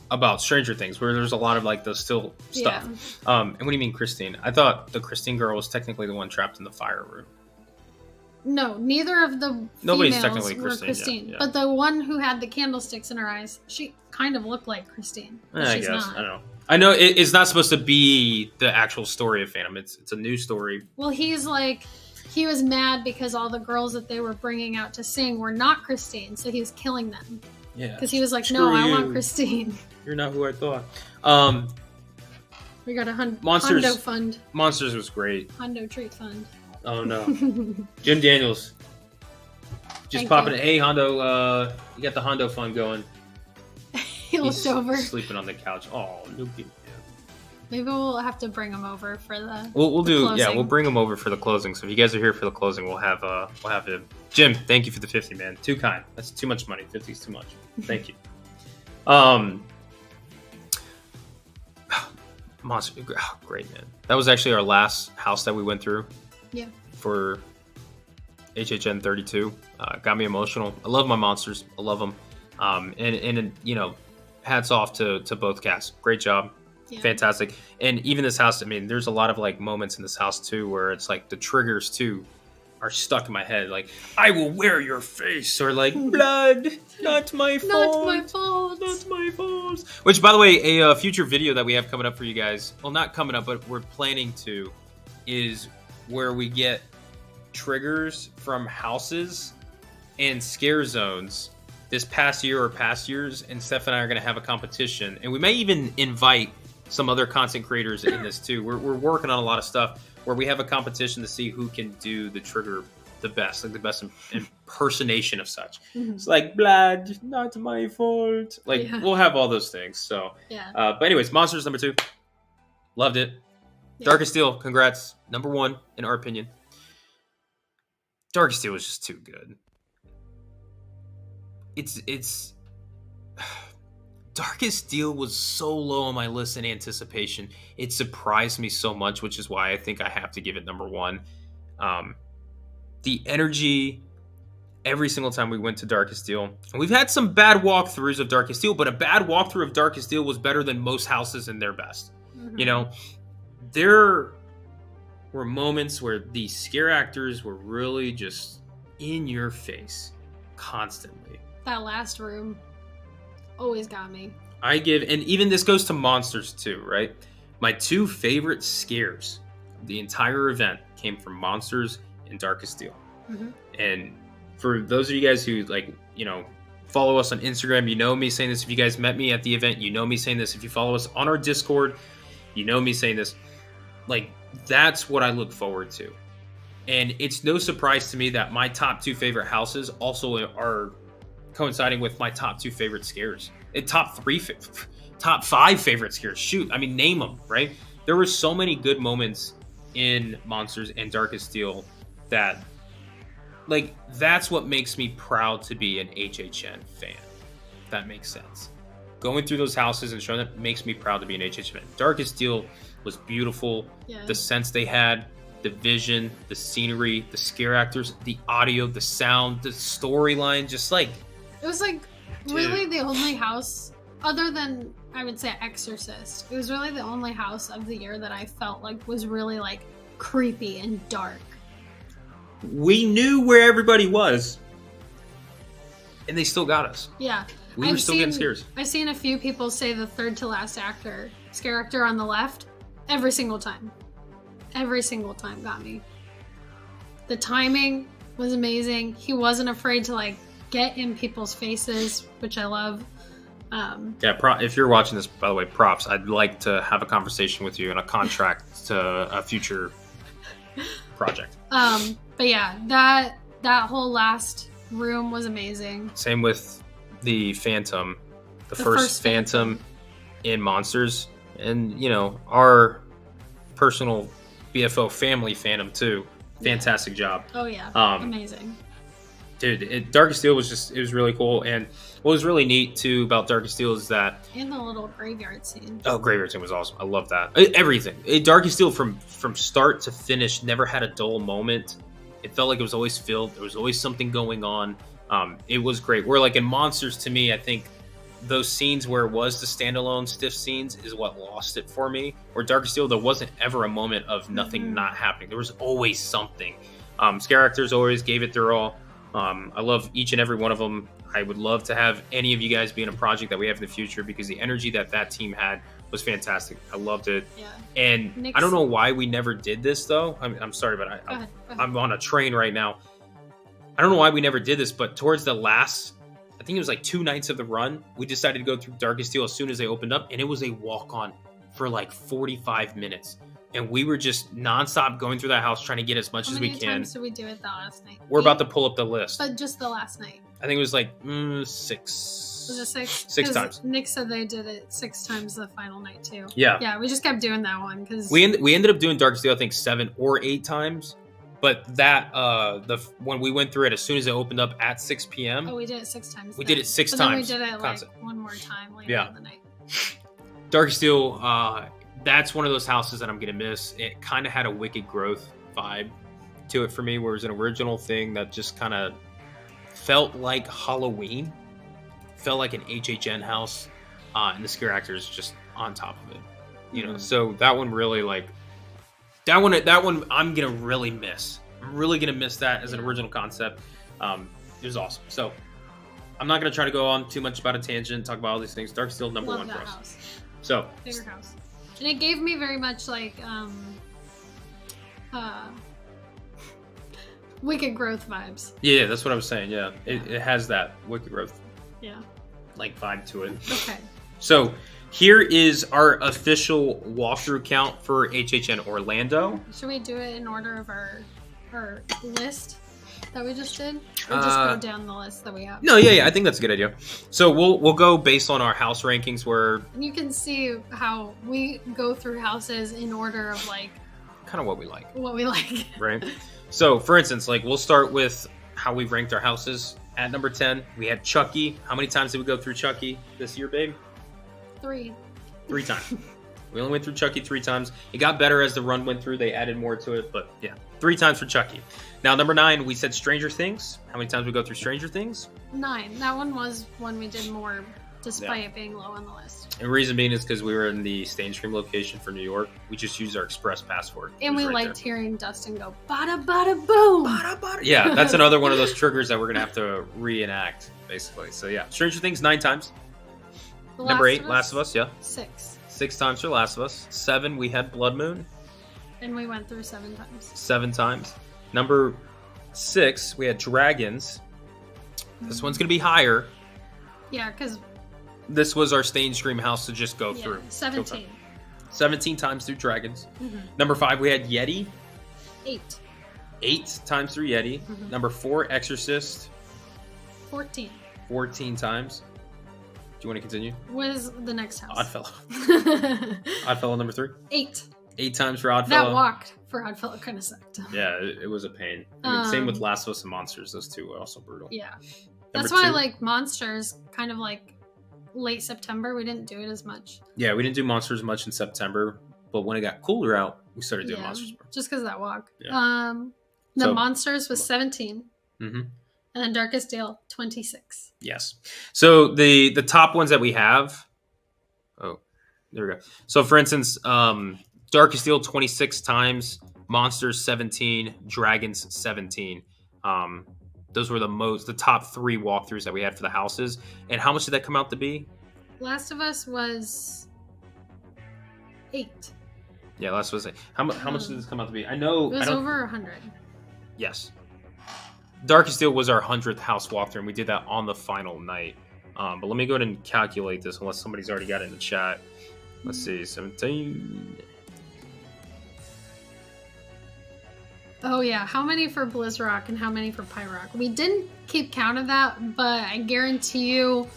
about Stranger Things, where there's a lot of like the still stuff. Yeah. And what do you mean Christine? I thought the Christine girl was technically the one trapped in the fire room. No, neither of the Nobody's females technically were Christine, Christine. yeah. But the one who had the candlesticks in her eyes, she kind of looked like Christine. But I she's guess. not. I don't know. I know it's not supposed to be the actual story of Phantom. It's a new story. Well, he was mad because all the girls that they were bringing out to sing were not Christine, so he was killing them. Yeah. Because he was like, Screw no, I you. want Christine. You're not who I thought. We got a Monsters. Hundo fund. Monsters was great. Hundo treat fund. Oh no. Jim Daniels. Just Thank popping you. it. Hey Hondo, you got the Hondo fund going. He looked over. Sleeping on the couch. Oh, look at him. Maybe we'll have to bring him over for the. We'll the do. closing. Yeah, we'll bring him over for the closing. So if you guys are here for the closing, we'll have him. Jim, thank you for the 50, man. Too kind. That's too much money. 50 is too much. Thank you. Monster. Oh, great, man. That was actually our last house that we went through. Yeah. For HHN 32. Got me emotional. I love my monsters. I love them. And you know, hats off to both casts. Great job. Yeah. Fantastic. And even this house, I mean, there's a lot of like moments in this house too where it's like the triggers too are stuck in my head. Like, I will wear your face, or like, blood, not my fault. Not my fault. Not my fault. Which, by the way, a future video that we have coming up for you guys, well, not coming up, but we're planning to, is where we get triggers from houses and scare zones this past year or past years, and Steph and I are going to have a competition, and we may even invite some other content creators in this too. We're working on a lot of stuff where we have a competition to see who can do the trigger the best, like the best impersonation of such. Mhm. It's like, blood, not my fault. Like, Yeah. we'll have all those things. So, Yeah. but anyways, Monsters number 2, loved it. Yeah. Darkest Steel, congrats, number 1 in our opinion. Darkest Steel was just too good. It's Darkest Steel was so low on my list in anticipation. It surprised me so much, which is why I think I have to give it number 1. The energy every single time we went to Darkest Steel. And we've had some bad walkthroughs of Darkest Steel, but a bad walkthrough of Darkest Steel was better than most houses in their best. Mhm. You know, there were moments where the scare actors were really just in your face constantly. That last room always got me. And even this goes to Monsters too, right? My 2 favorite scares of the entire event came from Monsters and Darkest Steel. Mhm. And for those of you guys who, like, you know, follow us on Instagram, you know me saying this. If you guys met me at the event, you know me saying this. If you follow us on our Discord, you know me saying this. Like, that's what I look forward to. And it's no surprise to me that my top 2 favorite houses also are coinciding with my top 2 favorite scares. Top 5 favorite scares. Shoot, I mean, name them, right? There were so many good moments in Monsters and Darkest Steel that, like, that's what makes me proud to be an HHN fan. If that makes sense. Going through those houses and showing that makes me proud to be an HHN fan. Darkest Steel was beautiful. Yeah. The sense they had, the vision, the scenery, the scare actors, the audio, the sound, the storyline, just like... It was like Dude. really the only house, other than I would say Exorcist. It was really the only house of the year that I felt like was really like creepy and dark. We knew where everybody was, and they still got us. Yeah. We were still getting scares. I've seen a few people say the third to last scare actor on the left, every single time. Every single time got me. The timing was amazing. He wasn't afraid to like get in people's faces, which I love. Yeah, if you're watching this, by the way, props. I'd like to have a conversation with you and a contract to a future project. But yeah, that whole last room was amazing. Same with the Phantom, the first Phantom in Monsters, and you know, our personal BFO family Phantom too. Fantastic job. Oh yeah, amazing. Dude, Darkest Steel was just, it was really cool. And what was really neat too about Darkest Steel is that... And the little graveyard scene. Oh, graveyard scene was awesome. I love that. Everything. Darkest Steel from start to finish never had a dull moment. It felt like it was always filled. There was always something going on. It was great. Where like in Monsters, to me, I think those scenes where it was the standalone stiff scenes is what lost it for me. Or Darkest Steel, there wasn't ever a moment of nothing not happening. There was always something. Scare Actors always gave it their all. I love each and every one of them. I would love to have any of you guys be in a project that we have in the future because the energy that team had was fantastic. I loved it. Yeah. And I don't know why we never did this, though. I'm sorry, but Go ahead. I'm on a train right now. I don't know why we never did this, but towards the last, I think it was like 2 nights of the run, we decided to go through Darkest Steel as soon as they opened up, and it was a walk-on for like 45 minutes. And we were just nonstop going through that house trying to get as much as we can. How many times did we do it the last night? We're about to pull up the list. But just the last night. I think it was like 6. Was it 6? 6 times. Nick said they did it 6 times the final night too. Yeah. Yeah, we just kept doing that one because we ended up doing Darkest Steel, I think 7 or 8 times. But that when we went through it as soon as it opened up at 6 p.m. Oh, we did it 6 times. We did it 6 times. Then we did it like one more time later in the night. Darkest Steel, that's one of those houses that I'm gonna miss. It kind of had a Wicked Growth vibe to it for me, where it was an original thing that just kind of felt like Halloween, felt like an HHN house, and the Scare Actors just on top of it, you know. So that one really that one I'm gonna really miss. I'm really gonna miss that as an original concept. It was awesome. So I'm not gonna try to go on too much about a tangent, talk about all these things. Darkest Steel number 1 for us. House. So favorite house. And it gave me very much like Wicked Growth vibes. Yeah, that's what I was saying. Yeah, it has that Wicked Growth, like vibe to it. Okay. So here is our official walkthrough count for HHN Orlando. Should we do it in order of our list that we just did, or just go down the list that we have? No, yeah, I think that's a good idea. So we'll go based on our house rankings, where you can see how we go through houses in order of like kind of what we like. Right. So for instance, like we'll start with how we ranked our houses. At number 10, we had Chucky. How many times did we go through Chucky this year, babe? 3. 3 times. We only went through Chucky 3 times. It got better as the run went through. They added more to it, but yeah, 3 times for Chucky. Now, number 9, we said Stranger Things. How many times we go through Stranger Things? 9. That one was one we did more, despite it being low on the list. And reason being is because we were in the Stainstream location for New York. We just used our express passport. And we liked hearing Dustin go, bada bada boom. Bada bada. Yeah, that's another one of those triggers that we're going to have to reenact, basically. So yeah, Stranger Things 9 times. Number 8, Last of Us, 6. 6 times for Last of Us. 7, we had Blood Moon. And we went through 7 times. 7 times. Number 6, we had Dragons. This one's going to be higher. Yeah, because this was our Stainstream house to just go through. 17. 17 times through Dragons. Number 5, we had Yeti. 8. 8 times through Yeti. Number 4, Exorcist. 14. 14 times. Do you want to continue? What is the next house? Oddfellow. Oddfellow number 3. 8. 8 times for Oddfellow. That walk for Oddfellow kind of sucked. Yeah, it was a pain. I mean, same with Last of Us and Monsters. Those 2 were also brutal. Yeah. That's why I like Monsters kind of like late September. We didn't do it as much. Yeah, we didn't do Monsters much in September. But when it got cooler out, we started doing Monsters more. Just because of that walk. Yeah. The Monsters was 17. And then Darkest Steel, 26. Yes. So the top ones that we have. Oh, there we go. So for instance, Darkest Steel 26 times, Monsters 17, Dragons 17. Those were the top 3 walkthroughs that we had for the houses. And how much did that come out to be? Last of Us was 8. Yeah, Last of Us 8. How much did this come out to be? I know it was over 100. Yes. Darkest Steel was our 100th house walkthrough, and we did that on the final night. But let me go ahead and calculate this, unless somebody's already got it in the chat. Let's see, 17. Oh yeah, how many for Blizzrock and how many for Pyrock? We didn't keep count of that, but I guarantee you.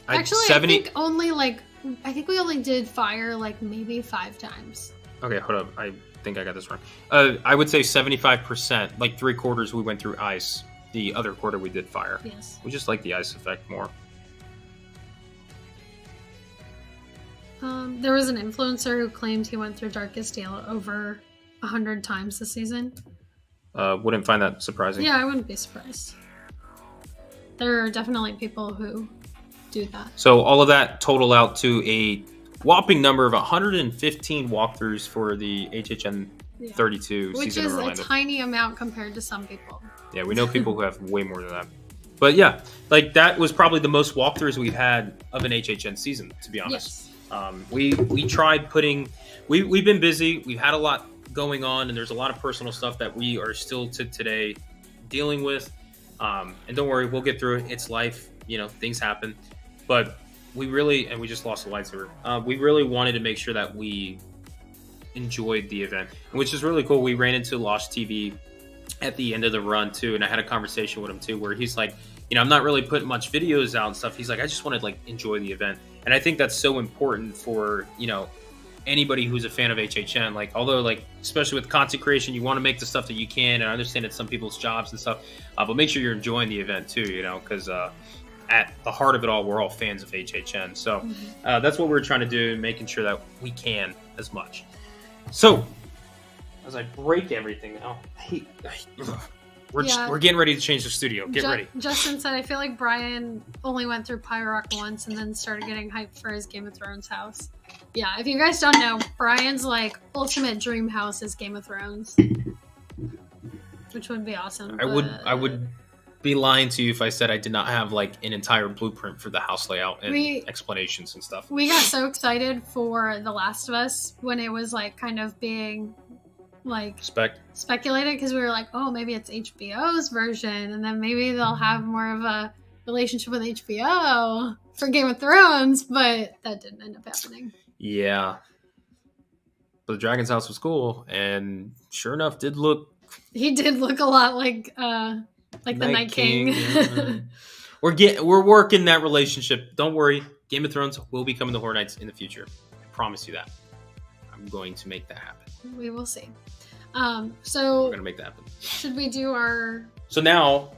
Actually, 70... I think we only did fire like maybe 5 times. Okay, hold up. I think I got this wrong. I would say 75%, like 3/4 we went through ice. The other quarter we did fire. Yes. We just like the ice effect more. There was an influencer who claimed he went through Darkest Steel over 100 times this season. Wouldn't find that surprising. Yeah, I wouldn't be surprised. There are definitely people who do that. So all of that total out to a whopping number of 115 walkthroughs for the HHN 32 Which season is of a Orlando. tiny amount compared to some people. Yeah, we know people who have way more than that. But yeah, like that was probably the most walkthroughs we've had of an HHN season, to be honest. Yes. We tried putting, we've been busy. We've had a lot going on, and there's a lot of personal stuff that we are still to today dealing with. And don't worry, we'll get through it. It's life, you know, things happen. But we really, and we just lost the lightsaber. We really wanted to make sure that we enjoyed the event, which is really cool. We ran into Lost TV at the end of the run too, and I had a conversation with him too, where he's like, you know, I'm not really putting much videos out and stuff. He's like, I just want to like enjoy the event, and I think that's so important for, you know, anybody who's a fan of HHN. Like, although like especially with content creation, you want to make the stuff that you can, and I understand it's some people's jobs and stuff, but make sure you're enjoying the event too, you know, because at the heart of it all, we're all fans of HHN. So that's what we're trying to do, making sure that we can as much. So as I break everything now, we're getting ready to change the studio. Get ready. Justin said, I feel like Brian only went through Pyrock once and then started getting hyped for his Game of Thrones house. Yeah, if you guys don't know, Brian's like ultimate dream house is Game of Thrones, which would be awesome. I would be lying to you if I said I did not have like an entire blueprint for the house layout and explanations and stuff. We got so excited for The Last of Us when it was like kind of being like speculated, because we were like, oh, maybe it's HBO's version, and then maybe they'll have more of a relationship with HBO for Game of Thrones, but that didn't end up happening. Yeah, but the Dragon's house was cool, and sure enough, he did look a lot like the Night King. Yeah. We're working that relationship. Don't worry, Game of Thrones will be coming to Horror Nights in the future. I promise you that. I'm going to make that happen. We will see. So we're gonna make that happen. Should we do our? So now,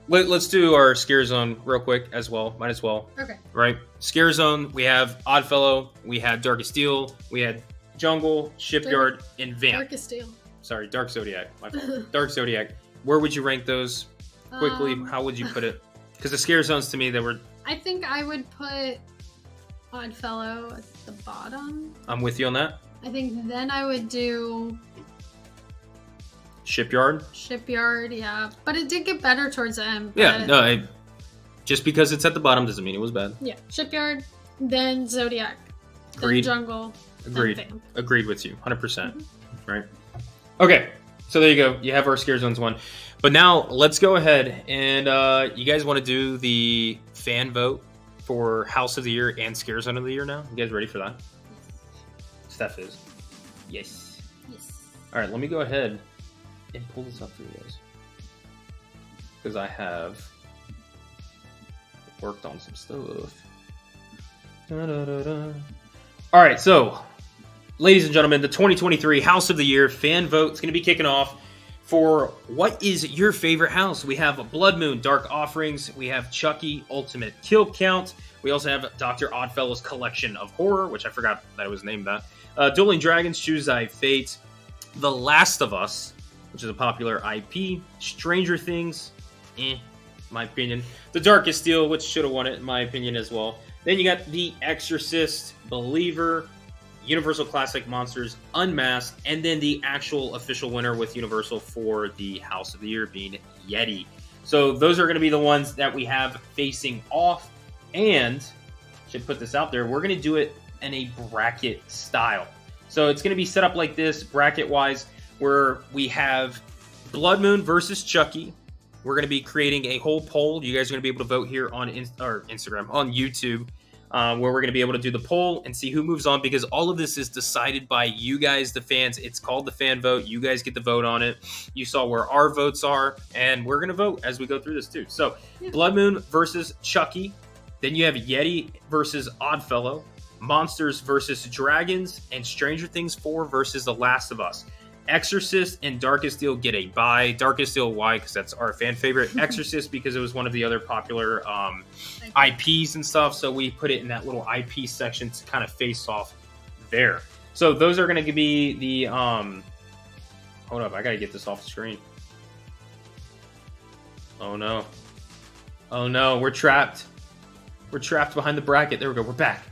let's do our scare zone real quick as well. Might as well. Okay. Right. Scare zone. We have Oddfellow. We had Darkest Steel. We had Jungle, Shipyard, and Vamp. Darkest Steel. Sorry, Dark Zodiac. My fault. Dark Zodiac. Where would you rank those? Quickly, how would you put it? Because the scare zones to me, they were. I think I would put Oddfellow at the bottom. I'm with you on that. I think then I would do Shipyard, yeah. But it did get better towards the end. Yeah, no, just because it's at the bottom doesn't mean it was bad. Yeah, Shipyard, then Zodiac, Agreed. then Jungle, Agreed. then Vamp. Agreed with you, 100%. Right. Okay, so there you go. You have our scare zones one. But now let's go ahead and you guys want to do the fan vote for House of the Year and Scare Zone of the Year now? You guys ready for that? Steph is. Yes. All right, let me go ahead and pull this up for you guys, because I have worked on some stuff. All right, so ladies and gentlemen, the 2023 House of the Year fan vote is going to be kicking off for what is your favorite house. We have Blood Moon, Dark Offerings. We have Chucky, Ultimate Kill Count. We also have Dr. Oddfellow's Collection of Horror, which I forgot that it was named that. Dueling Dragons, Choose Thy Fate. The Last of Us, which is a popular IP. Stranger Things, my opinion. The Darkest Steel, which should have won it, in my opinion, as well. Then you got The Exorcist, Believer, Universal Classic Monsters, Unmasked, and then the actual official winner with Universal for the House of the Year being Yeti. So those are going to be the ones that we have facing off, and should put this out there, we're going to do it in a bracket style. So it's going to be set up like this, bracket-wise, where we have Blood Moon versus Chucky. We're going to be creating a whole poll. You guys are going to be able to vote here on Instagram, on YouTube, where we're going to be able to do the poll and see who moves on, because all of this is decided by you guys, the fans. It's called the fan vote. You guys get to vote on it. You saw where our votes are, and we're going to vote as we go through this too. So Blood Moon versus Chucky. Then you have Yeti versus Oddfellow. Monsters versus Dragons, and Stranger Things 4 versus The Last of Us. Exorcist and Darkest Steel get a bye. Darkest Steel, why? Because that's our fan favorite. Exorcist, because it was one of the other popular IPs and stuff, so we put it in that little IP section to kind of face off there. So those are going to be the... Hold up, I got to get this off the screen. Oh no, we're trapped. We're trapped behind the bracket. There we go. We're back.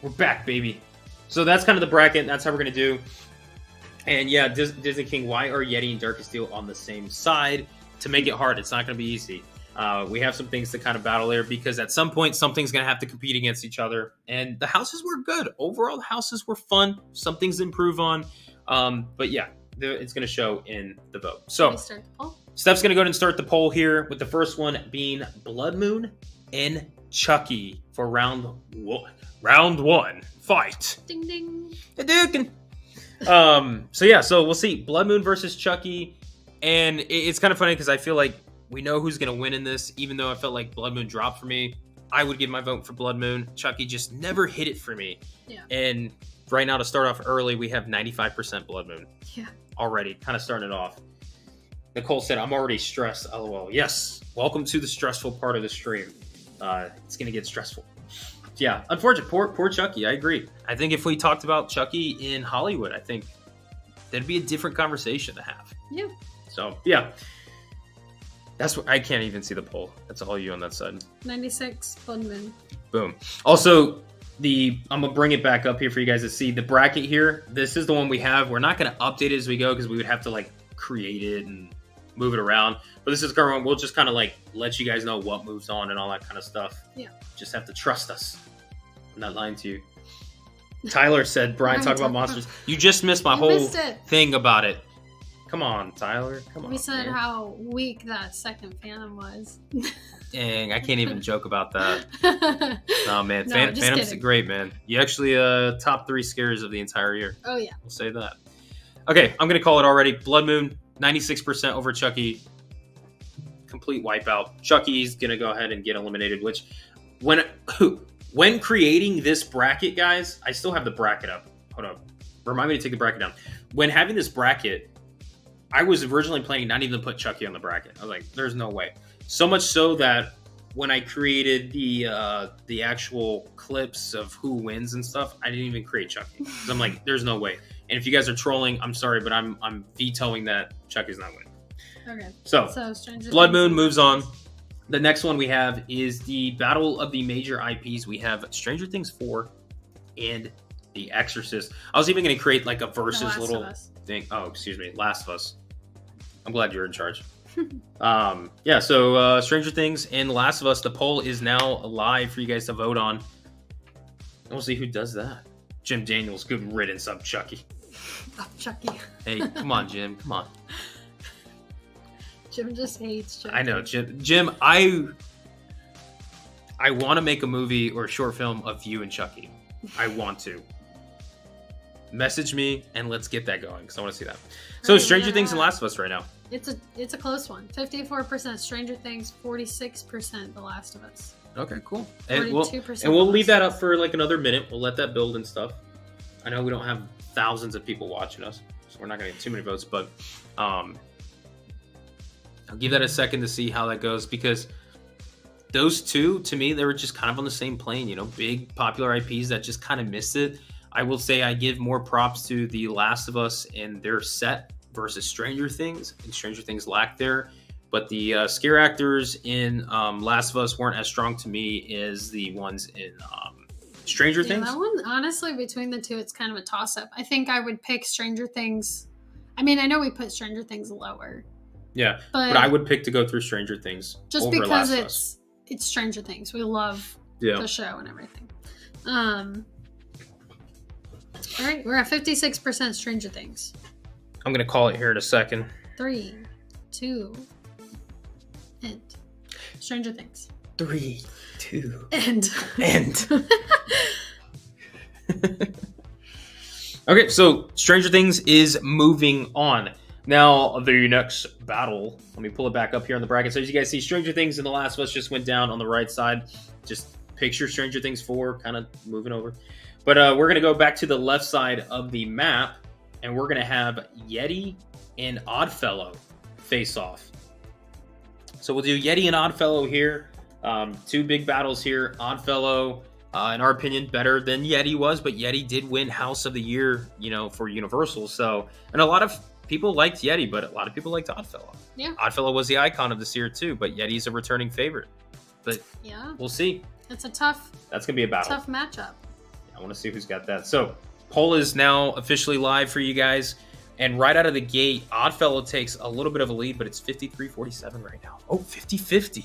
We're back, baby. So that's kind of the bracket. That's how we're going to do. And yeah, Disney King, why are Yeti and Darkest Steel on the same side? To make it hard, it's not going to be easy. We have some things to kind of battle there because at some point, something's going to have to compete against each other. And the houses were good. Overall, the houses were fun. Some things to improve on. But yeah, it's going to show in the vote. So Steph's going to go ahead and start the poll here with the first one being Blood Moon and Chucky for round one. Fight. Ding, ding. So we'll see Blood Moon versus Chucky. And it's kind of funny because I feel like we know who's going to win in this, even though I felt like Blood Moon dropped for me. I would give my vote for Blood Moon. Chucky just never hit it for me. Yeah. And right now, to start off early, we have 95% Blood Moon. Yeah. Already, kind of starting it off. Nicole said, I'm already stressed. LOL. Yes. Welcome to the stressful part of the stream. It's going to get stressful. Yeah. Unfortunate. Poor Chucky. I agree. I think if we talked about Chucky in Hollywood, I think that'd be a different conversation to have. Yeah. So, yeah. That's what I can't even see the poll. That's all you on that side. 96, Blood Moon. Boom. Also, I'm going to bring it back up here for you guys to see. The bracket here, this is the one we have. We're not going to update it as we go because we would have to, like, create it and move it around. But this is the one. We'll just kind of, like, let you guys know what moves on and all that kind of stuff. Yeah. Just have to trust us. I'm not lying to you. Tyler said, Brian, talk about monsters. You just missed my whole thing about it. Come on, Tyler. Come on. We said how weak that second Phantom was. Dang, I can't even joke about that. Oh, man. Phantom's great, man. You actually top 3 scares of the entire year. Oh, yeah. We'll say that. Okay, I'm going to call it already. Blood Moon, 96% over Chucky. Complete wipeout. Chucky's going to go ahead and get eliminated, which when creating this bracket, guys, I still have the bracket up. Hold on. Remind me to take the bracket down. When having this bracket, I was originally planning not even to put Chucky on the bracket. I was like, there's no way. So much so that when I created the actual clips of who wins and stuff, I didn't even create Chucky. Because I'm like, there's no way. And if you guys are trolling, I'm sorry, but I'm vetoing that Chucky's not winning. Okay. So Blood Moon moves on. The next one we have is the battle of the major IPs. We have Stranger Things 4 and The Exorcist. I was even going to create like a versus little thing. Oh, excuse me. Last of Us. I'm glad you're in charge. Yeah, so Stranger Things and The Last of Us, the poll is now live for you guys to vote on. And we'll see who does that. Jim Daniels, good riddance up Chucky. Up Chucky. Hey, come on, Jim. Come on. Jim just hates Chucky. I know, Jim, I want to make a movie or a short film of you and Chucky. I want to. Message me and let's get that going because I want to see that. So Stranger Things and Last of Us right now. It's a close one. 54% Stranger Things, 46% The Last of Us. Okay, cool. 42% And we'll leave that up for like another minute. We'll let that build and stuff. I know we don't have thousands of people watching us, so we're not going to get too many votes, but I'll give that a second to see how that goes because those two, to me, they were just kind of on the same plane, you know, big popular IPs that just kind of missed it. I will say I give more props to The Last of Us and their set versus Stranger Things, and Stranger Things lacked there. But the scare actors in Last of Us weren't as strong to me as the ones in Stranger Things. That one, honestly, between the two, it's kind of a toss-up. I think I would pick Stranger Things. I mean, I know we put Stranger Things lower. Yeah, but I would pick to go through Stranger Things just over because Last of Us. It's Stranger Things. We love the show and everything. All right, we're at 56% Stranger Things. I'm going to call it here in a second. 3, 2, and Stranger Things. 3, 2, and. Okay, so Stranger Things is moving on. Now, the next battle, let me pull it back up here on the bracket. So as you guys see, Stranger Things and The Last of Us just went down on the right side. Just picture Stranger Things 4 kind of moving over. But we're going to go back to the left side of the map, and we're going to have Yeti and Oddfellow face off. So we'll do Yeti and Oddfellow here. 2 big battles here. Oddfellow, in our opinion, better than Yeti was, but Yeti did win House of the Year, you know, for Universal. So, and a lot of people liked Yeti, but a lot of people liked Oddfellow. Yeah. Oddfellow was the icon of this year too, but Yeti's a returning favorite. But yeah, we'll see. It's a tough. That's gonna be a battle. Tough matchup. I want to see who's got that. So, poll is now officially live for you guys. And right out of the gate, Oddfellow takes a little bit of a lead, but it's 53-47 right now. Oh, 50-50.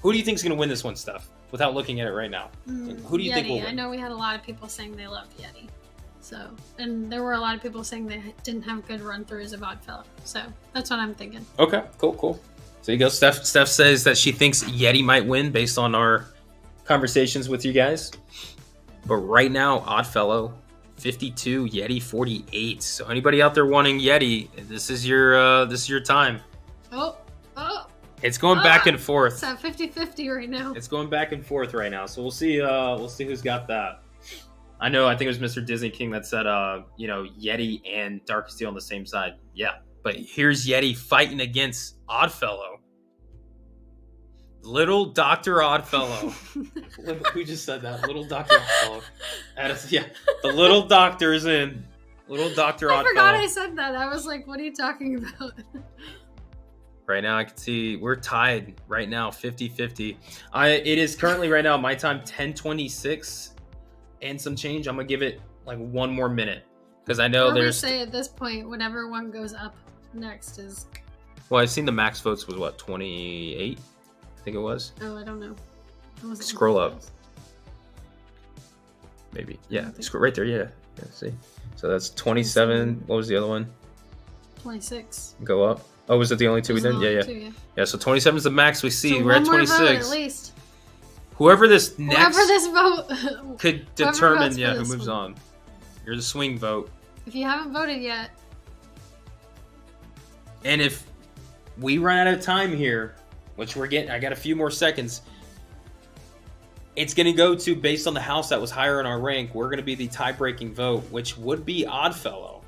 Who do you think is going to win this one, Steph? Without looking at it right now. Who do you think will win? I know we had a lot of people saying they loved Yeti. So, and there were a lot of people saying they didn't have good run-throughs of Oddfellow. So, that's what I'm thinking. Okay, cool. So you go. Steph says that she thinks Yeti might win based on our conversations with you guys. But right now, Oddfellow 52, Yeti 48. So anybody out there wanting Yeti, this is your time. Oh. It's going back and forth. It's at 50-50 right now. It's going back and forth right now. So we'll see who's got that. I think it was Mr. Disney King that said Yeti and Darkest Steel on the same side. Yeah. But here's Yeti fighting against Oddfellow. Little Dr. Oddfellow. Who just said that? Little Dr. Oddfellow. Yeah, the little doctor's in. Little Dr. Oddfellow. I forgot I said that. I was like, what are you talking about? Right now, I can see we're tied right now, 50-50. It is currently right now, my time, 10:26 and some change. I'm going to give it like one more minute because I know there's... say at this point, whatever one goes up next is... Well, I've seen the max votes was what, 28? I think it was. Oh, I don't know. Scroll up. Maybe. Yeah. Scroll right there. Yeah. See. So that's 27. What was the other one? 26. Go up. Oh, was it the only two we did? Yeah. Yeah. So 27 is the max we see. So we're at 26. Vote, at least. Whoever this vote could determine who moves on. You're the swing vote. If you haven't voted yet. And if we run out of time here, which we're getting, I got a few more seconds. It's going to go to, based on the house that was higher in our rank, we're going to be the tie-breaking vote, which would be Oddfellow.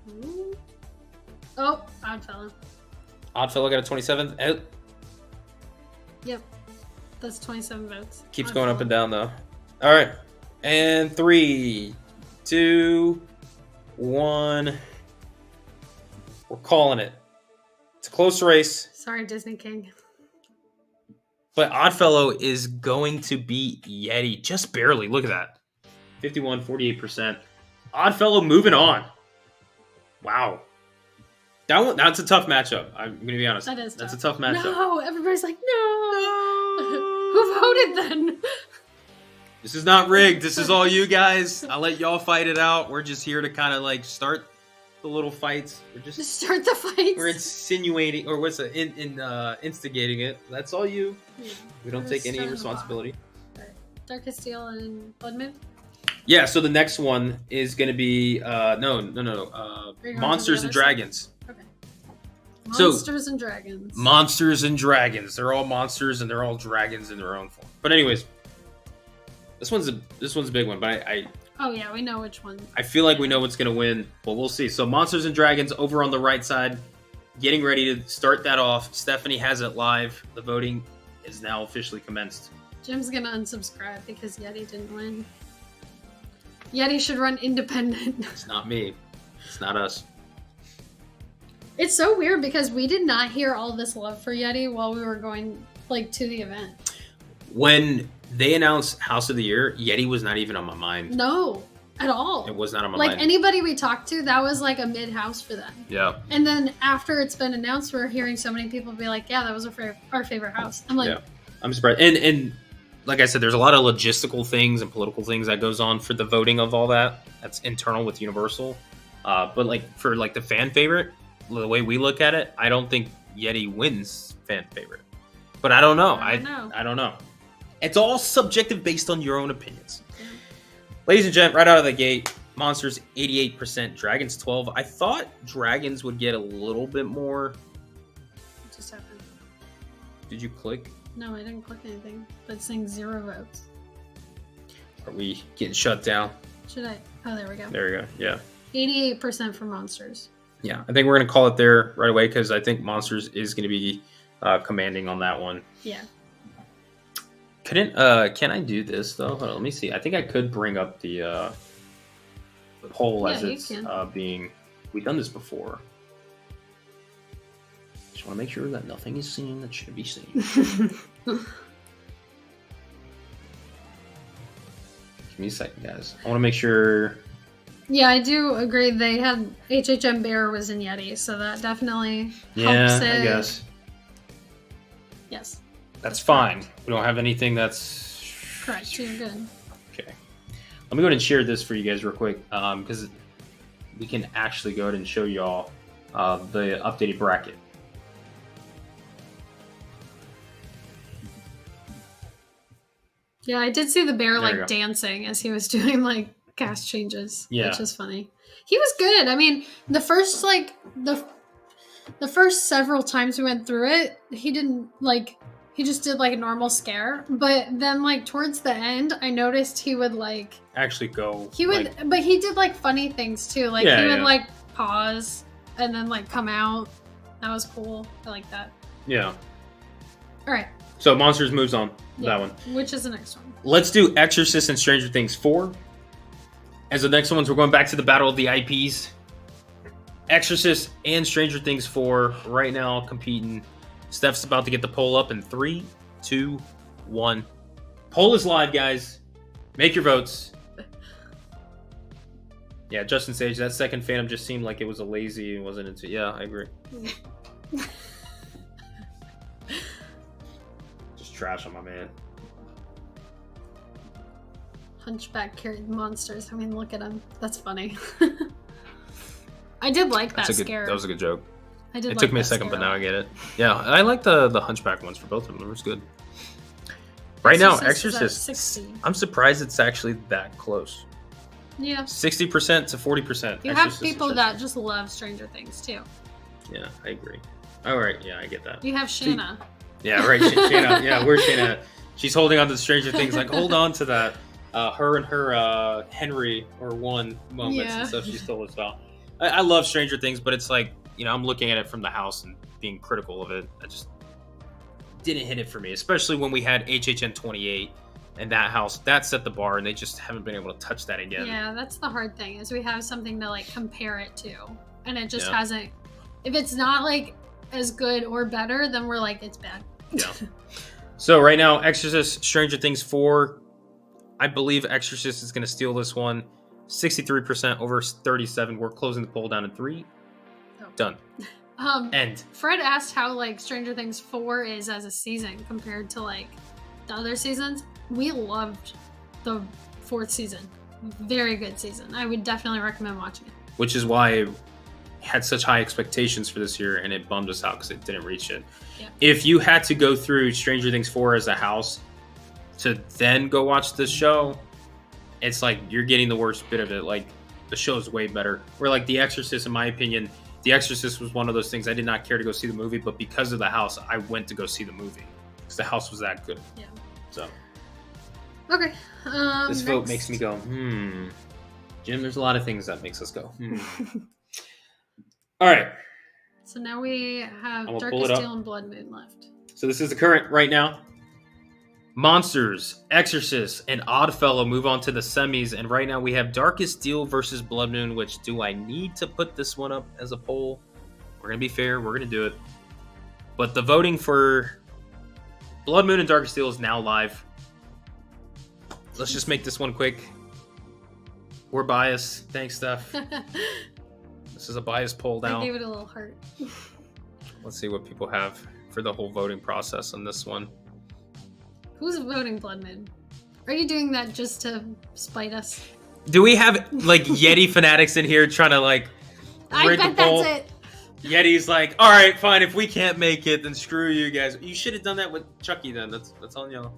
Ooh. Oh, Oddfellow. Oddfellow got a 27. Yep. That's 27 votes. Keeps going up and down, though. All right. And 3, 2, 1. We're calling it. It's a close race. Sorry, Disney King. But Oddfellow is going to beat Yeti just barely. Look at that. 51, 48%. Oddfellow moving on. Wow. That's a tough matchup. I'm going to be honest. That is tough. That's a tough matchup. No, everybody's like, no. Who voted then? This is not rigged. This is all you guys. I'll let y'all fight it out. We're just here to kind of like start the little fights. We're just start the fights. We're insinuating, or what's it? Instigating it. That's all you. Yeah. We don't take any responsibility. Right. Darkest Steel and Blood Moon. Yeah. So the next one is going to be Monsters and Dragons. Okay. Monsters and Dragons. Monsters and Dragons. They're all monsters and they're all dragons in their own form. But anyways, this one's a big one. But Oh yeah, we know which one. I feel like we know what's going to win, but we'll see. So Monsters and Dragons over on the right side, getting ready to start that off. Stephanie has it live. The voting is now officially commenced. Jim's going to unsubscribe because Yeti didn't win. Yeti should run independent. It's not me. It's not us. It's so weird because we did not hear all this love for Yeti while we were going to the event. When they announced House of the Year, Yeti was not even on my mind. No, at all. It was not on my mind. Like anybody we talked to, that was like a mid-house for them. Yeah. And then after it's been announced, we're hearing so many people be like, yeah, that was our favorite house. I'm like... Yeah, I'm surprised. And like I said, there's a lot of logistical things and political things that goes on for the voting of all that. That's internal with Universal. But like for like the fan favorite, the way we look at it, I don't think Yeti wins fan favorite. But I don't know. I don't know. It's all subjective based on your own opinions. Yeah. Ladies and gentlemen, right out of the gate, Monsters 88%, Dragons 12. I thought Dragons would get a little bit more. What just happened? Did you click? No, I didn't click anything. But it's saying 0 votes. Are we getting shut down? Should I? Oh, there we go. There we go. Yeah. 88% for Monsters. Yeah, I think we're going to call it there right away because I think Monsters is going to be commanding on that one. Yeah. Can I do this though? Hold on, let me see. I think I could bring up the poll as it's being. We've done this before. Just want to make sure that nothing is seen that should be seen. me a second, guys. I want to make sure. Yeah, I do agree. They had HHM Bear was in Yeti, so that definitely helps it. I guess. Yes. That's fine. Correct. We don't have anything that's... Correct, you're good. Okay. Let me go ahead and share this for you guys real quick, because we can actually go ahead and show y'all the updated bracket. Yeah, I did see the bear like dancing as he was doing like cast changes, which is funny. He was good. I mean, the first like the first several times we went through it, he didn't like he just did like a normal scare, but then like towards the end, I noticed he would like actually go. He would, like, but he did like funny things too. Like he would like pause and then like come out. That was cool. I like that. Yeah. All right. So Monsters moves on. That one. Which is the next one? Let's do Exorcist and Stranger Things 4. As the next ones, we're going back to the battle of the IPs. Exorcist and Stranger Things 4 right now competing. Steph's about to get the poll up in 3, 2, 1. Poll is live, guys. Make your votes. Yeah, Justin Sage, that second Phantom just seemed like it was a lazy and wasn't into... Yeah, I agree. Just trash on my man. Hunchback carried monsters. I mean, look at him. That's funny. I did like that scare. That was a good joke. I did. It took me a second, but now I get it. Yeah, I like the Hunchback ones for both of them. It was good. Right now, Exorcist. I'm surprised it's actually that close. Yeah. 60% to 40%. You have people that just love Stranger Things too. Yeah, I agree. All right, yeah, I get that. You have Shanna. Yeah, right. Shanna. Yeah, where's Shanna? She's holding on to Stranger Things. Like, hold on to that. Her and her Henry or one moments and stuff. She stole as well. I love Stranger Things, but it's like, you know, I'm looking at it from the house and being critical of it. I just didn't hit it for me, especially when we had HHN 28 and that house that set the bar, and they just haven't been able to touch that again. Yeah, that's the hard thing is we have something to like compare it to, and it just hasn't. If it's not like as good or better, then we're like it's bad. Yeah. So right now, Exorcist, Stranger Things 4. I believe Exorcist is going to steal this one. 63% over 37. We're closing the poll down in 3. Oh. Done. End. Fred asked how like Stranger Things 4 is as a season compared to like the other seasons. We loved the 4th season. Very good season. I would definitely recommend watching it. Which is why I had such high expectations for this year, and it bummed us out because it didn't reach it. Yeah. If you had to go through Stranger Things 4 as a house to then go watch this show, it's like you're getting the worst bit of it. Like the show's way better. Where like The Exorcist, in my opinion, The Exorcist was one of those things I did not care to go see the movie, but because of the house, I went to go see the movie because the house was that good. Yeah. So. Okay. This vote makes me go, Jim, there's a lot of things that makes us go, All right. So now we have Darkest Steel and Blood Moon left. So this is the current right now. Monsters, Exorcist, and Oddfellow move on to the semis, and right now we have Darkest Steel versus Blood Moon, which do I need to put this one up as a poll? We're going to be fair. We're going to do it. But the voting for Blood Moon and Darkest Steel is now live. Let's just make this one quick. We're biased. Thanks, Steph. This is a biased poll now. I gave it a little heart. Let's see what people have for the whole voting process on this one. Who's voting Blood Moon? Are you doing that just to spite us? Do we have like Yeti fanatics in here trying to like I bet that's it. Yeti's like, all right, fine. If we can't make it, then screw you guys. You should have done that with Chucky then. That's on y'all.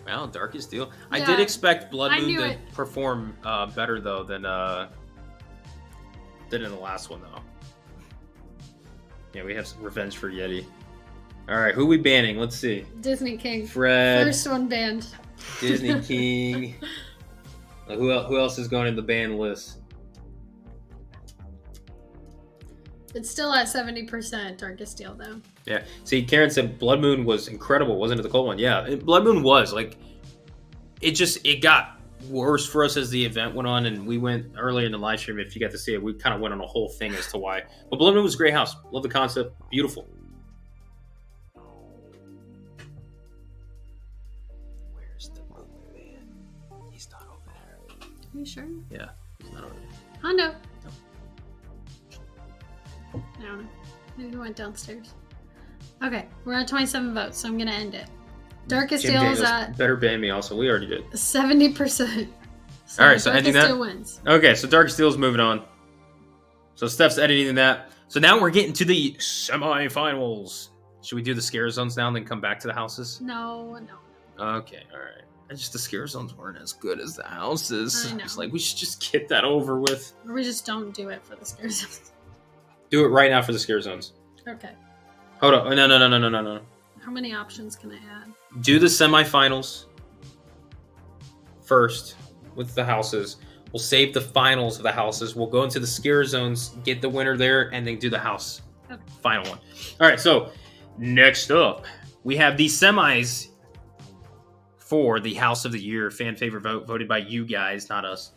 Wow, Darkest Steel. Yeah, I did expect Blood Moon to perform better though than in the last one though. Yeah, we have some revenge for Yeti. All right, who we banning? Let's see. Disney King. Fred. First one banned. Disney King. Who else is going in the ban list? It's still at 70% Darkest Steel though. Yeah. See, Karen said Blood Moon was incredible, wasn't it? The cold one. Yeah, Blood Moon was like. It got worse for us as the event went on, and we went earlier in the live stream. If you got to see it, we kind of went on a whole thing as to why. But Blood Moon was a great house. Love the concept. Beautiful. Where's the movie? He's not over there. Are you sure? Yeah, he's not over there. Hondo. I don't know. Maybe he went downstairs. Okay, we're at 27 votes, so I'm gonna end it. Darkest Jim Deal is Daniels at better ban me also. We already did. 70%. So All right, so ending Darkest that. Deal wins. Okay, so Darkest Deal is moving on. So Steph's editing that. So now we're getting to the semifinals. Should we do the scare zones now and then come back to the houses? No. Okay, all right. It's just the scare zones weren't as good as the houses. I know. It's like we should just get that over with. Or we just don't do it for the scare zones. Do it right now for the scare zones. Okay. Hold on. No. How many options can I add? Do the semifinals first with the houses. We'll save the finals of the houses. We'll go into the scare zones, get the winner there, and then do the house final one. All right, so next up, we have the semis for the House of the Year fan favorite vote, voted by you guys, not us.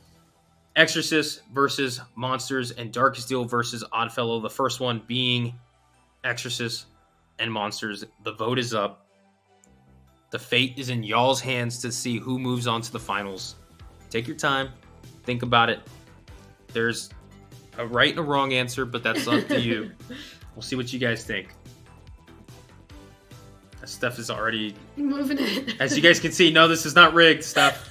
Exorcist versus Monsters and Darkest Deal versus Oddfellow. The first one being Exorcist and Monsters. The vote is up. The fate is in y'all's hands to see who moves on to the finals. Take your time. Think about it. There's a right and a wrong answer, but that's up to you. We'll see what you guys think. Steph is already moving it. As you guys can see, no, this is not rigged, Steph.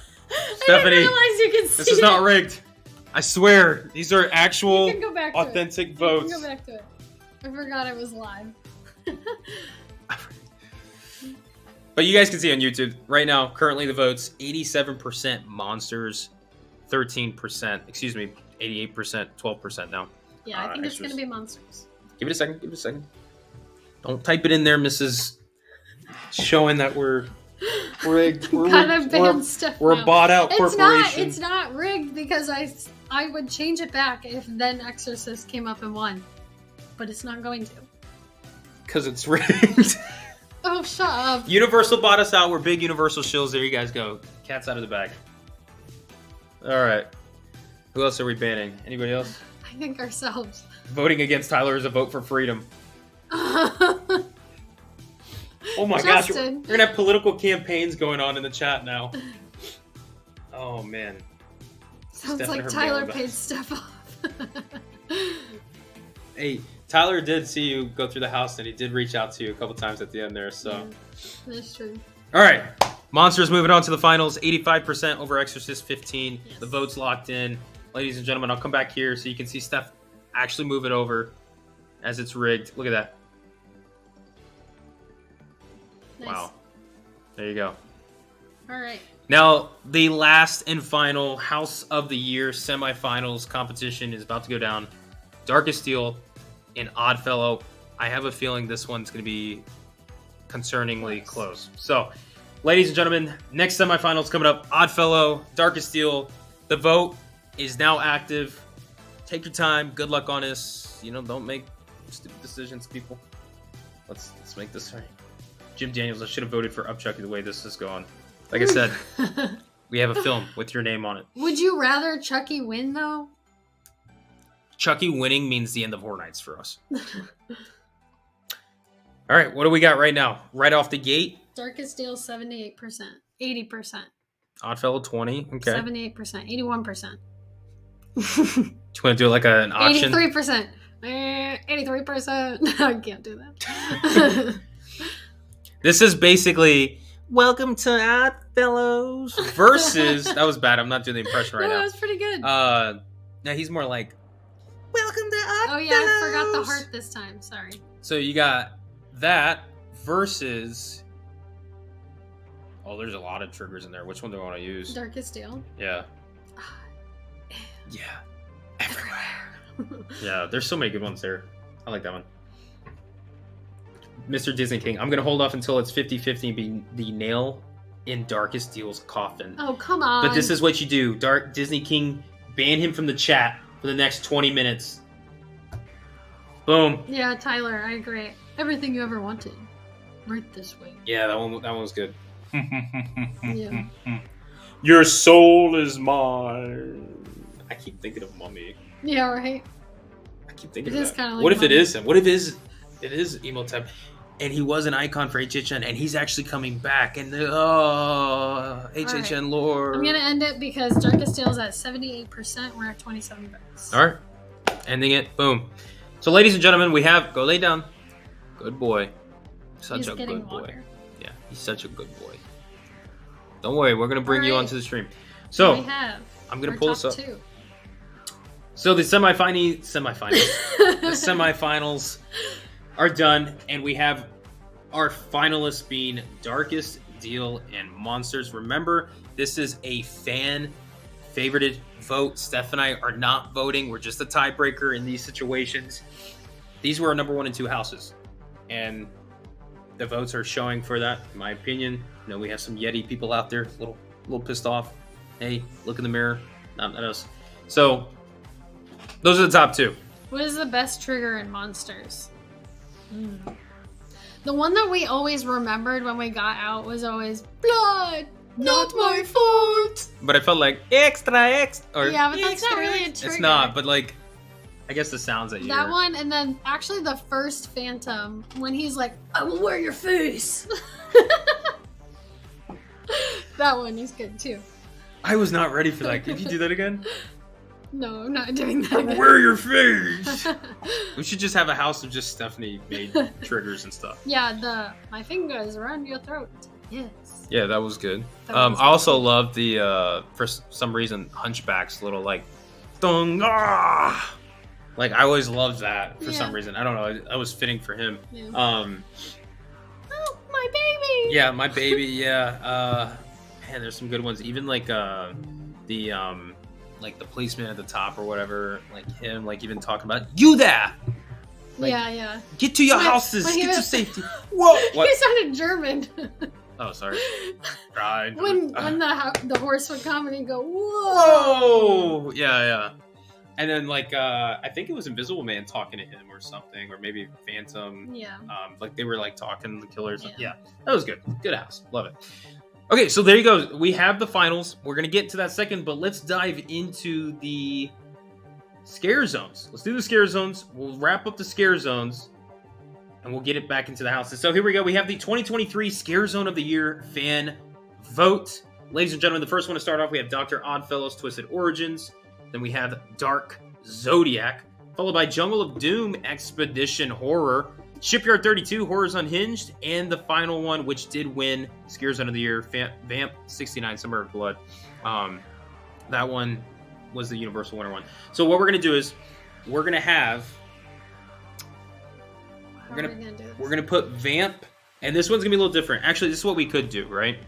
Stephanie, I didn't realize you could see this is not rigged. I swear, these are actual, You can go back to authentic it. votes. You can go back to it. I forgot it was live. But you guys can see on YouTube right now. Currently, the votes 87% Monsters, 13%. Excuse me, 88%, 12% now. Yeah, I think it's gonna be Monsters. Give it a second. Give it a second. Don't type it in there, Mrs. Showing that we're rigged. We're a bought out corporation. It's not rigged because I would change it back if then Exorcist came up and won, but it's not going to. Because it's rigged. Oh, shut up. Universal bought us out. We're big Universal shills. There you guys go. Cat's out of the bag. All right. Who else are we banning? Anybody else? I think ourselves. Voting against Tyler is a vote for freedom. Oh my gosh, we're gonna have political campaigns going on in the chat now. Oh man. Sounds like Tyler paid stuff off. Hey, Tyler did see you go through the house and he did reach out to you a couple times at the end there, so. Yeah, that's true. Alright. Monsters moving on to the finals. 85% over Exorcist 15. Yes. The vote's locked in. Ladies and gentlemen, I'll come back here so you can see Steph actually move it over as it's rigged. Look at that. Nice. Wow. There you go. All right. Now, the last and final House of the Year semifinals competition is about to go down. Darkest Deal and Oddfellow. I have a feeling this one's going to be concerningly close. So, ladies and gentlemen, next semifinals coming up. Oddfellow, Darkest Deal. The vote is now active. Take your time. Good luck on this. You know, don't make stupid decisions, people. Let's make this right. Jim Daniels, I should have voted for Upchucky the way this is going. Like I said, we have a film with your name on it. Would you rather Chucky win, though? Chucky winning means the end of Horror Nights for us. All right, what do we got right now? Right off the gate? Darkest Deal, 78%. 80%. Oddfellow, 20. Okay. 78%. 81%. Do you want to do like an auction? 83%. 83%. I can't do that. This is basically welcome to Oddfellows versus that was bad. I'm not doing the impression right now. That was pretty good. Now he's more like welcome to Oddfellows. Oh yeah, I forgot the heart this time. Sorry. So you got that versus. Oh, there's a lot of triggers in there. Which one do I want to use? Darkest Deal. Yeah. Yeah. Everywhere. Yeah, there's so many good ones there. I like that one. Mr. Disney King. I'm going to hold off until it's 50-50 and be the nail in Darkest Deal's coffin. Oh, come on. But this is what you do. Disney King, ban him from the chat for the next 20 minutes. Boom. Yeah, Tyler, I agree. Everything you ever wanted. Right this way. Yeah, that one was good. Yeah. Your soul is mine. I keep thinking of Mummy. Yeah, right. I keep thinking of that. Kind of like what if Mummy. it is him? What if it is emo type? and he was an icon for HHN, and he's actually coming back. And HHN lore. I'm gonna end it because Darkest Tale's at 78%. We're at 27 votes. All right, ending it. Boom. So, ladies and gentlemen, we have go lay down. Good boy. Such a good boy. Water. Yeah, he's such a good boy. Don't worry, we're gonna bring you onto the stream. So we have I'm gonna pull this up. Two. So the semifinals are done, and we have our finalists being Darkest Deal and Monsters. Remember, this is a fan favorited vote. Steph and I are not voting. We're just a tiebreaker in these situations. These were our number 1 and 2 houses, and the votes are showing for that, in my opinion. You know, we have some Yeti people out there, a little pissed off. Hey, look in the mirror. Not us. So those are the top 2. What is the best trigger in Monsters? The one that we always remembered when we got out was always blood, not my fault. But I felt like extra. Or yeah, but that's not really a trigger. It's not, but like, I guess the sounds that you that hear. one, and then actually the first Phantom when he's like, "I will wear your face." That one is good too. I was not ready for that. Could you do that again? No, I'm not doing that again. Wear your face. We should just have a house of just Stephanie made triggers and stuff. Yeah, my fingers around your throat. Yes. Yeah, that was good. That was I also love the for some reason Hunchback's little like thung ah. Like I always loved that for some reason. I don't know. That was fitting for him. Yeah. Oh, my baby. Yeah, my baby. Yeah. Man, there's some good ones. Even like the policeman at the top or whatever, like him, like even talking about you there. Like, yeah. Get to your houses. Get to safety. Whoa. What? He sounded German. Oh, sorry. Right. When the horse would come and he'd go, whoa. Whoa. Yeah. And then like I think it was Invisible Man talking to him or something, or maybe Phantom. Yeah. Like they were like talking to the killers. Yeah. That was good. Good house. Love it. Okay, so there you go. We have the finals. We're going to get to that second, but let's dive into the scare zones. Let's do the scare zones. We'll wrap up the scare zones, and we'll get it back into the houses. So here we go. We have the 2023 Scare Zone of the Year fan vote. Ladies and gentlemen, the first one to start off, we have Dr. Oddfellow's Twisted Origins. Then we have Dark Zodiac, followed by Jungle of Doom Expedition Horror, Shipyard 32, Horrors Unhinged, and the final one, which did win Scare Zone of the Year, Vamp 69, Summer of Blood. That one was the universal winner one. So what we're going to do is we're going to have... We're going to put Vamp, and this one's going to be a little different. Actually, this is what we could do, right?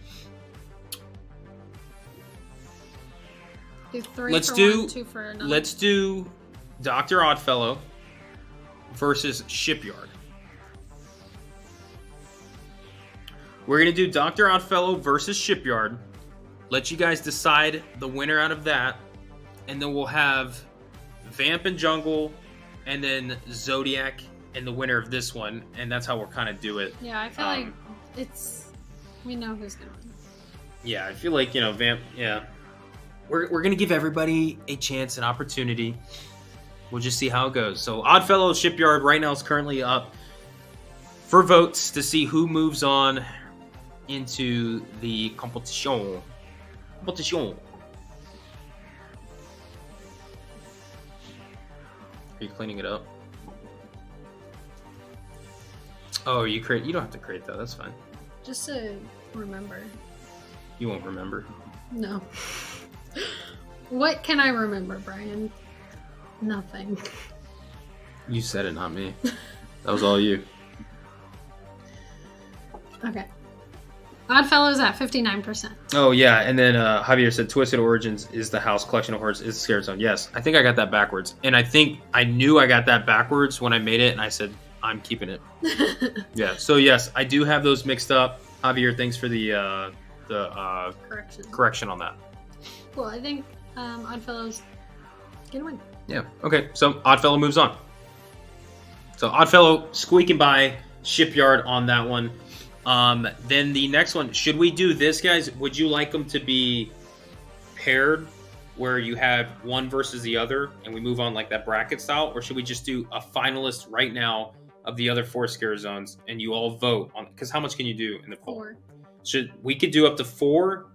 Do three for one, 2 for another. Let's do Dr. Oddfellow versus Shipyard. We're going to do Dr. Oddfellow versus Shipyard. Let you guys decide the winner out of that. And then we'll have Vamp and Jungle, and then Zodiac, and the winner of this one. And that's how we'll kind of do it. Yeah, I feel like we know who's going to win. Yeah, I feel like, Vamp, yeah. We're going to give everybody a chance, an opportunity. We'll just see how it goes. So Oddfellow Shipyard right now is currently up for votes to see who moves on into the competition. Are you cleaning it up? Oh, you don't have to create that. That's fine. Just to remember. You won't remember. No. What can I remember, Brian? Nothing. You said it, not me. That was all you. Okay. Oddfellow's at 59%. Oh, yeah. And then Javier said Twisted Origins is the house, Collection of Horrors is the Scare Zone. Yes, I think I got that backwards. And I think I knew I got that backwards when I made it, and I said, I'm keeping it. Yeah, so yes, I do have those mixed up. Javier, thanks for the correction on that. Cool, I think Oddfellow's gonna win. Yeah, okay, so Oddfellow moves on. So Oddfellow squeaking by Shipyard on that one. Then the next one, should we do this, guys? Would you like them to be paired where you have one versus the other and we move on like that bracket style? Or should we just do a finalist right now of the other 4 scare zones, and you all vote on. Because how much can you do in the poll? 4. We could do up to 4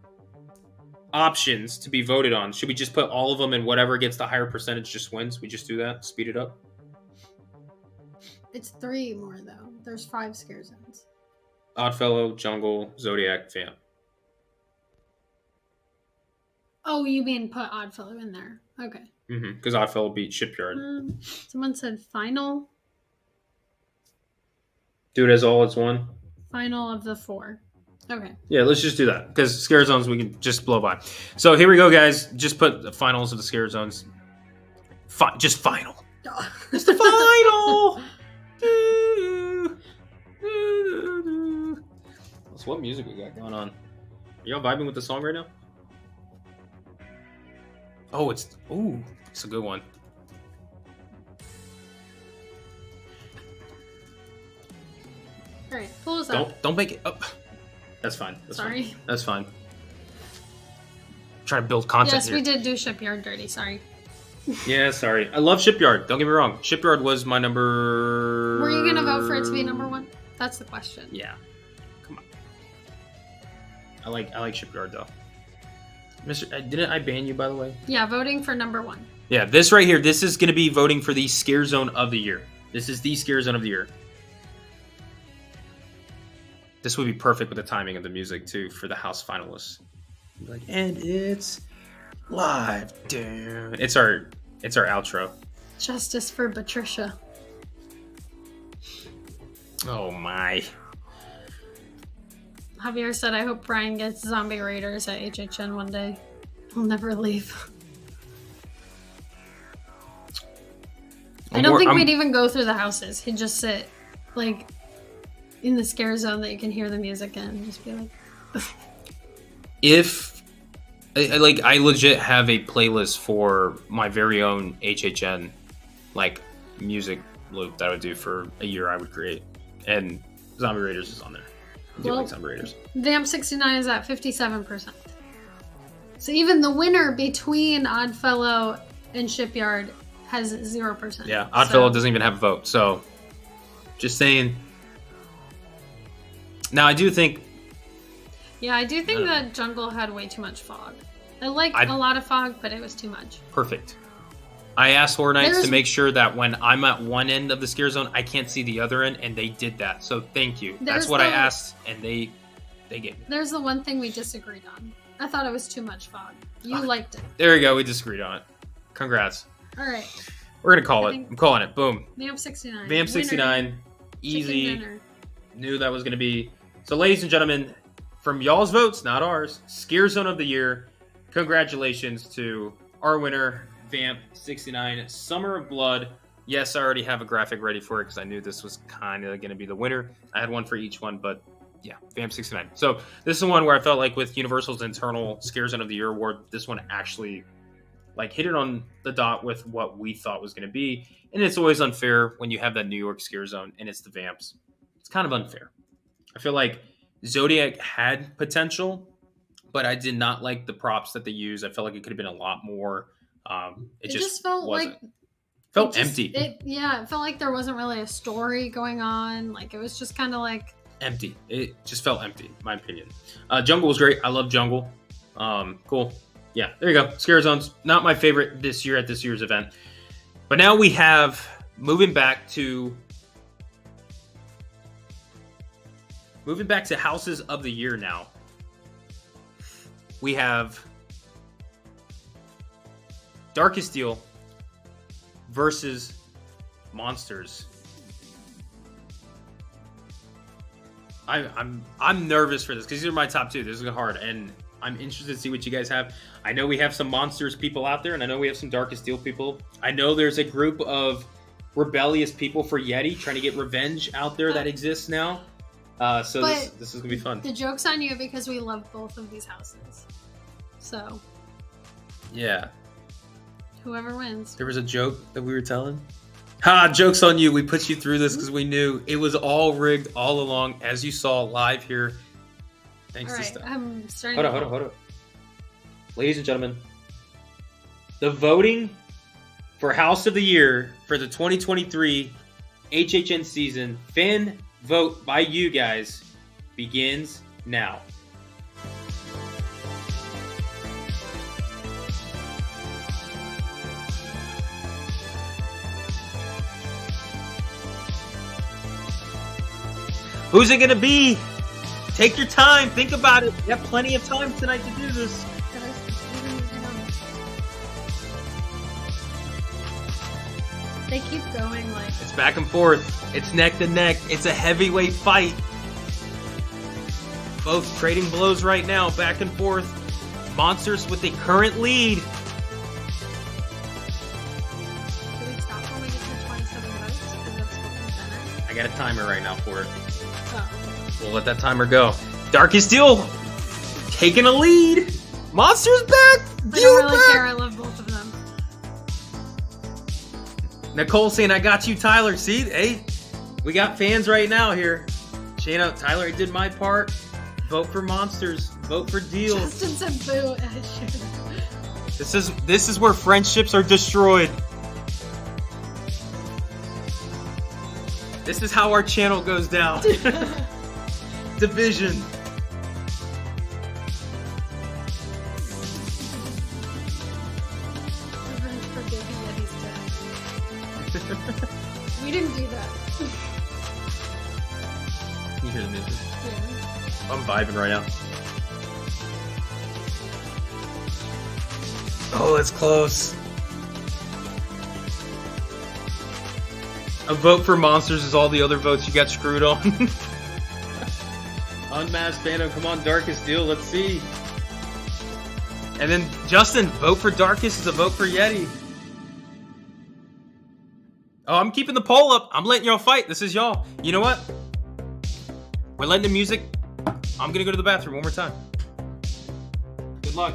options to be voted on. Should we just put all of them, and whatever gets the higher percentage just wins? We just do that. Speed it up. It's 3 more though. There's 5 scare zones. Oddfellow, Jungle, Zodiac, Vamp. Oh, you mean put Oddfellow in there? Okay. Because Oddfellow beat Shipyard. Someone said final. Do it as all as one. Final of the 4. Okay. Yeah, let's just do that. Because scare zones we can just blow by. So here we go, guys. Just put the finals of the scare zones. Just final. It's the final. So what music we got going on? Are y'all vibing with the song right now? Oh, it's a good one. All right, pull us up. Don't make it up. That's fine. Sorry. Fine. That's fine. Trying to build content. Yes, here. we did do Shipyard dirty. Sorry. Yeah, sorry. I love Shipyard. Don't get me wrong. Shipyard was my number. Were you gonna vote for it to be number 1? That's the question. Yeah. Come on. I like Shipyard though. Didn't I ban you, by the way? Yeah, voting for number 1. Yeah, this right here. This is gonna be voting for the scare zone of the year. This is the scare zone of the year. This would be perfect with the timing of the music too for the house finalists. Like, and it's live, dude. It's our outro. Justice for Patricia. Oh my. Javier said, I hope Brian gets Zombie Raiders at HHN one day. He'll never leave. I don't think we'd even go through the houses. He'd just sit, like, in the scare zone that you can hear the music in and just be like... If... I legit have a playlist for my very own HHN, like, music loop that I would do for a year I would create. And Zombie Raiders is on there. I do like Zombie Raiders. Vamp 69 is at 57%. So even the winner between Oddfellow and Shipyard has 0%. Yeah, Oddfellow doesn't even have a vote. So, just saying. Now, I do think... Yeah, I do think that Jungle had way too much fog. I like a lot of fog, but it was too much. Perfect. I asked Horror Nights to make sure that when I'm at one end of the scare zone, I can't see the other end, and they did that. So thank you. That's what I asked, and they gave me. There's the one thing we disagreed on. I thought it was too much fog. You liked it. There we go. We disagreed on it. Congrats. All right. We're going to call it. I'm calling it. Boom. Vamp 69. Vamp 69. Easy. Knew that was going to be. So ladies and gentlemen, from y'all's votes, not ours, Scare Zone of the Year, congratulations to our winner, Vamp 69, Summer of Blood. Yes, I already have a graphic ready for it because I knew this was kind of going to be the winner. I had one for each one, but yeah, Vamp 69. So this is the one where I felt like with Universal's internal Scare Zone of the Year award, this one actually like hit it on the dot with what we thought was going to be. And it's always unfair when you have that New York Scare Zone and it's the Vamps. It's kind of unfair. I feel like Zodiac had potential, but I did not like the props that they used. I felt like it could have been a lot more. It just felt wasn't. Empty. It felt like there wasn't really a story going on. Like it was just kind of like empty. It just felt empty, in my opinion. Jungle was great. I love Jungle. Cool. Yeah, there you go. Scare Zone's not my favorite this year at this year's event. But now we have, moving back to Houses of the Year now. We have Darkest Deal versus Monsters. I'm nervous for this because these are my top two. This is hard, and I'm interested to see what you guys have. I know we have some Monsters people out there, and I know we have some Darkest Deal people. I know there's a group of rebellious people for Yeti trying to get revenge out there that exists now. So this is gonna be fun. The joke's on you because we love both of these houses. So yeah, whoever wins. There was a joke that we were telling. Ha! Joke's on you. We put you through this because we knew it was all rigged all along, as you saw live here. Thanks to stuff. I'm starting. Hold on. Ladies and gentlemen, the voting for House of the Year for the 2023 HHN season fan vote by you guys begins now. Who's it going to be? Take your time. Think about it. You have plenty of time tonight to do this. They keep going like... It's back and forth. It's neck to neck. It's a heavyweight fight. Both trading blows right now, back and forth. Monsters with a current lead. Can we stop when we get to 27 votes? Because that's what we've done. I got a timer right now for it. Oh. We'll let that timer go. Darkest Steel taking a lead. Monsters back. I don't really back. care. I love both of them. Nicole saying, I got you, Tyler. See, hey, we got fans right now here. Shayna, Tyler, I did my part. Vote for Monsters. Vote for Deal. Justin said boo. This is where friendships are destroyed. This is how our channel goes down. Division. Revenge for Baby Yeti's dead. We didn't do that. Can you hear the music? Yeah. I'm vibing right now. Oh, it's close. A vote for Monsters is all the other votes you got screwed on. Unmasked Phantom, come on, Darkest Deal, let's see. And then Justin, vote for Darkest is a vote for Yeti. Oh, I'm keeping the poll up. I'm letting y'all fight. This is y'all. You know what? We're letting the music. I'm gonna go to the bathroom one more time. Good luck.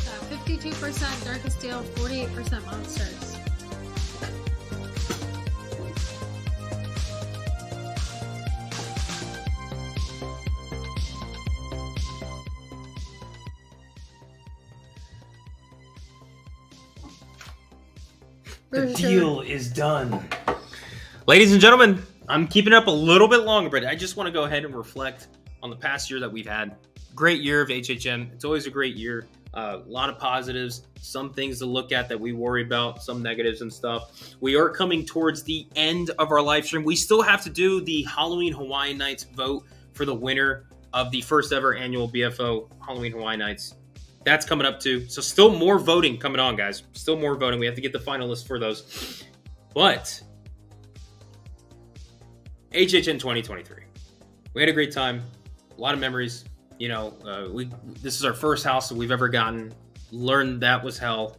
So 52% Darkest Steel, 48% Monsters. The deal is done. Ladies and gentlemen, I'm keeping it up a little bit longer, but I just want to go ahead and reflect on the past year that we've had. Great year of HHN. It's always a great year. A lot of positives, some things to look at that we worry about, some negatives and stuff. We are coming towards the end of our live stream. We still have to do the Halloween Hawaiian Nights vote for the winner of the first ever annual BFO Halloween Hawaiian Nights. That's coming up too. So still more voting coming on, guys. Still more voting. We have to get the finalists for those. But HHN 2023. We had a great time. A lot of memories. You know, this is our first house that we've ever gotten. Learned that was hell.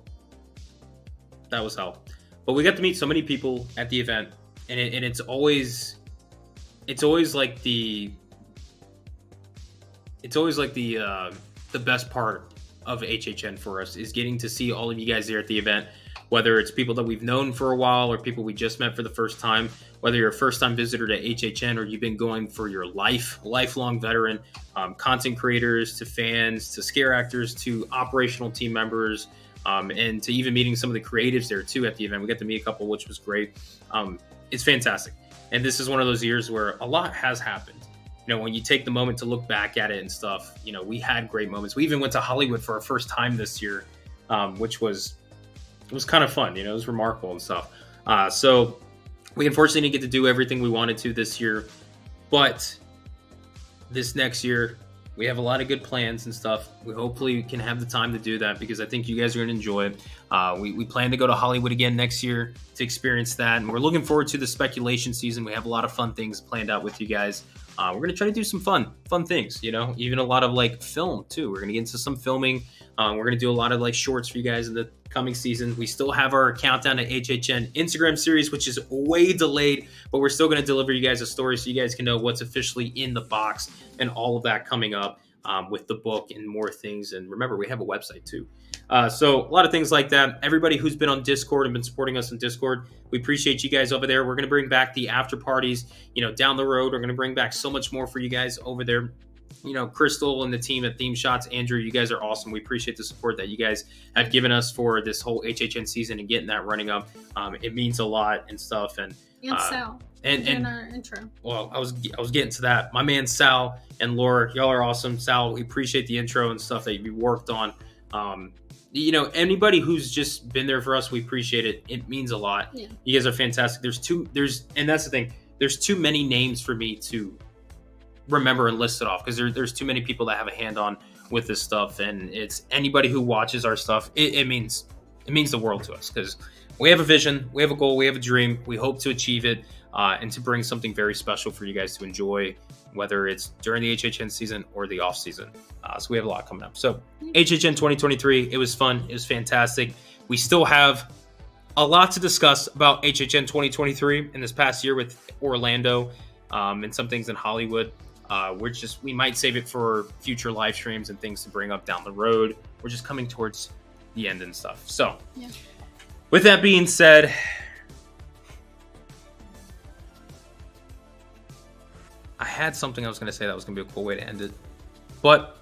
That was hell. But we got to meet so many people at the event, and it's always like the best part of HHN for us is getting to see all of you guys there at the event, whether it's people that we've known for a while or people we just met for the first time, whether you're a first-time visitor to HHN or you've been going for your lifelong veteran, content creators to fans to scare actors to operational team members, and to even meeting some of the creatives there too at the event. We got to meet a couple, which was great. It's fantastic. And this is one of those years where a lot has happened. You know, when you take the moment to look back at it and stuff, you know, we had great moments. We even went to Hollywood for our first time this year, which was kind of fun. You know, it was remarkable and stuff. So we unfortunately didn't get to do everything we wanted to this year, but this next year, We have a lot of good plans and stuff. We hopefully can have the time to do that because I think you guys are going to enjoy it. We plan to go to Hollywood again next year to experience that. And we're looking forward to the speculation season. We have a lot of fun things planned out with you guys. We're going to try to do some fun things, you know, even a lot of like film too. We're going to get into some filming. We're going to do a lot of like shorts for you guys in the coming season. We still have our countdown to HHN Instagram series, which is way delayed, but we're still going to deliver you guys a story so you guys can know what's officially in the box and all of that coming up with the book and more things. And remember, we have a website too. So a lot of things like that. Everybody who's been on Discord and been supporting us in Discord, we appreciate you guys over there. We're going to bring back the after parties, you know, down the road. We're going to bring back so much more for you guys over there. You know, Crystal and the team at Theme Shots, Andrew, you guys are awesome. We appreciate the support that you guys have given us for this whole HHN season and getting that running up. It means a lot and stuff. And Sal. And our intro. Well, I was getting to that. My man Sal and Laura, y'all are awesome. Sal, we appreciate the intro and stuff that you worked on. You know, anybody who's just been there for us, we appreciate it. It means a lot. Yeah. You guys are fantastic. And that's the thing. There's too many names for me to remember and list it off because there's too many people that have a hand on with this stuff, and it's anybody who watches our stuff. It means the world to us because we have a vision, we have a goal, we have a dream. We hope to achieve it and to bring something very special for you guys to enjoy, whether it's during the HHN season or the off season. So we have a lot coming up. So HHN 2023, it was fun. It was fantastic. We still have a lot to discuss about HHN 2023 in this past year with Orlando and some things in Hollywood. We might save it for future live streams and things to bring up down the road. We're just coming towards the end and stuff. So with that being said, I had something I was going to say that was going to be a cool way to end it. But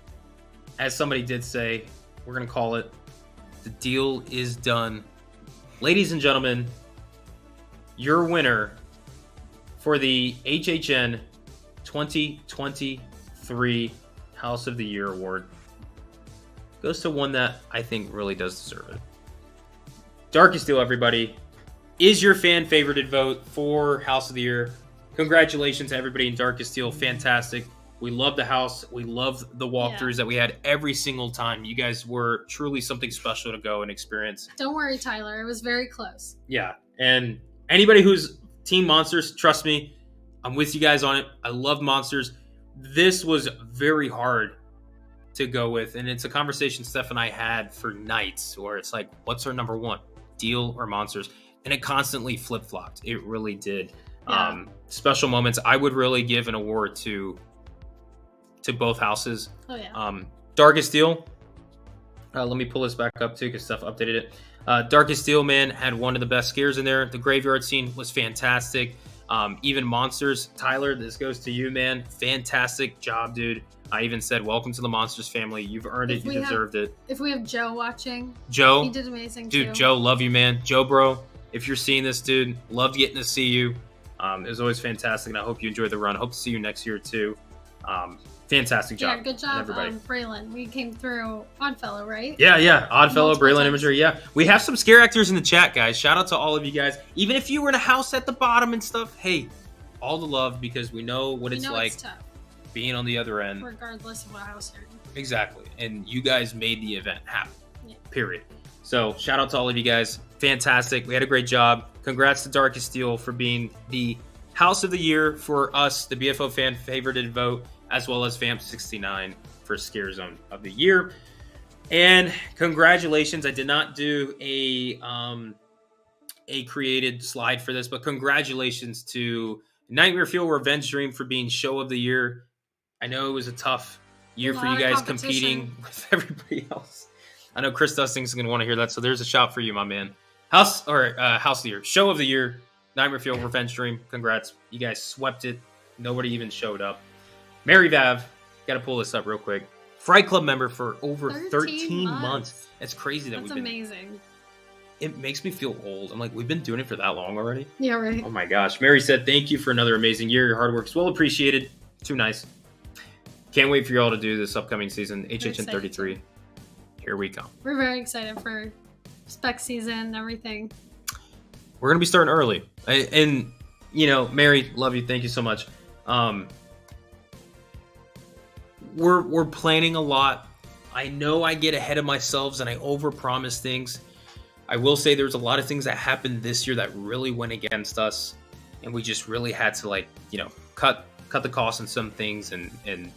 as somebody did say, we're going to call it the deal is done. Ladies and gentlemen, your winner for the HHN 2023 House of the Year award goes to one that I think really does deserve it. Darkest Deal, everybody, is your fan favorited vote for House of the Year. Congratulations to everybody in Darkest Deal. Fantastic. We love the house. We love the walkthroughs that we had every single time. You guys were truly something special to go and experience. Don't worry, Tyler. It was very close. Yeah. And anybody who's Team Monsters, trust me, I'm with you guys on it. I love Monsters. This was very hard to go with. And it's a conversation Steph and I had for nights where it's like, what's our number one? Deal or Monsters? And it constantly flip-flopped. It really did. Yeah. Special moments. I would really give an award to both houses. Oh, yeah. Darkest Deal. Let me pull this back up too because Steph updated it. Darkest Deal, man, had one of the best scares in there. The graveyard scene was fantastic. Even Monsters, Tyler, this goes to you, man. Fantastic job, dude. I even said, welcome to the Monsters family. You've earned it. You deserved it. If we have Joe watching, Joe, he did amazing dude, too. Joe, love you, man. Joe, bro, if you're seeing this, dude, loved getting to see you. It was always fantastic, and I hope you enjoyed the run. Hope to see you next year, too. Fantastic job. Yeah, good job, Braylon. We came through Oddfellow, right? Yeah. Oddfellow, Braylon Imagery, yeah. We have some scare actors in the chat, guys. Shout out to all of you guys. Even if you were in a house at the bottom and stuff, hey, all the love because we know what it's like being on the other end. Regardless of what house you're in. Exactly. And you guys made the event happen. Yeah. Period. So shout out to all of you guys. Fantastic. We had a great job. Congrats to Darkest Steel for being the House of the Year for us, the BFO fan favorited vote, as well as Vamp69 for Scare Zone of the Year. And congratulations. I did not do a created slide for this, but congratulations to Nightmare Fuel Revenge Dream for being Show of the Year. I know it was a tough year for you guys competing with everybody else. I know Chris Dusting's going to want to hear that, so there's a shout for you, my man. House of the Year, Show of the Year, Nightmare Fuel Revenge Dream. Congrats. You guys swept it. Nobody even showed up. Mary Vav, got to pull this up real quick. Fright Club member for over 13 months. That's crazy that That's amazing. It makes me feel old. I'm like, we've been doing it for that long already? Yeah, right. Oh my gosh. Mary said, thank you for another amazing year. Your hard work is well appreciated. Too nice. Can't wait for you all to do this upcoming season. HHN 33. Here we come. We're very excited for spec season and everything. We're going to be starting early. And, you know, Mary, love you. Thank you so much. we're planning a lot. I know I get ahead of myself and I overpromise things. I will say there's a lot of things that happened this year that really went against us, and we just really had to, like, you know, cut the cost on some things and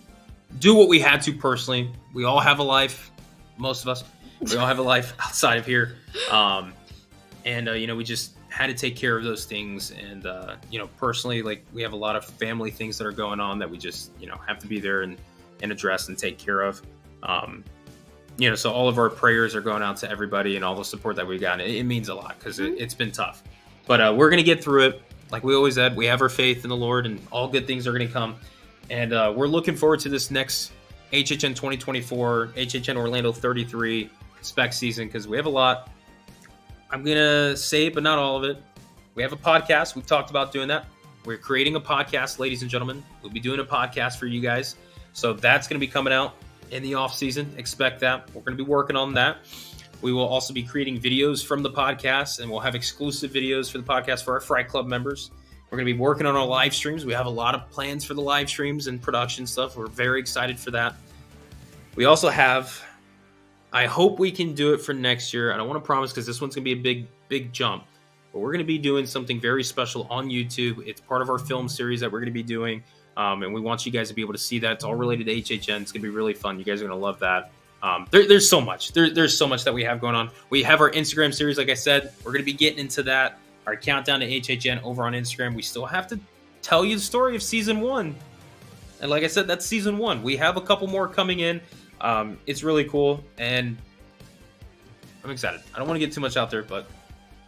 do what we had to personally. We all have a life, most of us. We all have a life outside of here, and you know, we just had to take care of those things. And you know, personally, like, we have a lot of family things that are going on that we just, you know, have to be there and address and take care of. You know, so all of our prayers are going out to everybody and all the support that we got. It means a lot because it's been tough, but we're gonna get through it. Like we always said, we have our faith in the Lord, and all good things are gonna come. And we're looking forward to this next HHN 2024, HHN Orlando 33 spec season, because we have a lot. I'm gonna say it, but not all of it. We have a podcast. We've talked about doing that. We're creating a podcast, ladies and gentlemen. We'll be doing a podcast for you guys. So that's gonna be coming out in the off season. Expect that. We're going to be working on that. We will also be creating videos from the podcast, and we'll have exclusive videos for the podcast for our Fright Club members. We're going to be working on our live streams. We have a lot of plans for the live streams and production stuff. We're very excited for that. We also have, I hope we can do it for next year. I don't want to promise because this one's going to be a big jump, but we're going to be doing something very special on YouTube. It's part of our film series that we're going to be doing. And we want you guys to be able to see that. It's all related to HHN. It's going to be really fun. You guys are going to love that. There's so much. There's so much that we have going on. We have our Instagram series, like I said. We're going to be getting into that. Our countdown to HHN over on Instagram. We still have to tell you the story of Season 1. And like I said, that's Season 1. We have a couple more coming in. It's really cool. And I'm excited. I don't want to get too much out there, but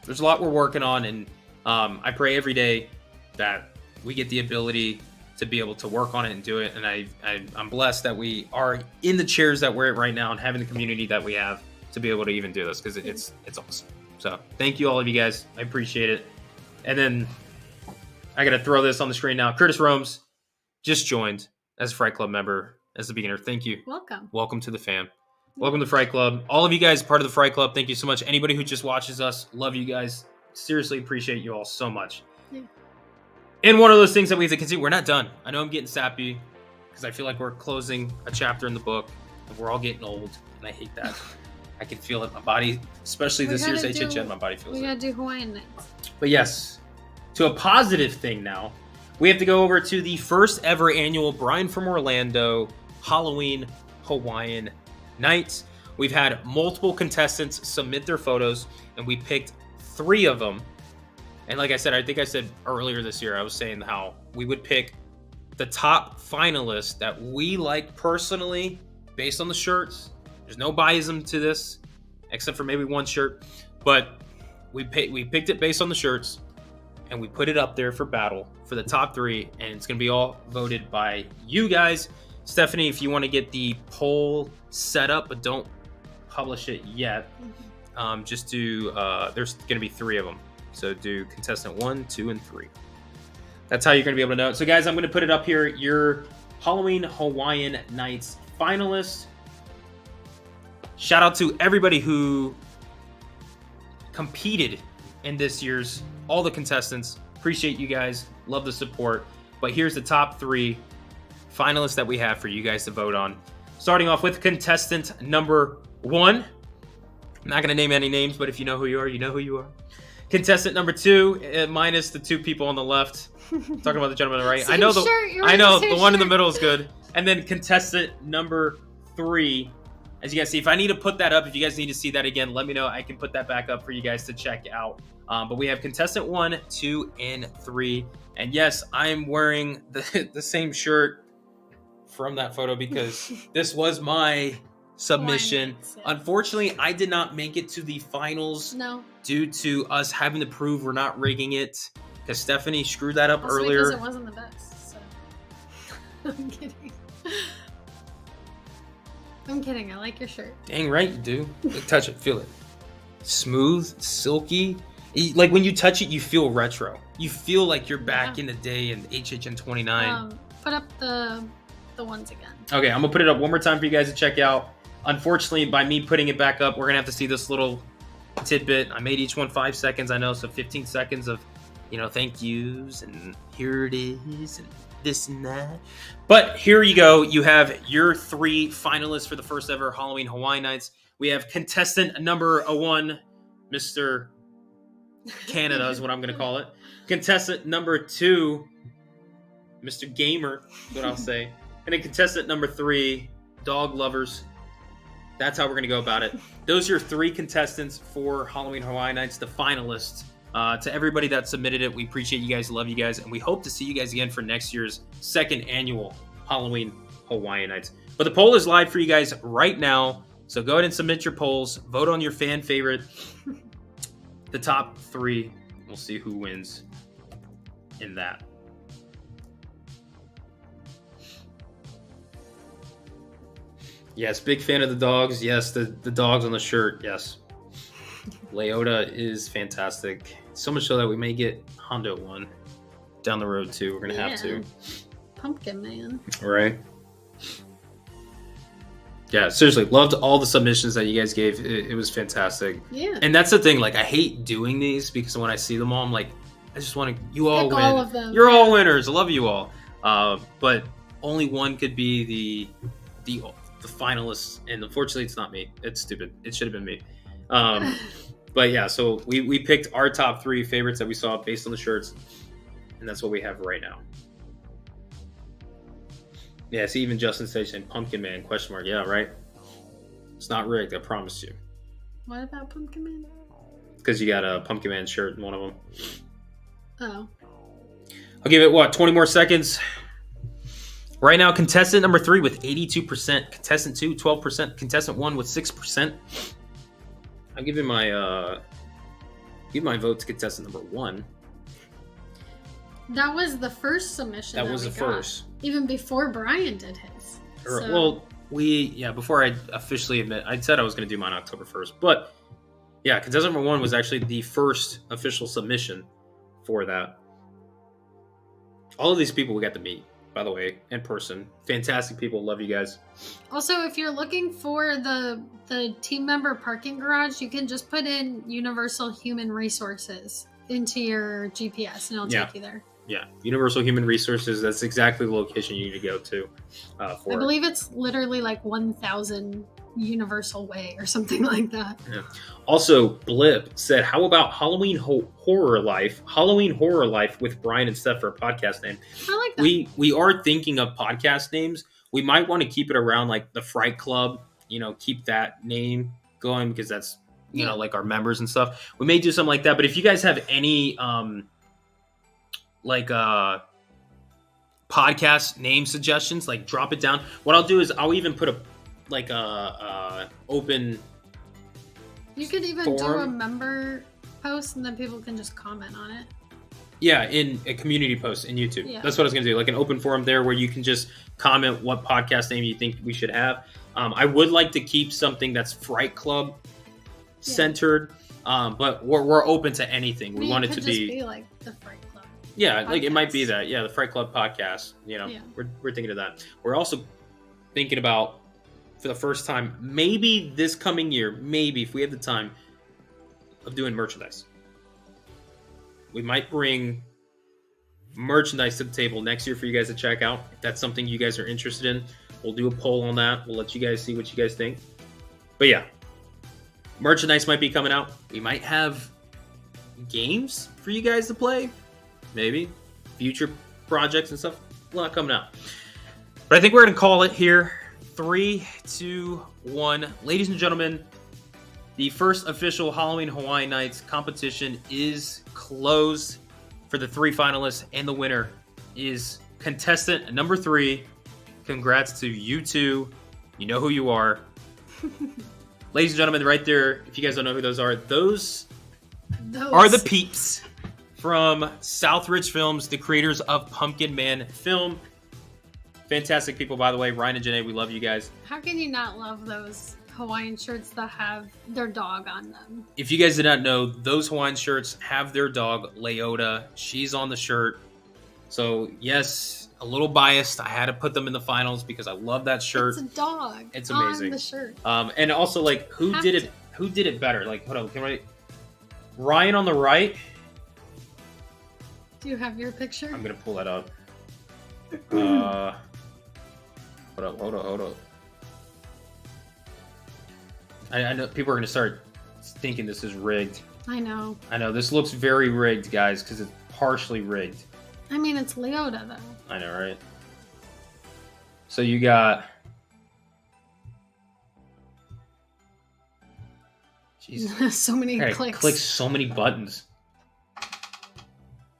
there's a lot we're working on. And I pray every day that we get the ability to be able to work on it and do it. And I'm blessed that we are in the chairs that we're at right now and having the community that we have to be able to even do this, because it's awesome. So thank you, all of you guys. I appreciate it. And then I got to throw this on the screen now. Curtis Romes just joined as a Fright Club member as the beginner. Thank you. Welcome to the fam. Welcome to Fright Club. All of you guys part of the Fright Club, thank you so much. Anybody who just watches us, love you guys. Seriously appreciate you all so much. Yeah. And one of those things that we have to consider, we're not done. I know I'm getting sappy because I feel like we're closing a chapter in the book, and we're all getting old, and I hate that. I can feel it. My body, especially this year's HHN, my body feels it. We gotta do Hawaiian Nights. But yes, to a positive thing now, we have to go over to the first ever annual Brian from Orlando Halloween Hawaiian Nights. We've had multiple contestants submit their photos, and we picked 3 of them. And like I said, I think I said earlier this year, I was saying how we would pick the top finalists that we like personally based on the shirts. There's no biasm to this, except for maybe one shirt. But we picked it based on the shirts, and we put it up there for battle for the top 3. And it's going to be all voted by you guys. Stephanie, if you want to get the poll set up, but don't publish it yet, just do, there's going to be 3 of them. So do contestant 1, 2, and 3. That's how you're going to be able to know it. So guys, I'm going to put it up here. Your Halloween Hawaiian Nights finalists. Shout out to everybody who competed in this year's, all the contestants. Appreciate you guys. Love the support. But here's the top 3 finalists that we have for you guys to vote on. Starting off with contestant number 1. I'm not going to name any names, but if you know who you are, you know who you are. Contestant number 2, minus the 2 people on the left. Talking about the gentleman on the right. I know the one in the middle is good. And then contestant number 3. As you guys see, if I need to put that up, if you guys need to see that again, let me know. I can put that back up for you guys to check out. But we have contestant 1, 2, and 3. And yes, I'm wearing the same shirt from that photo because this was my submission. Unfortunately, I did not make it to the finals. No. Due to us having to prove we're not rigging it, because Stephanie screwed that up earlier. Because it wasn't the best. So. I'm kidding. I'm kidding. I like your shirt. Dang right you do. Touch it. Feel it. Smooth, silky. Like when you touch it, you feel retro. You feel like you're back in the day in HHN 29. Put up the ones again. Okay, I'm gonna put it up one more time for you guys to check out. Unfortunately, by me putting it back up, we're gonna have to see this little tidbit. I made each one 5 seconds, I know, so 15 seconds of thank yous, and here it is, and this and that. But here you go. You have your 3 finalists for the first ever Halloween Hawaiian Nights. We have contestant number 1, Mr. Canada is what I'm going to call it. Contestant number 2, Mr. Gamer, is what I'll say. And then contestant number 3, Dog Lovers. That's how we're going to go about it. Those are your 3 contestants for Halloween Hawaiian Nights, the finalists. To everybody that submitted it, we appreciate you guys, love you guys, and we hope to see you guys again for next year's 2nd annual Halloween Hawaiian Nights. But the poll is live for you guys right now, so go ahead and submit your polls. Vote on your fan favorite. The top 3. We'll see who wins in that. Yes, big fan of the dogs. Yes, the dogs on the shirt. Yes. Leota is fantastic. So much so that we may get Hondo one down the road too. We're going to have to. Pumpkin Man. Right. Yeah, seriously, loved all the submissions that you guys gave. It was fantastic. Yeah. And that's the thing, like, I hate doing these because when I see them all, I'm like, I just want to, you all win. All of them. You're all winners. I love you all. But only one could be the finalists, and unfortunately it's not me. It's stupid. It should have been me. But yeah, so we picked our top 3 favorites that we saw based on the shirts, and that's what we have right now. Yeah, see, even Justin saying Pumpkin Man, ? Yeah, right? It's not rigged, I promise you. What about Pumpkin Man? Because you got a Pumpkin Man shirt in one of them. Oh. I'll give it, 20 more seconds. Right now, contestant number 3 with 82%. Contestant 2, 12%. Contestant 1 with 6%. I'm giving my vote to contestant number 1. That was the first submission. That was the first. Even before Brian did his. So. Well, before I officially admit, I said I was going to do mine October 1st. But, yeah, contestant number 1 was actually the first official submission for that. All of these people we got to meet, by the way, in person. Fantastic people. Love you guys. Also, if you're looking for the team member parking garage, you can just put in Universal Human Resources into your GPS and it'll take you there. Yeah, Universal Human Resources. That's exactly the location you need to go to. I believe it's literally like 1,000 Universal Way or something like that. Yeah. Also, Blip said, "How about Halloween Horror Life? Halloween Horror Life with Brian and Steph for a podcast name." I like that. We are thinking of podcast names. We might want to keep it around like the Fright Club. Keep that name going because that's like our members and stuff. We may do something like that. But if you guys have any podcast name suggestions, like drop it down. What I'll do is I'll even put a open. You could even do a member post and then people can just comment on it. Yeah, in a community post in YouTube. Yeah. That's what I was going to do, like an open forum there where you can just comment what podcast name you think we should have. I would like to keep something that's Fright Club centered, but we're open to anything. We want it to be like the Fright Club. Yeah, podcast. like it might be that. Yeah, the Fright Club podcast. We're thinking of that. We're also thinking about, for the first time, maybe this coming year, maybe if we have the time, of doing merchandise. We might bring merchandise to the table next year for you guys to check out. If that's something you guys are interested in, we'll do a poll on that. We'll let you guys see what you guys think. But yeah, merchandise might be coming out. We might have games for you guys to play. Maybe future projects and stuff. A lot coming out. But I think we're going to call it here. 3, 2, 1. Ladies and gentlemen, the first official Halloween Hawaiian Nights competition is closed for the 3 finalists, and the winner is contestant number 3. Congrats to you two. You know who you are. Ladies and gentlemen, right there, if you guys don't know who those are are the peeps from Southridge Films, the creators of Pumpkin Man Film. Fantastic people, by the way. Ryan and Janae, we love you guys. How can you not love those Hawaiian shirts that have their dog on them? If you guys did not know, those Hawaiian shirts have their dog, Leota. She's on the shirt. So, yes, a little biased. I had to put them in the finals because I love that shirt. It's a dog. It's amazing. On the shirt. And also, like, who did it better? Like, hold on, Ryan on the right Do you have your picture? I'm gonna pull that up. Hold up. I know people are gonna start thinking this is rigged. I know. This looks very rigged, guys, because it's partially rigged. I mean, it's Leota, though. I know, right? So you got... Jesus. So many clicks. Click so many buttons.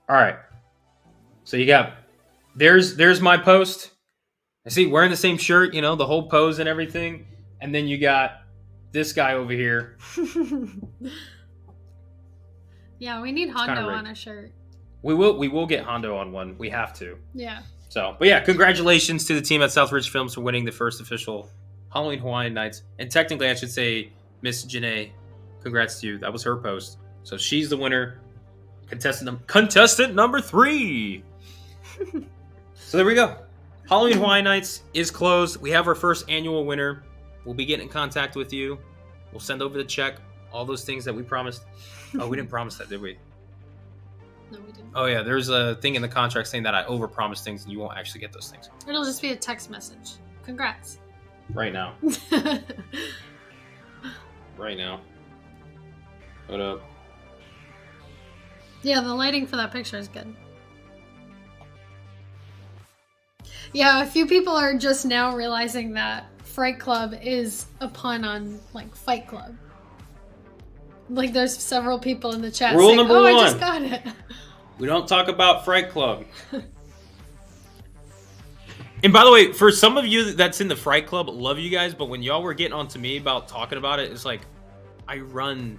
All right. So you got... There's my post. I see wearing the same shirt, you know, the whole pose and everything. And then you got this guy over here. Yeah, we need Hondo on a shirt. We will get Hondo on one. We have to. Yeah. So, but yeah, congratulations to the team at Southridge Films for winning the first official Halloween Hawaiian Nights. And technically, I should say, Miss Janae, congrats to you. That was her post. So she's the winner. Contestant number 3. So there we go. Halloween Hawaiian Nights is closed. We have our first annual winner. We'll be getting in contact with you. We'll send over the check. All those things that we promised. Oh, we didn't promise that, did we? No, we didn't. Oh, yeah. There's a thing in the contract saying that I overpromised things and you won't actually get those things. It'll just be a text message. Congrats. Right now. Right now. Hold up. Yeah, the lighting for that picture is good. Yeah, a few people are just now realizing that Fright Club is a pun on, like, Fight Club. Like, there's several people in the chat Rule saying, number I one. just got it. We don't talk about Fright Club. And by the way, for some of you that's in the Fright Club, love you guys, but when y'all were getting on to me about talking about it, it's like, I run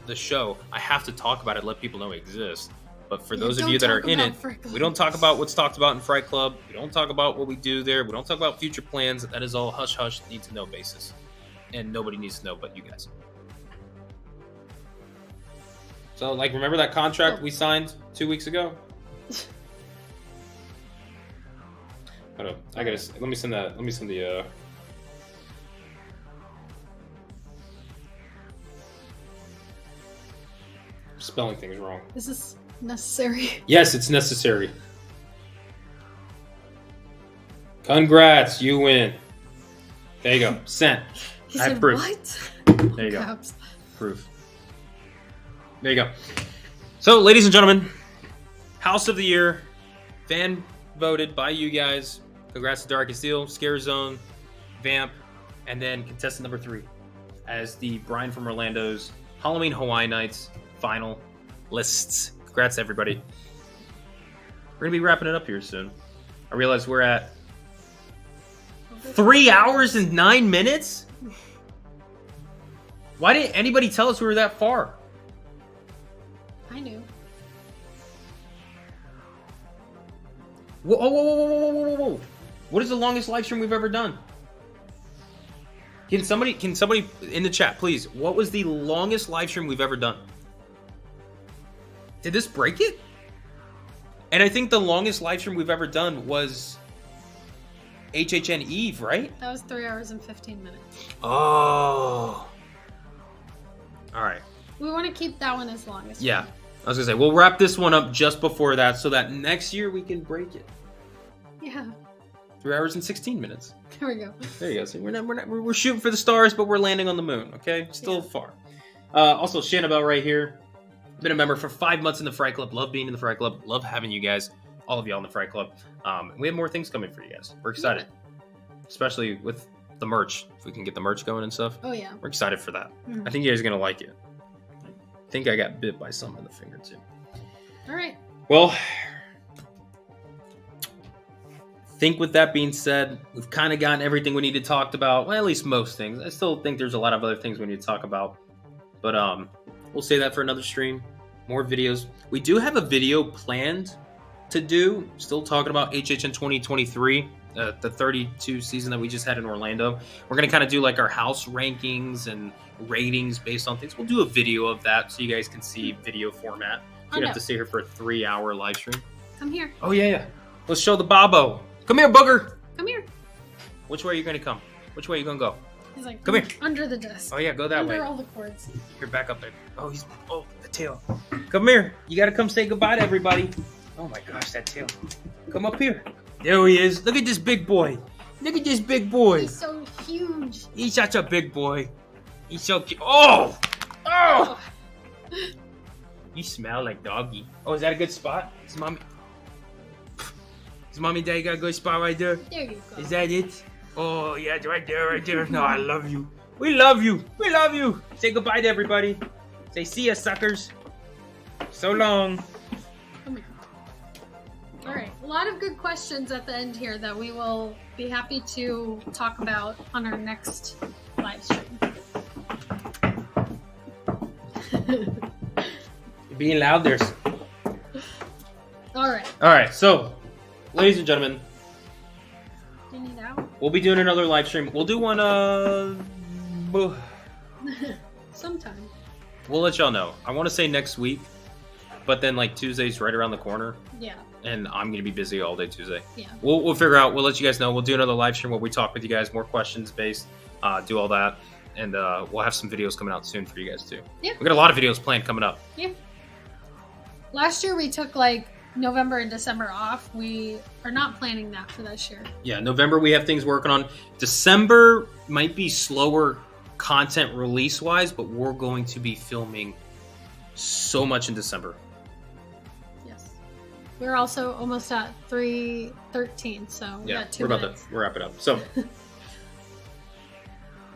the show. I have to talk about it, let people know it exists. But for those of you that are in it, we don't talk about what's talked about in Fright Club. We don't talk about what we do there. We don't talk about future plans. That is all hush-hush, need-to-know basis. And nobody needs to know but you guys. So, like, remember that contract we signed 2 weeks ago? Hold up. Let me send the, spelling things wrong. Is this necessary? Yes, it's necessary. Congrats, you win. There you go. Sent. He I said, have proof. what? There you go. Caps. Proof. There you go. So, ladies and gentlemen, House of the Year, fan voted by you guys. Congrats to Darkest Steel, Scare Zone, Vamp, and then contestant number 3 as the Brian from Orlando's Halloween Hawaiian Nights final lists. Congrats, everybody. We're going to be wrapping it up here soon. I realize we're at 3 hours and 9 minutes? Why didn't anybody tell us we were that far? I knew. Whoa. What is the longest live stream we've ever done? Can somebody in the chat, please, what was the longest live stream we've ever done? Did this break it? And I think the longest live stream we've ever done was HHN Eve, right? That was 3 hours and 15 minutes. Oh. All right. We want to keep that one as long as Yeah. I was going to say, we'll wrap this one up just before that so that next year we can break it. Yeah. 3 hours and 16 minutes. There we go. There you go. See, we're shooting for the stars, but we're landing on the moon. Okay, still far. Also, Shanabelle right here, been a member for 5 months in the Fright Club. Love being in the Fright Club. Love having you guys, all of y'all in the Fright Club. We have more things coming for you guys. We're excited, especially with the merch. If we can get the merch going and stuff. Oh yeah. We're excited for that. Mm-hmm. I think you guys are gonna like it. I think I got bit by something in the finger too. All right. Well. Think with that being said, we've kind of gotten everything we need to talk about. Well, at least most things. I still think there's a lot of other things we need to talk about. But we'll say that for another stream. More videos. We do have a video planned to do. Still talking about HHN 2023, the 32 season that we just had in Orlando. We're going to kind of do like our house rankings and ratings based on things. We'll do a video of that so you guys can see video format. You'd have to stay here for a 3-hour live stream. Come here. Oh, yeah. Let's show the Bobo. Come here, booger. Come here. Which way are you going to come? Which way are you going to go? He's like, come here. Under the desk. Oh, yeah, go that way. Under all the cords. Here, back up there. Oh, the tail. Come here. You got to come say goodbye to everybody. Oh my gosh, that tail. Come up here. There he is. Look at this big boy. Look at this big boy. He's so huge. He's such a big boy. He's so cute. Oh! Oh! You smell like doggy. Oh, is that a good spot? Is mommy and daddy got a good spot right there? There you go. Is that it? Oh, yeah, it's right there, right there. No, I love you. We love you. We love you. Say goodbye to everybody. Say see ya, suckers. So long. Oh my God. All right, a lot of good questions at the end here that we will be happy to talk about on our next live stream. You're being loud there. All right. All right, so, ladies and gentlemen, Do you need out? we'll be doing another live stream. We'll do one, Sometime. we'll let y'all know. I want to say next week, but then, like, Tuesday's right around the corner, Yeah. and I'm going to be busy all day Tuesday. Yeah. We'll figure out. We'll let you guys know. We'll do another live stream where we talk with you guys, more questions based, do all that, and we'll have some videos coming out soon for you guys too. Yeah. We got a lot of videos planned coming up. Yeah. Last year we took like November and December off. We are not planning that for this year. Yeah, November we have things working on. December might be slower content release wise, but we're going to be filming so much in December. Yes. We're also almost at 3:13, so we Yeah, got 2 we're minutes. about to wrap it up. So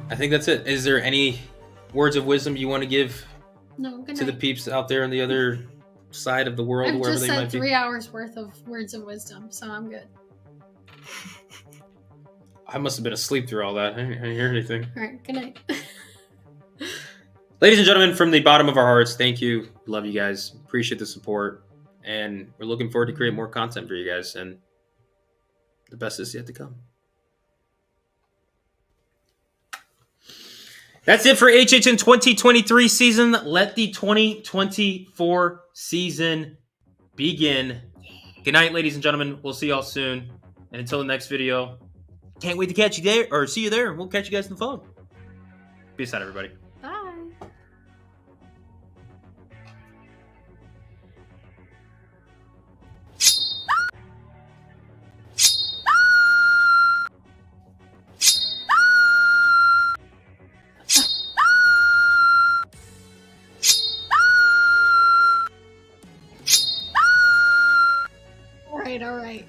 I think that's it. Is there any words of wisdom you want to give No, good to the night. peeps out there on the other side of the world, I've wherever just they said might be? 3 hours worth of words of wisdom, so I'm good. I must have been asleep through all that. I didn't hear anything. All right, good night. Ladies and gentlemen, from the bottom of our hearts, thank you. Love you guys. Appreciate the support. And we're looking forward to create more content for you guys. And the best is yet to come. That's it for HHN 2023 season. Let the 2024 season begin. Good night, ladies and gentlemen. We'll see y'all soon. And until the next video, can't wait to catch you there or see you there. We'll catch you guys on the phone. Peace out, everybody. Bye. All right, all right.